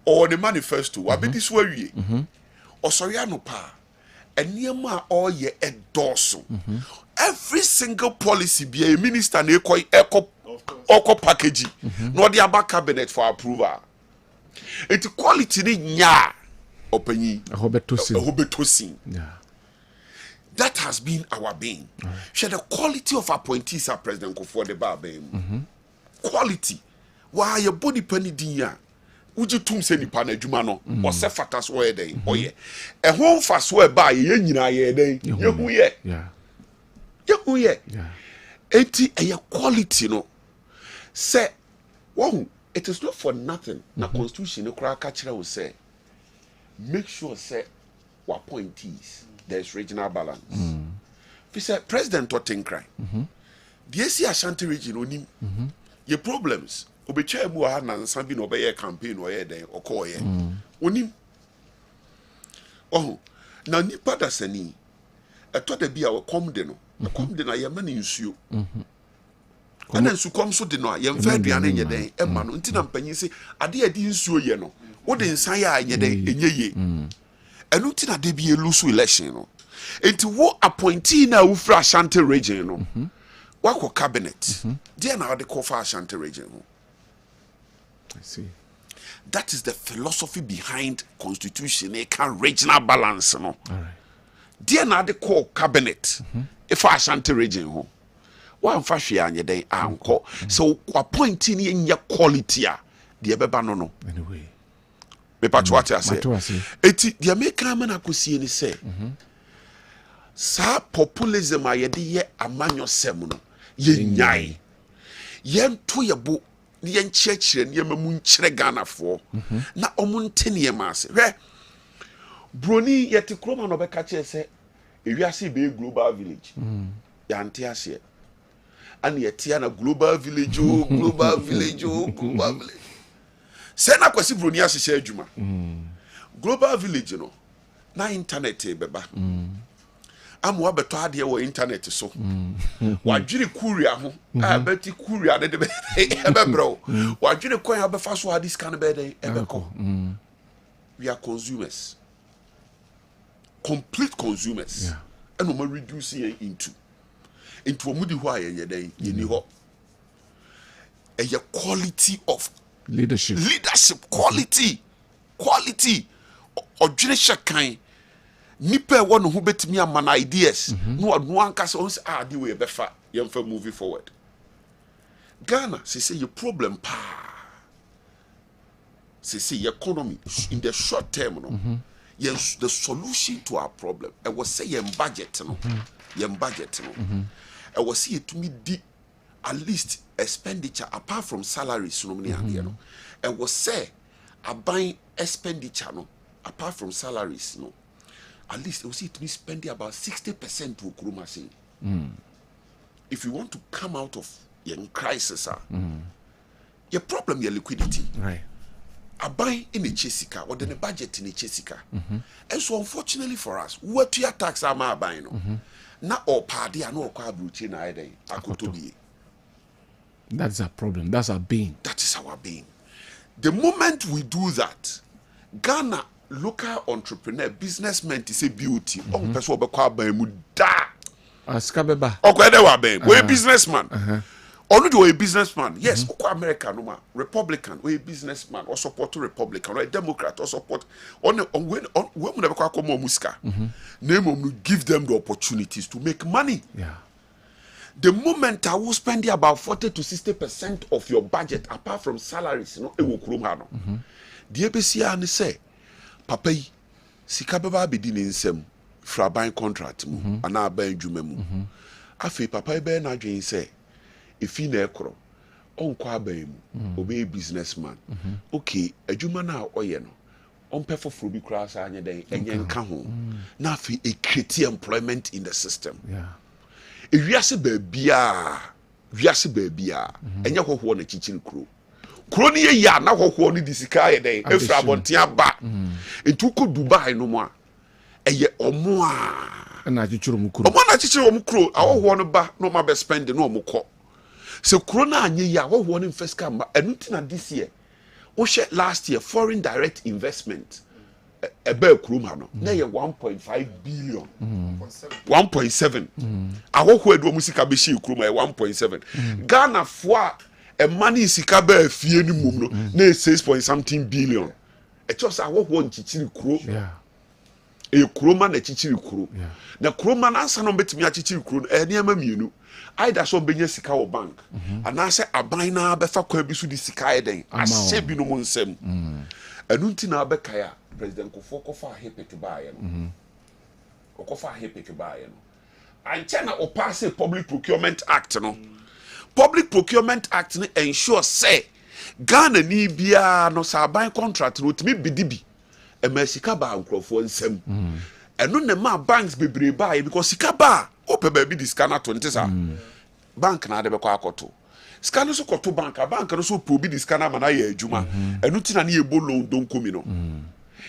or the manifesto wa be this way or sorry anopa eniema all ye endorso every single policy be a minister na eco package no the aba cabinet for approval it quality ni nya opanyi ahobetosin yeah. That has been our being. Share the quality of appointees are President Kofo de Babe. Quality. Why your body penny dinya? Would you tum say ni pana jumano or se fatas where day? Oh yeah. A home fast where by ye nyina ye day. Yehu ye. Yeah. Yehu ye. Yeah. Eti a quality no. Say, wow, it is not for nothing. Na constitution no kra kachira will say. Make sure say appointees. There's regional balance. If you say President Totinkrai, the AC Ashanti region onim your problems. Obecha mu ha na nsambi no be campaign or ye den okoye. Onim. Oh, na nipa da sani. Eto da bia we kom de no. Kom de na ye ma ne nsuo. Ana nsu kom so de no ye mfa aduane nye den e ma no nti na mpanyin se ade adi nsuo ye no. Wo de nsan ya nye den enye ye. Enu ti na de bi elusu election no enti wo appointee na wo fra Ashanti region no wako cabinet dia na de call for Ashanti region no I see That is the philosophy behind constitution. It can regional balance, no. All right. Dear na the core cabinet. If I Ashanti region ho. One fashion anye den anko. So appointing in your quality the beba no. Anyway. Me patch what I say. Eti the American man akusie ni say. Sa populism a yede ye amanyo sem no. Ye nyai. Yen to ye bo yen chechire ne mamu nkyere Ghana fo. Na omunte ne ma ase. Hwe Broni yete kroma no beka che se ewiase be global village. Ya nte ase. Ani yete na global village o global village o global village. Se na kwasi broni asese adwuma. Global village no na internet e beba. Amwa beto ade wo internet so. Wadwire kuria ho. Abeti kuria de be bro. Wadwire kwan abefa so hadis kan be den ebeko. We are consumers. Complete consumers. Yeah. And we reduce it into omudi ho aye den yeni ho. A quality of leadership quality odwire hyekan nipa wo no ho betimi amana ideas no anka se on say ade we befa yemfa moving forward. Ghana say your problem pa say your economy in the short term no. Yes, the solution to our problem. I was say budget no. Budget no. I was say to me di at least expenditure apart from salaries no money no. I was say I buy expenditure no apart from salaries no. At least I was say to me spending about 60% to Kuruma say. If you want to come out of your crisis, your problem your liquidity. Right. I buy in a chesika or then a budget in a chesika. And so unfortunately for us, what your tax am I buying? Not all party and all car routine either. That's our problem. That's our being. That is our being. The moment we do that, Ghana local entrepreneur, businessman is a beauty. On person be kwa ban mu da. Askabeba. We a businessman. Only a businessman. Yes, American, Republican, or a businessman, or support a Republican, or a Democrat, or support when we never come muska. Name give them the opportunities to make money. Yeah. The moment I will spend about 40 to 60% of your budget apart from salaries, it will come out. The ABC and say, Papa, sika beba be din insem fra buying contract mu ana ban dwuma mu. Afi papa be na dwen say if he na ekro onko aban mu obe businessman. Okay, adwuma na oye no onpe foforo bi kura sa anye den enye nka ho. Na afi e create employment in the system. Yeah. Wiase ba bia enye hoho na chichiri kuro. Kuro ni ye ya na hoho ni disika ye den efra bontia ba. Entuko Dubai no mo a eye omo a na chichiri mu kuro. Omo na chichiri omo kuro ahoho no ba no ma be spend no omo ko. Se kuro na anye ya ahoho ni first come enu tina this year. O she last year foreign direct investment ebe kuro ma no na ye 1.5 billion. 1.7 ahoho edu omo sika be shi kuro ma 1.7 Ghana fo a money sika be afie ni mum no na 6 point something billion. E just ahoho nchichiri kuro. Yeah. E kuro ma na chichiri kuro. Na kuro ma na ansa no betimi a chichiri kuro niam mienu. Either so benya sika wo bank. And I say aban na befa kwa bi so di sika eden. Ase bi no mo nsem. Enu nti na abekaya President Kofo kofa hepeke baaye no. Okofa hepeke baaye no. Anche na o pass Public Procurement Act no. Public Procurement Act no ensure say Ghana ni bia no sa aban contract no timi bidibi. E sika ba nkrofo nsem. Enu ne ma banks bebre baaye because sika ba ope ba bi di scanner 20 sa. Bank na de be kwa akoto. Scanner so koto bank no so probi di scanner mana ye adwuma. Enu ti na ne ebo loan don komi no.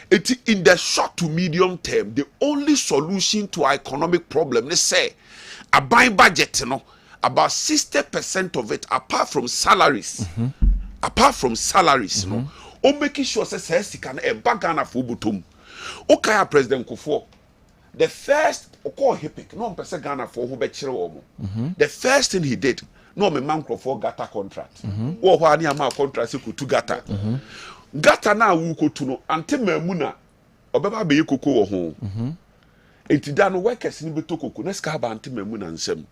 In the short to medium term, the only solution to our economic problem is say a buying budget no about 60% of it apart from salaries. No. O making sure say sika na e bagana for butum. Okay, President Kofo. The first call Hippick, no person Ghana for who bet the first thing he did, no me man for gata contract. Or who any amount contract you could to gata. gata na wu kotu no ante mamu na obeba be koko wo ho enti da no workers ni beto koko na ska ba ante mamu na nsam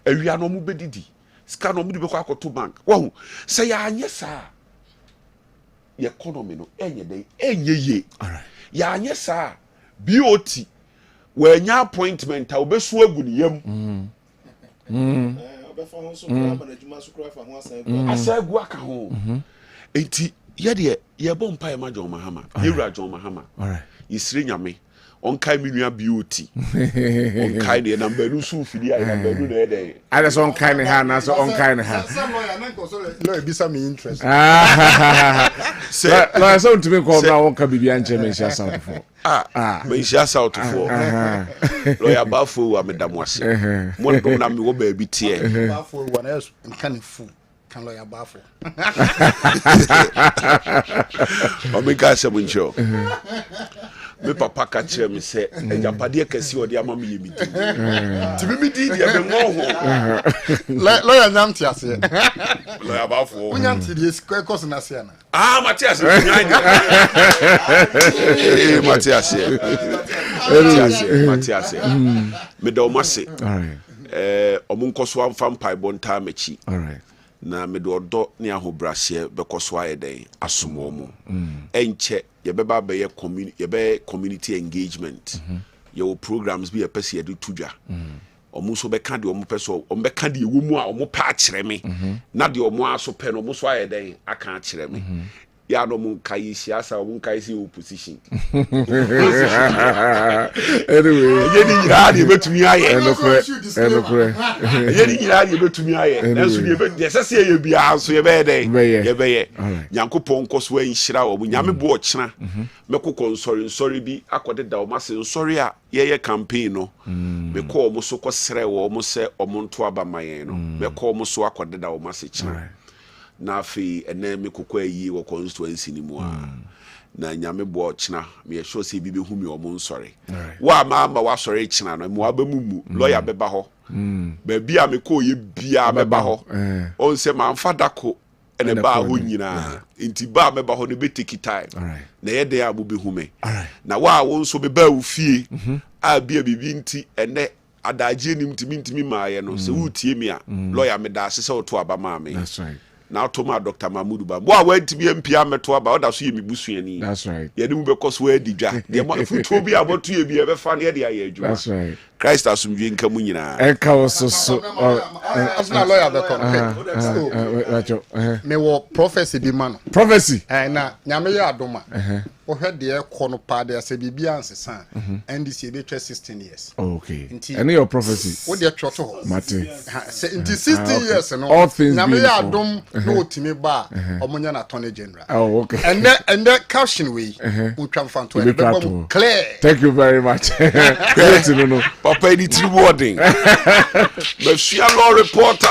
awia no mu bedidi ska no mu de be kwa akoto bank wo se ya anye sa economy no enye dey enye ye alright ya anye sa BOT wanya appointment a obesu agu ni yam obefa ho so kra management so kra fa ho asagu aka ho enti ye bon pa ma John Mahama yewura John Mahama alright yisire nyame onkai minua BOT onkai ne number nu so fili ai number nu na dey ada so onkai ne ha na so onkai ne ha some lawyer na ko so lawyer bisa me interest say lawyer so to me call na won ka bibia nche me sia south for me sia south for lawyer bafo wa medam ase mo ndo na me wo ba bi tie bafo wa na kan fu kan lawyer bafo o me ka se mo ncho me papa ka kire me se ejapade kesi odi ama me yemi ti bi mi di dia be ngo ho lawyer nyamti ase lawyer bafo unyamti di course na ase na Matias Matias me do mase omunkoso amfam pai bonta mechi alright na me do odo ne ahobrahye bekoso ayeden asomo mu enche ye beba be ye community engagement your programs be a pese ye do tudwa omo so beka de omo peso omo beka de ewu mu a omo pa akire me na de omo aso pe no omo so ayeden aka akire me ya no mun kai siasa omo kai si opposition anyway ye ni nyira de betumi aye ye ni nyira de betumi aye enso de be sese ye bia so ye be den ye be ye yankopon koso anhira omo nyame bo okira mekoko nsori bi akode da omo se nsori a ye campaign no mekọ omo so kosere wo omo se omo nto abamayen no mekọ omo so akode da omo se kira na afi ene mekoko ayi wo constituency ni mu a na nyame bo okina me sure say bibi hu mi omo nsori wa ma wa sori kina no mu abamumu lawyer beba ho ba bia mekọ ye bia beba ho on se ma mfa dako ene ba ho nyina nti ba meba ho ne be take time na ye dey abu be hu me na wa wo nso be ba wo fie a bia bibi nti ene adaje nim ntimi maaye no se wutie mi a lawyer me da se wo to aba ma me that's right now to my Dr. Mahmoud Ba bo a went be MP ameto aba oda so ye mibusuani that's right ye dem be koso adidwa de mo futu bi aboto ye bi e be fa ne de aye adwa that's right Christ asumdwe nka mu nyina enka so asna lawyer be come me wo prophecy bi man prophecy na nyame ya adoma o hwede e kọ no pa de ase bibia ansesa NDC be 16 years okay and your prophecy wo de twoto ho mate into 16 years no nyame ya adom no otimi ba omonya na attorney general oh okay and the caution we utwa mfanto e be bom clear thank you very much great to know papa edit rewarding but share law reporter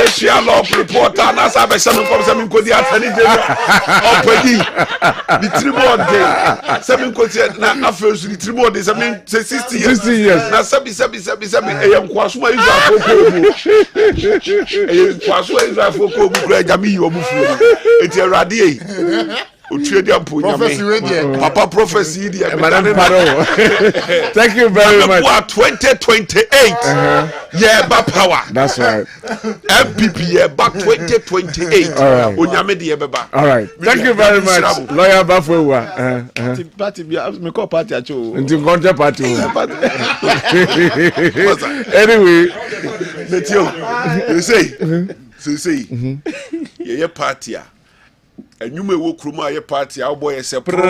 share law reporter na sa be some come some kodi attorney general opedi the tribune seven quoted na afers the tribune dey some 60 years na sabi eyam kwasuma Israel foko kwasuma Israel foko bu kura jami yi omufu eti erade yi Utredi ampo nyame papa prophecy di thank you very much 2028 yeah ba power that's right MPP yeah back 2028 onyame de beba all right thank you very much lawyer Bafwewa party me call party acho into counter party anyway metio you say yeah party and you may walk through my party, our boy is a pro.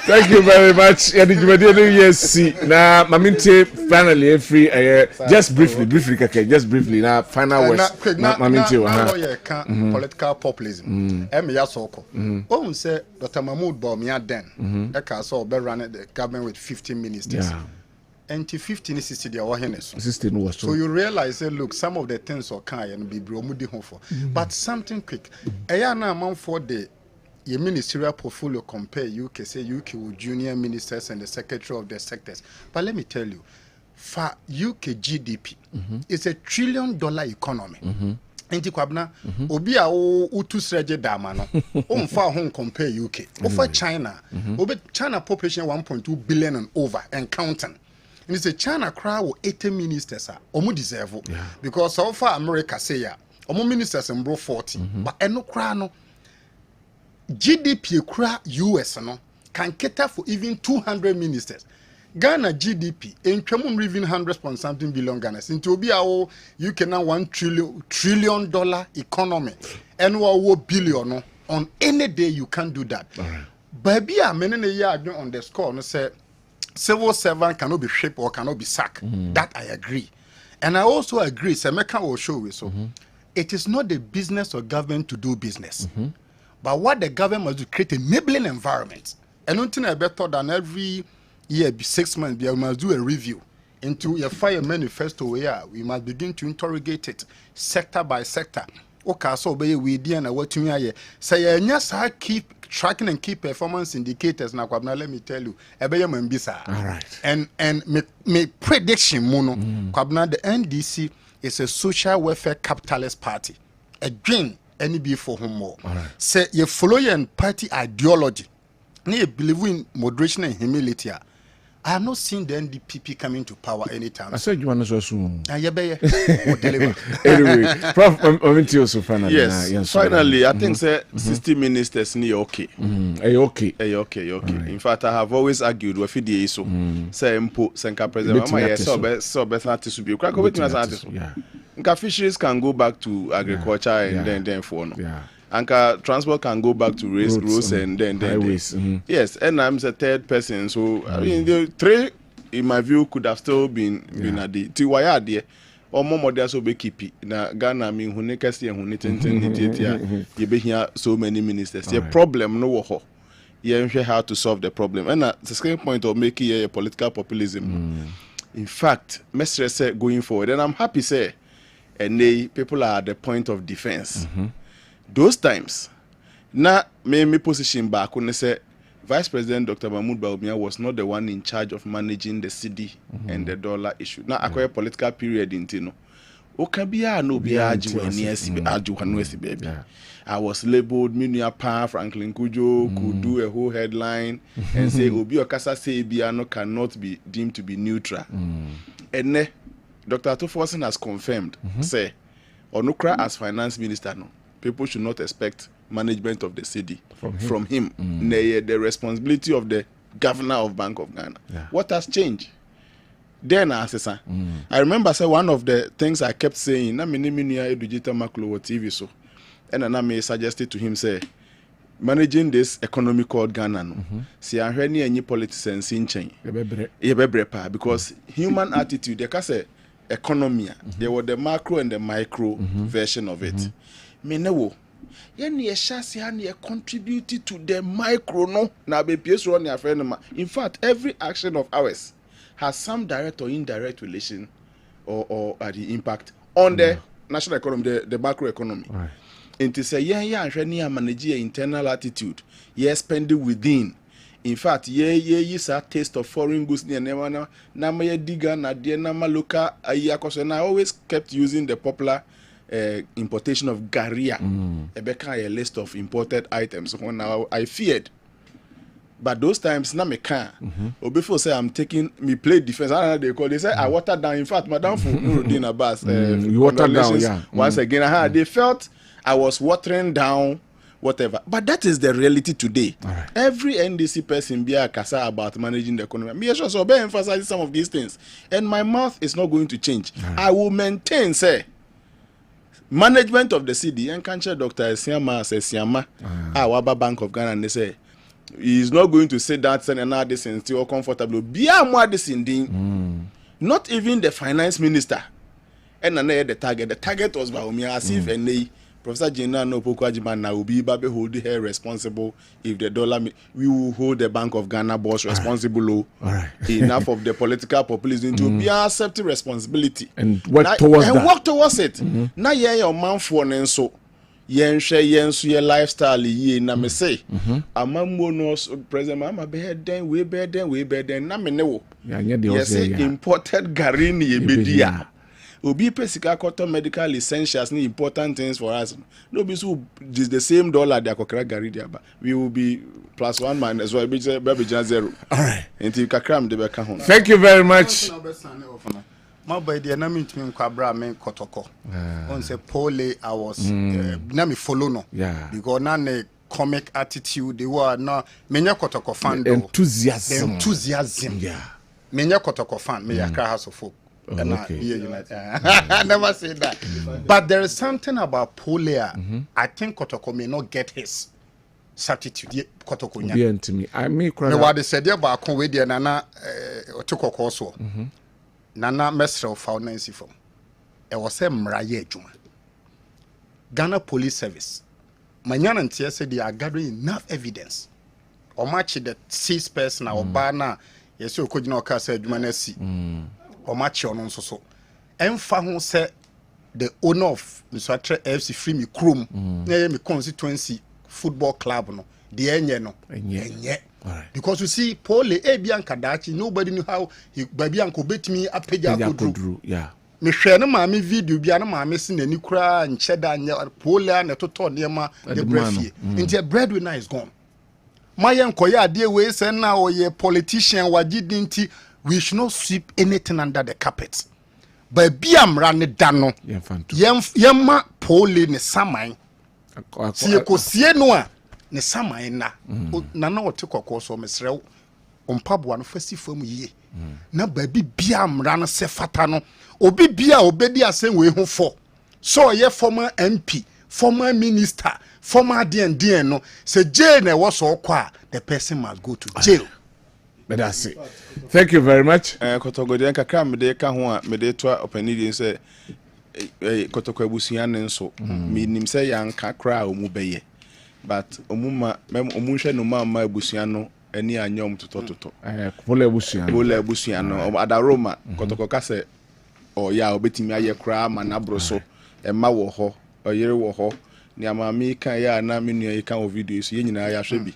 Thank you very much. Yes, now, Maminte finally free. Just briefly, just briefly. Now, final words. Maminte, political populism. Yasoko. Oh, say Dr. Mahmoud Bawumia then. That castle be running the government with 15 ministers. And 15 is 60 was so you realize look, some of the things are kind and be bromudi home for. But something quick. Ayana amount for the your ministerial portfolio compare UK with junior ministers and the secretary of the sectors. But let me tell you, for UK GDP, it's $1 trillion economy. enti Kwabena obi a wo tu sreje dama no o mfa ho compare UK o for China obi China population 1.2 billion and over and counting. And it's a China crowd with 80 ministers omo deserve because so far America say ya omo ministers mbro 40 but eno crowd no GDP crowd US no can cater for even 200 ministers. Ghana GDP entwamum even 100.something billion Ghana into obi a you can now $1 trillion economy and wo billion no on any day you can do that. Baby a menene ya on the score no say civil servant cannot be shaped or cannot be sacked. That I agree. And I also agree, Semeka will show you so. It is not the business of government to do business. But what the government must do, create a enabling environment. And nothing better than every year, 6 months, we must do a review into your fire manifesto where we must begin to interrogate it sector by sector. Okay, so we did what you say, yes, I keep tracking and key performance indicators. Now, let me tell you, all right. And me prediction, mono, the NDC is a social welfare capitalist party. Again, any be for whom more. Say you follow your party ideology. You believe in moderation and humility. I have not seen the NDPP coming to power anytime. I said you want to soon. Anyway, Prof, I'm to you so finally. Yes, finally, I think 60 ministers ni okay. Okay. In fact, I have always argued with the so say impo senka president mama yes so better to be. Crack with me as fisheries can go back to agriculture and then for no. Yeah. Anka transport can go back to roads and then highways. Yes, and I'm the third person. So I mean, the three, in my view, could have still been at the Tiwaya there. Or more there so be keep na Ghana mean who ne kasi and who ne ten you be here so many ministers. The problem no ho. You how to solve the problem. And the second point of making a political populism. In fact, Mr. said going forward, and I'm happy say, and people are at the point of defense. Those times, na me position back when they say Vice President Dr. Mahmoud Bawumia was not the one in charge of managing the cedi and the dollar issue. Now, acquire political period in Tino. Okabia no be baby. I was labeled Miniapa, Franklin Kujo, could do a whole headline and say Obi Okasa say Biano cannot be deemed to be neutral. And Dr. Atoforsen has confirmed, say, Onukra as finance minister no. People should not expect management of the cedi from him. The responsibility of the governor of Bank of Ghana. What has changed? Then I remember say one of the things I kept saying, na miniminia edujita maklo TV so. And I may suggested to him say managing this economy called Ghana no. See any politicians in change. Because human attitude, they can say economy. There were the macro and the micro version of it. Menewo yani eshasi hani contributed to the micro no na be PS run your friend. In fact, every action of ours has some direct or indirect relation or the impact on the national economy, the macro economy. Right. And to say yeah manage your internal attitude, spending within. In fact, is a taste of foreign goods near Nemana, Namaya Diga, Nadia Nama Luka, and I always kept using the popular importation of Garia. A list of imported items. When I feared. But those times, na me can. Or before say I'm taking me play defense. I don't know they call. They say I watered down. In fact, Madam Nuruddin Abbas. You watered down, yeah. Once again, they felt I was watering down. Whatever, but that is the reality today. Right. Every NDC person be a kasa about managing the economy. Me sure so be emphasize some of these things, and my mouth is not going to change. Right. I will maintain say management of the cedi. And cancer Dr. Siama says Siama, Waba Bank of Ghana, and they say he is not going to say that and now this and still comfortable. Be a more this indeed. Not even the finance minister. And another the target. The target was Bawumia as if and they. Professor Jena no Pokwajiman now will be Babe hold her responsible if the dollar we will hold the Bank of Ghana boss responsible. Right. Enough of the political populism to be accepting responsibility and work towards that. And work towards it. Now your man for so yensu your lifestyle ye na me say amammo no president mama be den we na me ne wo. Yes, imported garini yebedia. Obi pay sika koto medical essentials ni important things for us. No be so just the same dollar they akokra gari dia ba. We will be plus one minus one be zero. All right. Until kakram de be ka ho. Thank you very much. My boy, the enemy to me Kwabra men Kotoko. On say Pole, I was na me follow no. Yeah. Because na comic attitude they were no menya Kotoko fan Enthusiasm. Yeah. Menya Kotoko fan me Accra House of Folk. Oh, And okay. I never said that. But there is something about Pole. I think Kotoko may not get his certitude. Kotoko nya. Be to me. I mean, Me what they said about Conway the nana Otoko also. Nana mesrel foundancy from. It was a mraye juma. Ghana Police Service. Manyana and said they are gathering enough evidence. Or match the 6 person or bana. Yes, you could not cast a jumanesi. Or match on so. And found said the owner of Mr. FC Free Me Crum, near me constituency football club. No, the enye no. Enye. Right. Because you see, Paul Ebian Kadachi, nobody knew how he baby uncle bet me a page drew. Yeah. Me share no mammy video, be an mammy sin any cry and cheddar and Pola and a total near the bread. Into a breadwinner is gone. My uncle, yeah, dear ways, and now ye politician, what didn't we should not sweep anything under the carpet. But Biam ran it down. Yamma Paul in the summer. See, you could see no. Ne sama ina na wote kokoso mesrew ompabo no fasi fam yie na baabi bia amra no se fata no obi bia obedi asen we hu fo so ye former MP former minister former DN no se jail na wo so kwa the person must go to jail. But that's it. Thank you very much. Kotogodi kakra me de ka ho a me de to openidi say kotokwa busuan nso me nim say yanka kra o mu beye. But omuma omunhwe no mama abusuan no ani anyom totototo Pole abusuan no adaroma kotoko ka se o ya obetimi aye kra ma na broso ema wo ho oyere wo ho ni amami kan ya na menu e kan o video so ye nyina ya hwe bi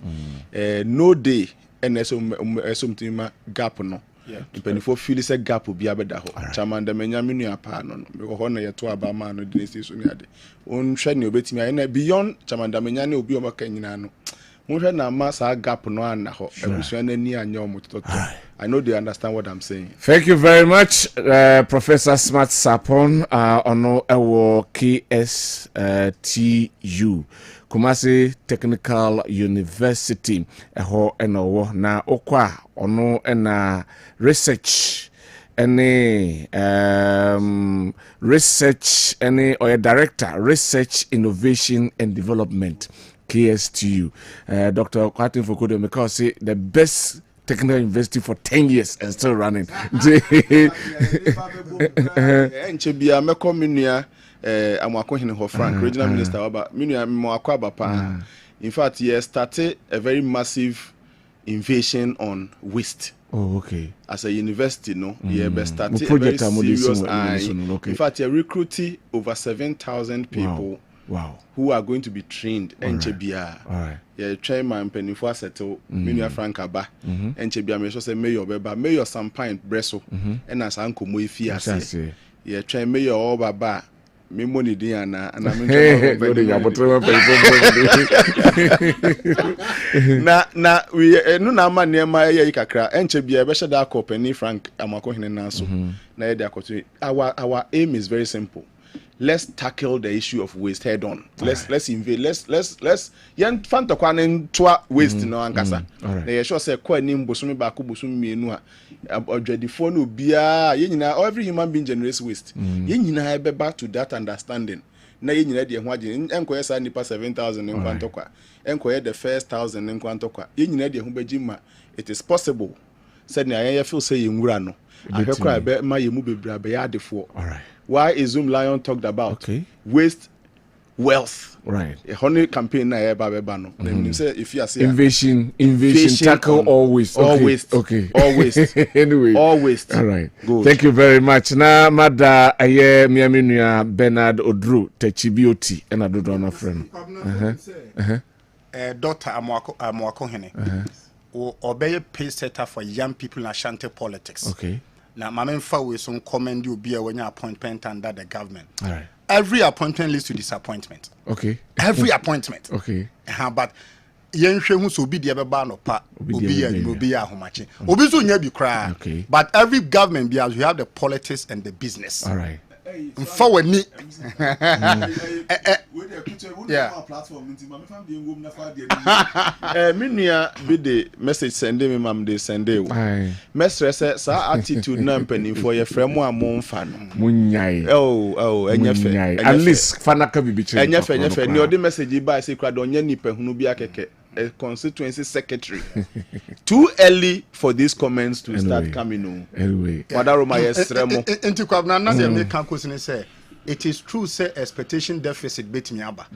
no day esomtima gap no depending feel say gap bi abeda ho chairman da menya menu apa no me ho na yeto aba ma no dinesi so ni ade on hwe ni obetimi aye na beyond chairman da menya ne obi o maka nyina no hwe na ma sa gap no ana ho abusuan na ni anya omototo. I know they understand what I'm saying. Thank you very much, Professor Smart Sapon, ono ewo KSTU, Kumasi Technical University, eho enowo na okwa ono ena research research or a director research innovation and development KSTU. Dr. Kwatin Fokodo because say the best technical university for 10 years and still running. Enche bia meko menua amwako hene ho Frank regional minister aba menua mwako aba pa. In fact, he started a very massive invasion on waste. Oh, okay. As a university, no, he started a very serious. In fact, he recruited over 7,000 people. Wow. Who are going to be trained NCBA. All right. Yeah, chairman Penifua settle Minia Frank Aba. NCBA me so say mayor beba mayor Sampine Breso and as uncle Moifiase. Yeah, train mayor Obaba. Me money dia na I'm na we no na ma nema ye kakra NCBA be shada company Frank Amako hene na so. Na ye dia koto. Our aim is very simple. Let's tackle the issue of waste head on. Let's invade. Let's yan fanta kwanen twa waste no ankasa. Na ye sure say kwa nim bosumi ba ko bosumi mienu a odwadifo no bia ye nyina every human being generates waste. Ye nyina be back to that understanding. Na ye nyina de ho age enkoye sa nipa 7,000 nkwanto kwa. Enkoye the first 1,000 nkwanto kwa. Ye nyina de ho bagima. It is possible. Said na ye feel say ye nwura no. Ahwekwa be ma ye mu bebra be ya defo. All right. Why is Zoom Lion talked about waste wealth? Right. A honey campaign na eba no. Then say if you say invasion tackle all waste. Okay. All waste. Anyway. All waste. All right. Good. Thank you very much. Na mada aye miaminua Bernard Odru Techibioti and adodo na friend. Dr. Amwako Hene. Or obey pace setter for young people in Ashanti politics. Okay. Now, my main we some comment you be when you appointment under the government. All right. Every appointment leads to disappointment. Okay. Every appointment. Okay. But yenhwe hu so obi de beba no pa obi ya ahomache obi so nya bi kra. Okay. But every government we have the politics and the business. All right. For we need Minua be the message send me mam de send you. Mestre say sa attitude na mpanimfo ye frɛ mo amomfa no. Munyai. Enyefe. At least fanaka bi che. Enyefe ni odi message ba say kra do nya nipa hunu bi akeke. A constituency secretary. Too early for these comments to start coming on. Anyway. Madaroma yesremo. Enti Kwabena na dem kan kwesini say it is true say expectation deficit betimi aba.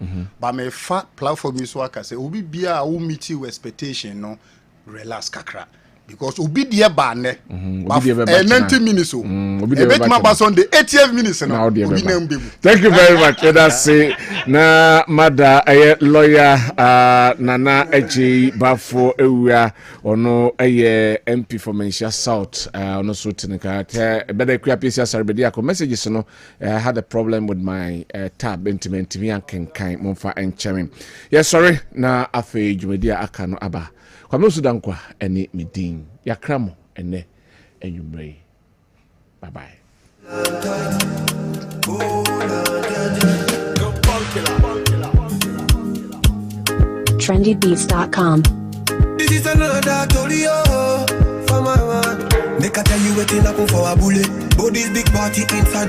But me fa platform yi so aka say obi bia a wo meet you expectation no relax kakra. Because obi die ba ne 90 minutes o ebetuma ba on the 80th minutes no obi na mbebu. Thank you very much. Let us say na mada lawyer Nana Eji Bafo Ewia ono MP for Menchia South ono so tinika better kwa pesa sarbedi ako messages no had a problem with my tab intimate me ankenkan momfa enchemi. Yes sorry na afi dwumedia aka no aba Kwabena Owusu Dankwa ene midin yakramo ene enyumrei. Bye bye. trendybeats.com. This is another story for my man. Make I tell you waiting up for a bullet. Body's big party inside.